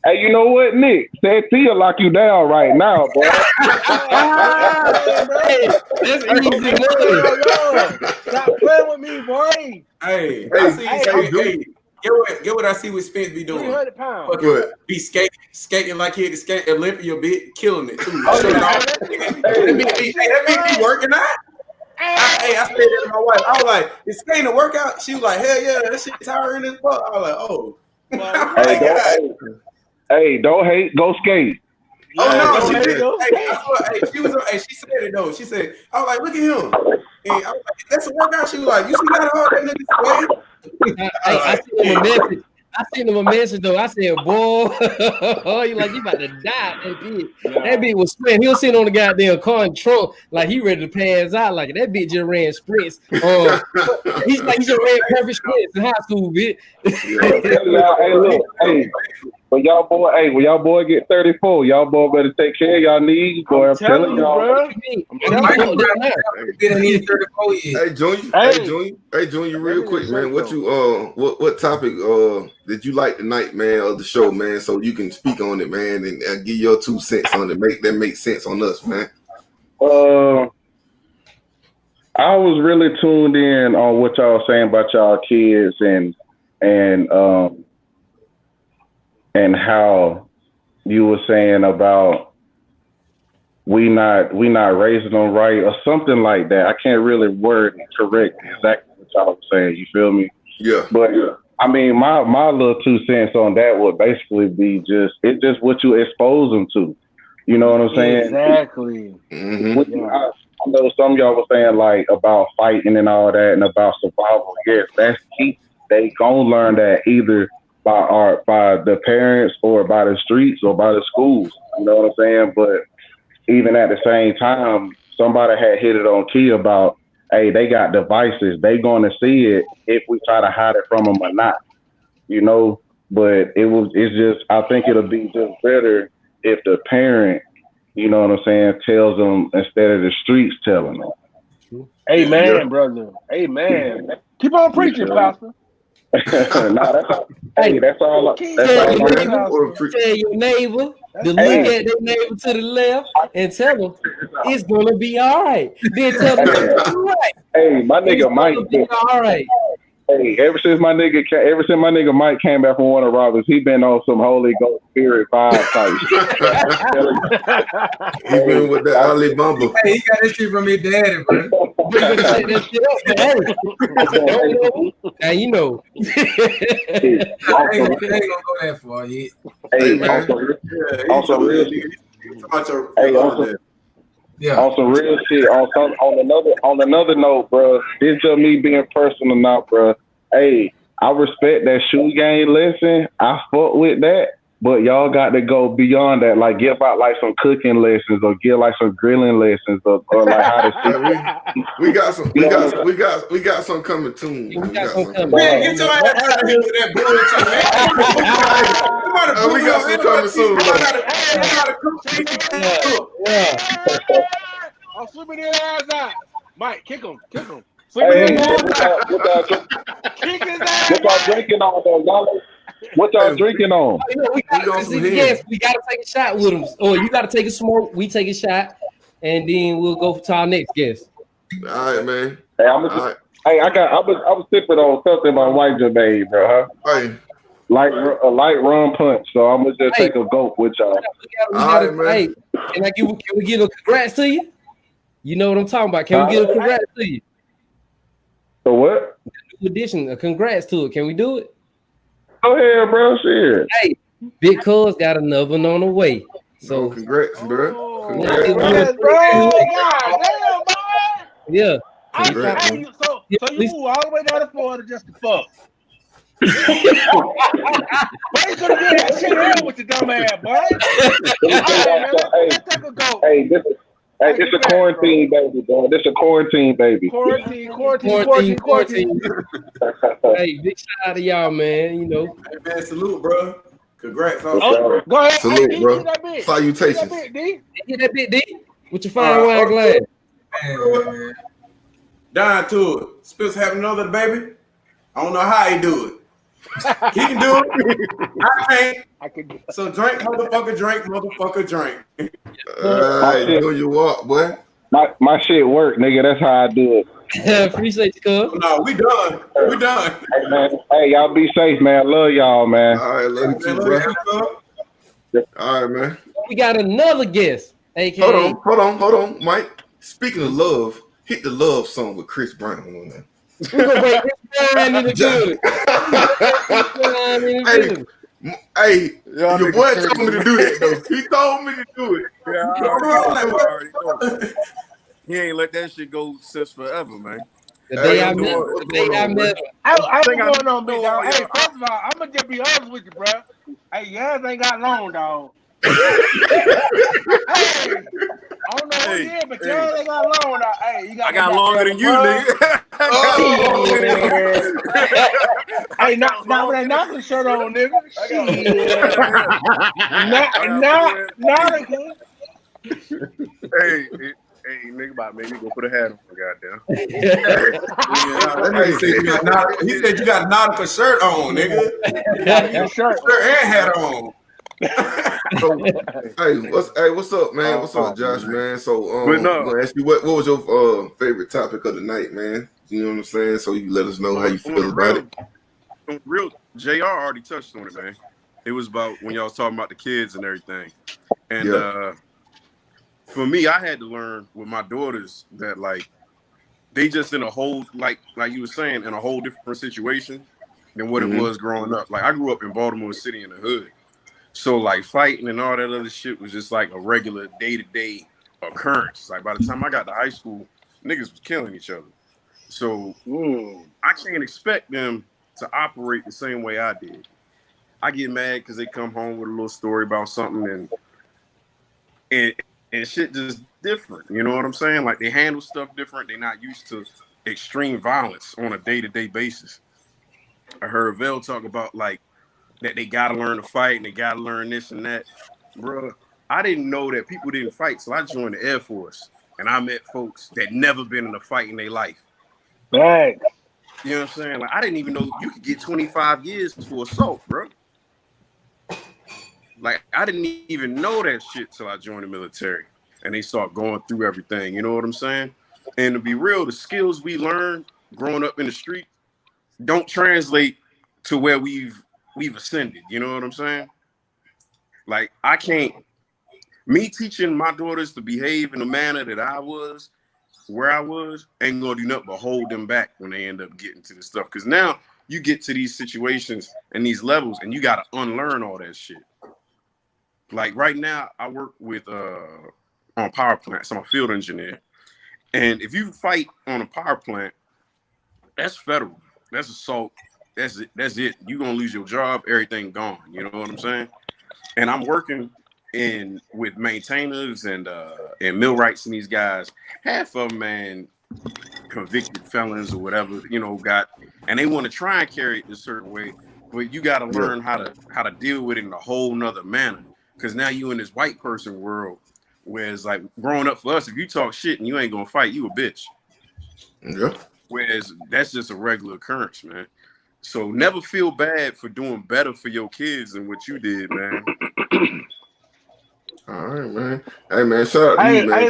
Hey, you know what, Nick? Said T will lock you down right now, boy. That's easy. Stop playing with me, boy. Hey, Get what I see what Spence be doing. 300 pounds. Fucking be skating like he had to skate Olympia bit, killing it too. That bitch be working out. I said that to my wife. I was like, "Is skating a workout?" She was like, "Hell yeah, that shit tiring as fuck." I was like, "Oh." Hey, don't hate. Go skate. Oh no, she did. She said it though. She said, "I was like, look at him." And I was like, "That's a workout." She was like, "You see how hard that nigga sweating?" I seen him a message though. I said, "Boy, you like you about to die." That bitch was sweating. He was sitting on the goddamn car in trunk, like he ready to pass out. Like that bitch just ran sprints. He's like he just ran perfect sprints in high school, bitch. Hey, when y'all boy get 34, y'all boy better take care of y'all knees, boy. I'm telling y'all, bro. Hey, Junior, real quick, man. What you what topic did you like tonight, man, of the show, man? So you can speak on it, man, and give your 2 cents on it. Make sense on us, man. I was really tuned in on what y'all saying about y'all kids and how you were saying about we not raising them right or something like that. I can't really word correct exactly what y'all were saying. You feel me? Yeah. But I mean, my little 2 cents on that would basically be it's just what you expose them to. You know what I'm saying? Exactly. Mm-hmm. I know some of y'all were saying like about fighting and all that and about survival. Yes, that's key. They gonna learn that either by the parents or by the streets or by the schools. You know what I'm saying? But even at the same time, somebody had hit it on key about, hey, they got devices. They going to see it if we try to hide it from them or not. You know, but it's just, I think it'll be just better if the parent, you know what I'm saying, tells them instead of the streets telling them. Amen, brother. Amen. Keep on preaching, Pastor. That's all. Hey, that's all. Tell your neighbor to look at their neighbor to the left and tell them it's gonna be all right. Then tell them it's all right. Hey, my nigga Mike. All right. Hey, ever since my nigga Mike came back from Warner Robins, he been on some Holy Ghost Spirit vibe type shit. He been with the Ali Bumble. Hey, he got that shit from his daddy, bro. And you know, I ain't gonna go that far yet. Hey, also real shit. Yeah. On some real shit. On another note, bro. This just me being personal now, bro. Hey, I respect that shoe game lesson. I fuck with that. But y'all got to go beyond that. Like give out like some cooking lessons or give like some grilling lessons or like how to see. We got some coming soon. Man, get your ass out of here with that bullshit, man. We got some coming soon. I'm swimming their ass out. Mike, kick him. Hey, what y'all drinking on though? Y'all, what y'all drinking on? We gotta take a shot with them. Or you gotta take a smoke. We take a shot, and then we'll go to our next guest. All right, man. Hey, I was sipping on something my wife just made, bro. Huh? Hey. A light rum punch, so I'm gonna just take a gulp with y'all. Hey, can we give a congrats to you? You know what I'm talking about? Can we give a congrats to you? So what? New addition, a congrats to it. Can we do it? Go ahead, bro. Shit. Hey, Big Cuz got another one on the way. So congrats, bro. Congrats, bro. God damn, boy. Yeah. So you move all the way down to Florida just to fuck. Why you gonna get that shit out with your dumb ass, boy? Let's take a go. Hey, this a quarantine baby, bro. This a quarantine baby. Quarantine. Hey, big shout out to y'all, man. You know. Hey, man, salute, bro. Congrats. Go ahead. Salute, bro. Salutations. Get that bit, D. With your fine wine glass. Dying to it. Spence having another baby. I don't know how he do it. He can do it. I can't. So drink, motherfucker, drink. Do you walk, boy? My shit work, nigga. That's how I do it. Appreciate you, cuz. No, we done. We done. Hey, man. Hey, y'all be safe, man. Love y'all, man. All right, love you too, bro. All right, man. We got another guest. AKA. Hold on, Mike. Speaking of love, hit the love song with Chris Brown on there. We're gonna break Chris Brown in the good. Hey, your boy told me to do that though. He told me to do it. Yeah, I already know. He ain't let that shit go since forever, man. The day I met him. I was going on, big dog. Hey, first of all, I'm gonna just be honest with you, bro. Hey, yours ain't got long, dog. Hey, I don't know who you is, but yours ain't got long, dog. Hey, you got. I got longer than you, nigga. Hey, not with that knocking shirt on, nigga. Hey, nigga, about maybe go put a hat on, goddamn. He said you got a Nautica shirt on, nigga. Shirt and hat on. What's up, man? What's up, Josh, man? So, I'm gonna ask you what was your favorite topic of the night, man? You know what I'm saying? So you can let us know how you feel about it. Real, JR already touched on it, man. It was about when y'all was talking about the kids and everything, and for me, I had to learn with my daughters that like they just in a whole like you were saying in a whole different situation than what it was growing up. Like I grew up in Baltimore City in the hood. So like fighting and all that other shit was just like a regular day-to-day occurrence. Like by the time I got to high school, niggas was killing each other. So I can't expect them to operate the same way I did. I get mad because they come home with a little story about something and shit just different. You know what I'm saying? Like they handle stuff different. They're not used to extreme violence on a day-to-day basis. I heard Vel talk about like that they gotta learn to fight and they gotta learn this and that. Bro, I didn't know that people didn't fight, so I joined the Air Force and I met folks that never been in a fight in their life. Right. You know what I'm saying? Like I didn't even know you could get 25 years for assault, bro. Like I didn't even know that shit till I joined the military and they start going through everything. You know what I'm saying? And to be real, the skills we learned growing up in the street don't translate to where we've ascended. You know what I'm saying? Like me teaching my daughters to behave in the manner that I was, where I was, ain't gonna do nothing but hold them back when they end up getting to this stuff. Because now you get to these situations and these levels and you gotta unlearn all that shit. Like right now, I work with on power plants. I'm a field engineer. And if you fight on a power plant, that's federal. That's assault. That's it. You're gonna lose your job, everything gone. You know what I'm saying? And I'm working with maintainers and millwrights and these guys. Half of them, man, convicted felons or whatever, you know, and they want to try and carry it a certain way, but you got to learn how to deal with it in a whole nother manner. Because now you in this white person world, whereas like growing up for us, if you talk shit and you ain't gonna fight, you a bitch. Yeah. Whereas that's just a regular occurrence, man. So never feel bad for doing better for your kids than what you did, man. All right, man. Hey, man, shout out to you, man. Hey,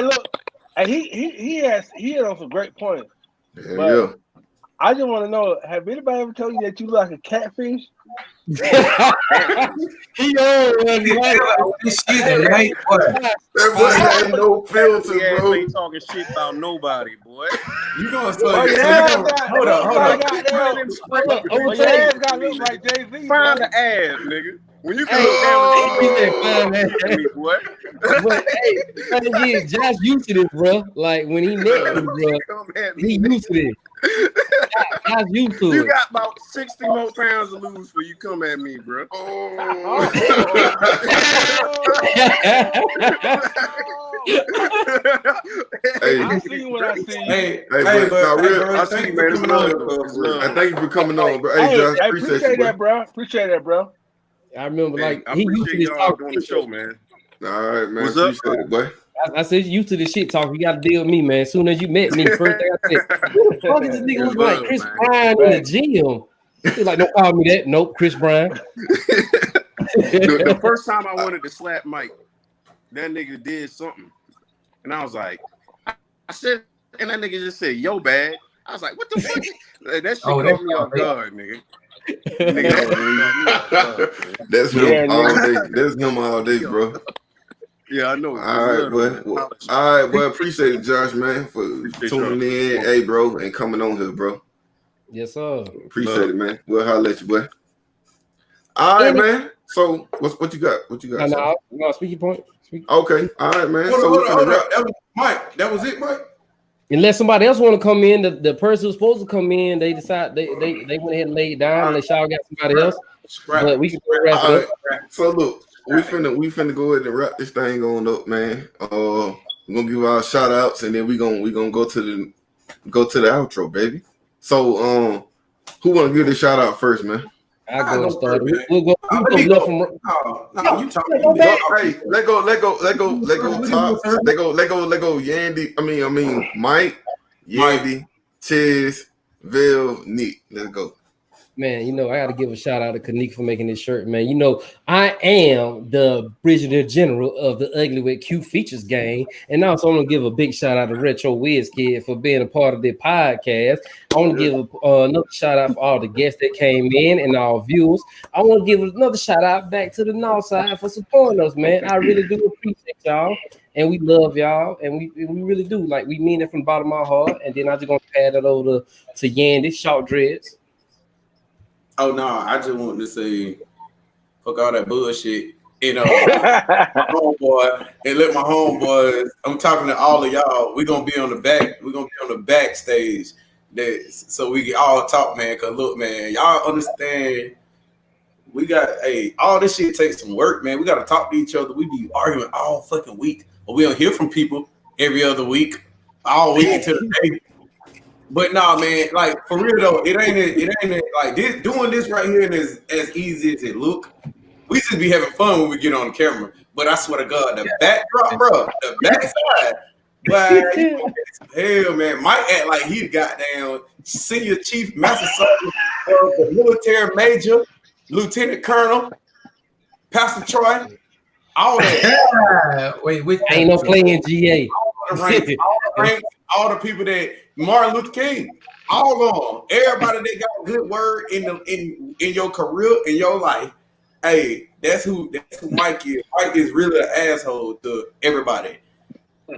look. Hey, he had on some great points. Yeah. I just want to know: have anybody ever told you that you look like a catfish? He always like this shit, right? That boy had no filter, bro. Ain't talking shit about nobody, boy. You gonna say? Hold on. Your ass got look like Jay-Z. Find the ass, nigga. When you can look down at me, boy. But hey, Josh used to this, bro. Like when he met me, bro, he used to this. Josh used to it. You got about 60 more pounds to lose for you come at me, bro. I see what I see. Hey, I see you, man. It's love. I thank you for coming on, bro. Hey, Josh, appreciate that, bro. Appreciate that, bro. I remember, like, I he used to this talk doing the show, man. All right, man. What's up, boy? I said, used to the shit talk. You got to deal with me, man. As soon as you met me, first thing I said, who the fuck is this nigga look like Chris Brown in the gym? He's like, don't call me that. Nope, Chris Brown. The first time I wanted to slap Mike, that nigga did something. And I was like, I said And that nigga just said, yo, bad. I was like, what the fuck? That shit Oh, caught me off guard, nigga. That's him all day. That's him all day, bro. Yeah, I know. All right, boy. All right, boy. Appreciate it, Josh, man, for tuning in. Hey, bro, and coming on here, bro. Yes, sir. Appreciate it, man. We'll holler at you, boy. All right, man. So, what you got? What you got? No, speak your point. Okay. All right, man. Hold on. That was Mike. That was it, Mike. Unless somebody else want to come in, the person who's supposed to come in, they decide they went ahead and laid down, and they got somebody else. But we can wrap it up. So look, we finna go ahead and wrap this thing on up, man. We're gonna give our shout outs, and then we gonna go to the outro, baby. So who wanna give the shout out first, man? I go and start. We'll go. No, you talking. Hey, let go, top. Let go, Yandy. I mean, Mike, Yandy, Chiz, Vil, Nick. Let's go. Man, you know, I got to give a shout out to Kanik for making this shirt, man. You know, I am the Brigadier General of the Ugly with Cute Features gang. And also, I'm going to give a big shout out to RetroWizKid for being a part of their podcast. I want to give another shout out for all the guests that came in and our viewers. I want to give another shout out back to the North Side for supporting us, man. I really do appreciate y'all. And we love y'all. And we really do. Like, we mean it from the bottom of our heart. And then I'm just going to pass it over to Yandy, Short Dreads. Oh no, I just wanted to say, fuck all that bullshit. You know, my homeboy, and let my homeboys. I'm talking to all of y'all. We're gonna be on the back. We're gonna be on the backstage, so we can all talk, man. Cause look, man, y'all understand. We got all this shit takes some work, man. We gotta talk to each other. We be arguing all fucking week, but we don't hear from people every other week, all week until the day. But nah, man, like for real though, it ain't like this. Doing this right here is as easy as it look. We just be having fun when we get on camera. But I swear to God, the backdrop, bro, the backside, but hell, man, Mike act like he goddamn senior chief master sergeant of the military major, lieutenant colonel, Pastor Troy, all that. Wait, ain't no playing GA. All the people that Martin Luther King, all on everybody that got a good word in your career, in your life. Hey, that's who Mike is. Mike is really an asshole to everybody.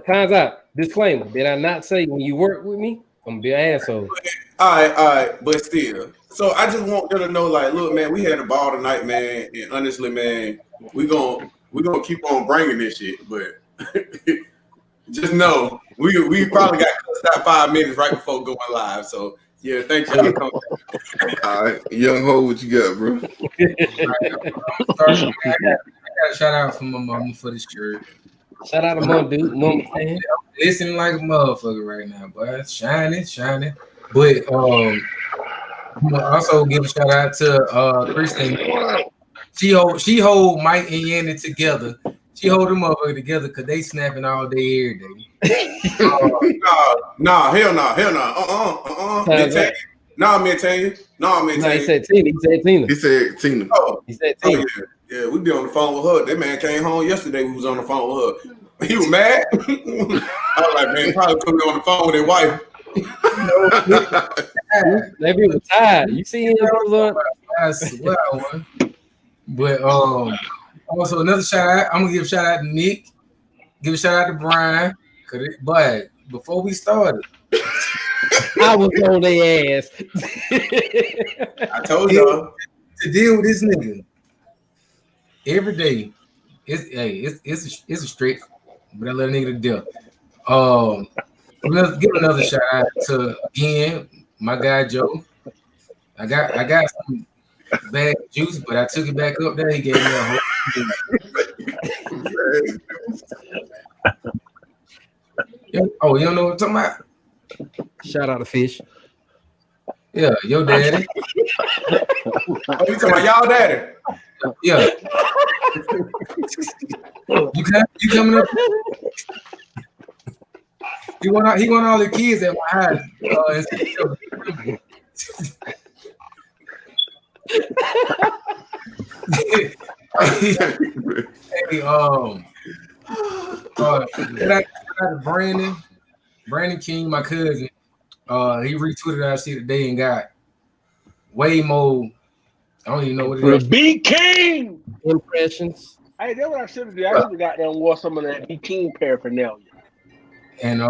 Time's out. Disclaimer: did I not say when you work with me, I'm gonna be an asshole? All right, but still. So I just want them to know, like, look, man, we had a ball tonight, man, and honestly, man, we gonna keep on bringing this shit, but. Just know we probably got cussed out 5 minutes right before going live. So yeah, thank y'all. All right, young ho, what you got, bro? I got a shout out from my mama for this shirt. Shout out to mom, dude. Mom, man. Listening like a motherfucker right now, boy. Shining. But I'm gonna also give a shout out to Kristen. She hold Mike and Yanni together. She hold them up together because they snapping all day, every day. Nah, hell no. Me tell you. He said Tina. He said Tina. Oh, he said Tina. Yeah, we be on the phone with her. That man came home yesterday. We was on the phone with her. He was mad. I was like, man, probably put me on the phone with his wife. That bitch was tired. You see him? I swear I was. But also another shout out. I'm gonna give a shout out to Nick. Give a shout out to Brian. But before we started, I was on their ass. I told y'all to deal with this nigga every day. It's a stretch, but I let a nigga to deal. Give another shout out to again my guy Joe. I got some bad juice, but I took it back up there. He gave me a whole. Oh, you don't know what I'm talking about? Shout out to Fish. Yeah, your daddy. Oh, you talking about y'all daddy? Yeah. You coming up? He want all the kids at my house. Hey, Brandon, Brandon King, my cousin, he retweeted our shit today and got way more. I don't even know what it is. B King impressions. Hey, that's what I should have did. I should have got there and wore some of that B King paraphernalia. And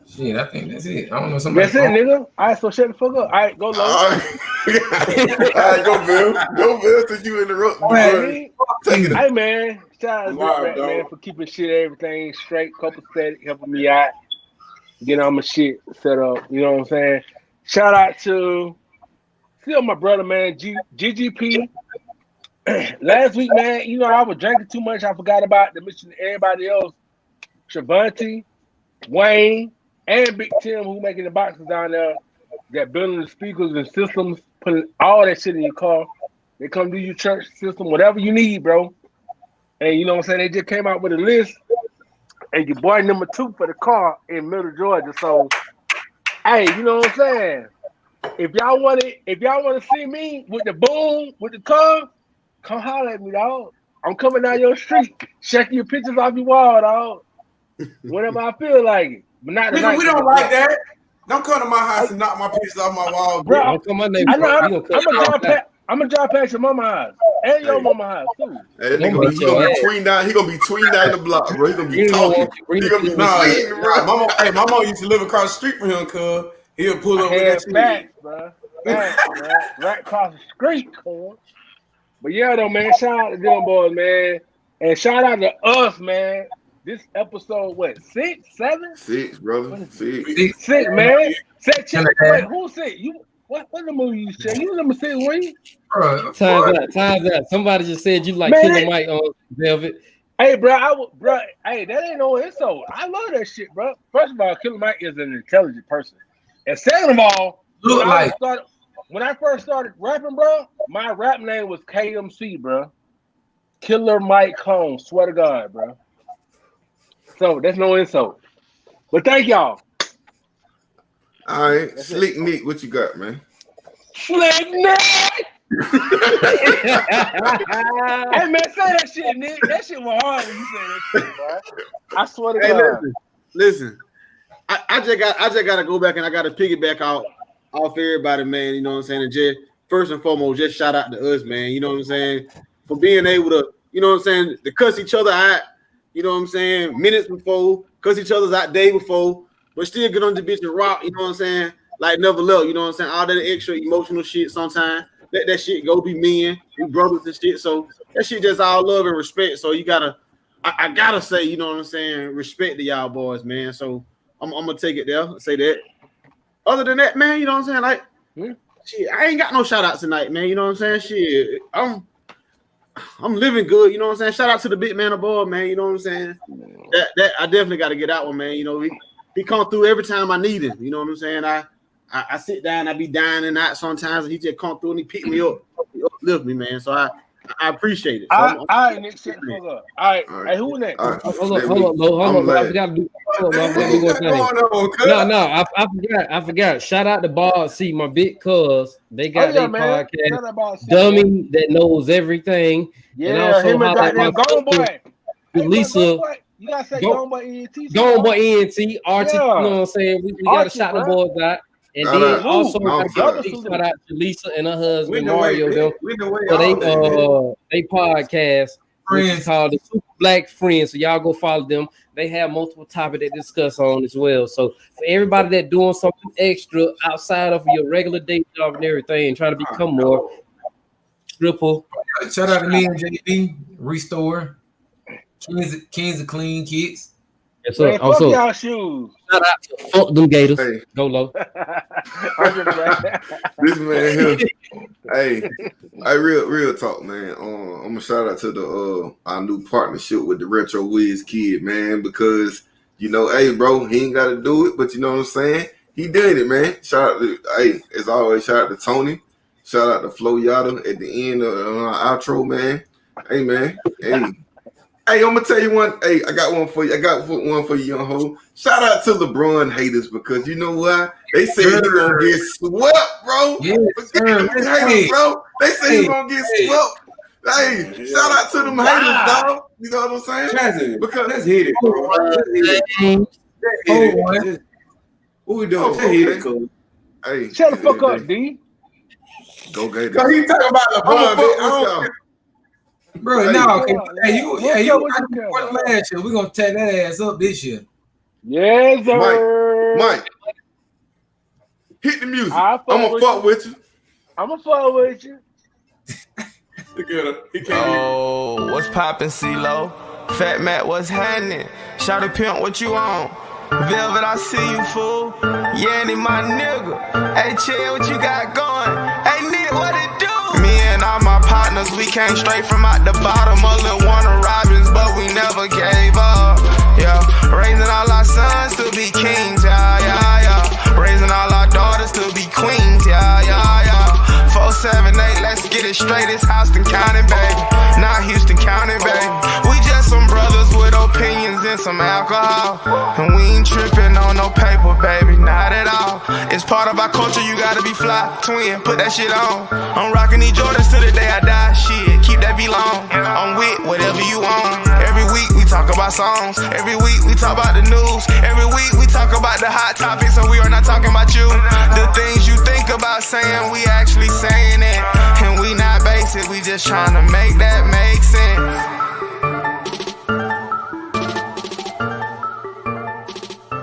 shit, I think that's it. I don't know somebody. That's it, nigga. All right, so shut the fuck up. All right, go low. All right, go Bill. Go Bill, since you interrupt. Hey man, shout out to Rap man for keeping shit, everything straight, copacetic, helping me out, getting all my shit set up. You know what I'm saying? Shout out to still my brother, man, GGP. Last week, man, you know, I was drinking too much. I forgot about the mission. Everybody else, Shavante, Wayne, and Big Tim, who making the boxes down there, that building the speakers and systems, putting all that shit in your car. They come do your church system, whatever you need, bro. And you know what I'm saying? They just came out with a list, and your boy number 2 for the car in Middle Georgia. So, hey, you know what I'm saying? If y'all want to see me with the boom, with the car, come holler at me, dog. I'm coming down your street, checking your pictures off your wall, dog. Whenever I feel like it. But not tonight. We don't like that. Don't come to my house and knock my pictures off my wall, bro. I'm gonna drive past your mama's house and your mama's house too. Hey, he gonna be tween down. He gonna be tween down the block, bro. He gonna be talking. He gonna be bro. My mama used to live across the street from him, cuz he'll pull up with that facts, bro. Facts, bro. Right across the street, cuz. But yeah, though, man. Shout out to them boys, man, and shout out to us, man. This episode, what, 6, 7? 6, brother. 6, man. 6. Wait, who said you? What the movie you said? You number 6, were you? Time's out. Somebody just said you like Killer Mike on Velvet. Hey, bro, hey, that ain't no insult. I love that shit, bro. First of all, Killer Mike is an intelligent person, and second of all, when I first started rapping, bro, my rap name was KMC, bro. Killer Mike Combs. Swear to God, bro. So that's no insult. But thank y'all. All right, that's Slick Nick, what you got, man? Slick Nick! Hey man, say that shit, Nick. That shit was hard when you said that shit, bro. I swear to God. Listen. I just gotta go back and I gotta piggyback off everybody, man. You know what I'm saying? And just first and foremost, just shout out to us, man. You know what I'm saying? For being able to, you know what I'm saying, to cuss each other out. You know what I'm saying? Minutes before, cuss each other's out day before, but still get on the bitch and rock, you know what I'm saying? Like never left, you know what I'm saying? All that extra emotional shit sometimes. Let that shit go, be men, we brothers and shit. So that shit just all love and respect. So you gotta, I gotta say, you know what I'm saying? Respect to y'all boys, man. So I'm gonna take it there, say that. Other than that, man, you know what I'm saying? Like, shit, I ain't got no shout outs tonight, man. You know what I'm saying? Shit, I'm living good, you know what I'm saying? Shout out to the big man above, man. You know what I'm saying? That I definitely got to get out one, man. You know, he come through every time I need him. You know what I'm saying? I sit down, I be dying and out sometimes, and he just come through and he pick me up, he uplift me, man. So I appreciate it. So all right, Nick, shut the fuck up. All right, hey, who next? Hold on. I forgot to do. I forgot. Shout out to Ball C, my big cuz. They got their podcast. Dummy that knows everything. Yeah, and also him and goddamn Gone Boy. Lisa. You gotta say Gone Boy ENT. Gone Boy ENT. Archie, you know what I'm saying? We gotta shout the boys out. And then also shout out to Lisa and her husband Mario. So they podcast, which is called the Super Black Friends. So y'all go follow them. They have multiple topics they discuss on as well. So for everybody that doing something extra outside of your regular day job and everything, trying to become more triple. Shout out to me and JB Restore. Kings of Clean Kids. Yes, sir. Man, also, fuck y'all shoes. Shout out to fuck them Gators. Hey. Go low. This man here. Hey, real talk, man. I'm gonna shout out to the our new partnership with the RetroWizKid, man, because you know, hey, bro, he ain't gotta do it, but you know what I'm saying? He did it, man. Shout out to, hey, as always, shout out to Tony. Shout out to Flo Yada at the end of our outro, man. Hey, man. Hey, I'm gonna tell you one. Hey, I got one for you. I got one for you, young ho. Shout out to LeBron haters because you know what? They say he's gonna get swept, bro. Yes, haters, bro. They say he's gonna get swept. Hey, shout out to them haters, dog. You know what I'm saying? Chazzy, Because let's hit it, bro. Let's hit it. Let's hit it. What we doing? Let's hit it, cool. Hey, Shut the fuck up, D. Go Gators. Cause he talking about LeBron. Bro, Hey, no, you what last year. We're gonna tear that ass up this year. Yes, sir. Mike, hit the music. I'll fuck I'm gonna with fuck with you. I'm gonna fuck with you. Look at him. He can't Oh, what's poppin', CeeLo? Fat Matt, what's happening? Shout out pimp, what you on? Velvet, I see you, fool. Yanny, my nigga. Hey, chill, what you got going? Hey, Nick, what it do? Me and all my partners, we came straight from out the bottom of Lil Wayne Robbins, but we never gave up. Yeah, raising all our sons to be kings, yeah. Raising all our daughters to be queens, yeah. 478, let's get it straight. It's Houston County, baby. Not Houston County, baby. We just some brothers with opinions and some alcohol. And we ain't tripping on no paper, baby. Not at all. It's part of our culture, you gotta be fly. Twin, put that shit on. I'm rocking these Jordans till the day I die. Shit, keep that belong. I'm with whatever you want. Every week we talk about songs. Every week we talk about the news. Every week we talk about the hot topics, and we are not talking about you. The things you think about saying, we actually saying it. And we not basic, we just trying to make that make sense.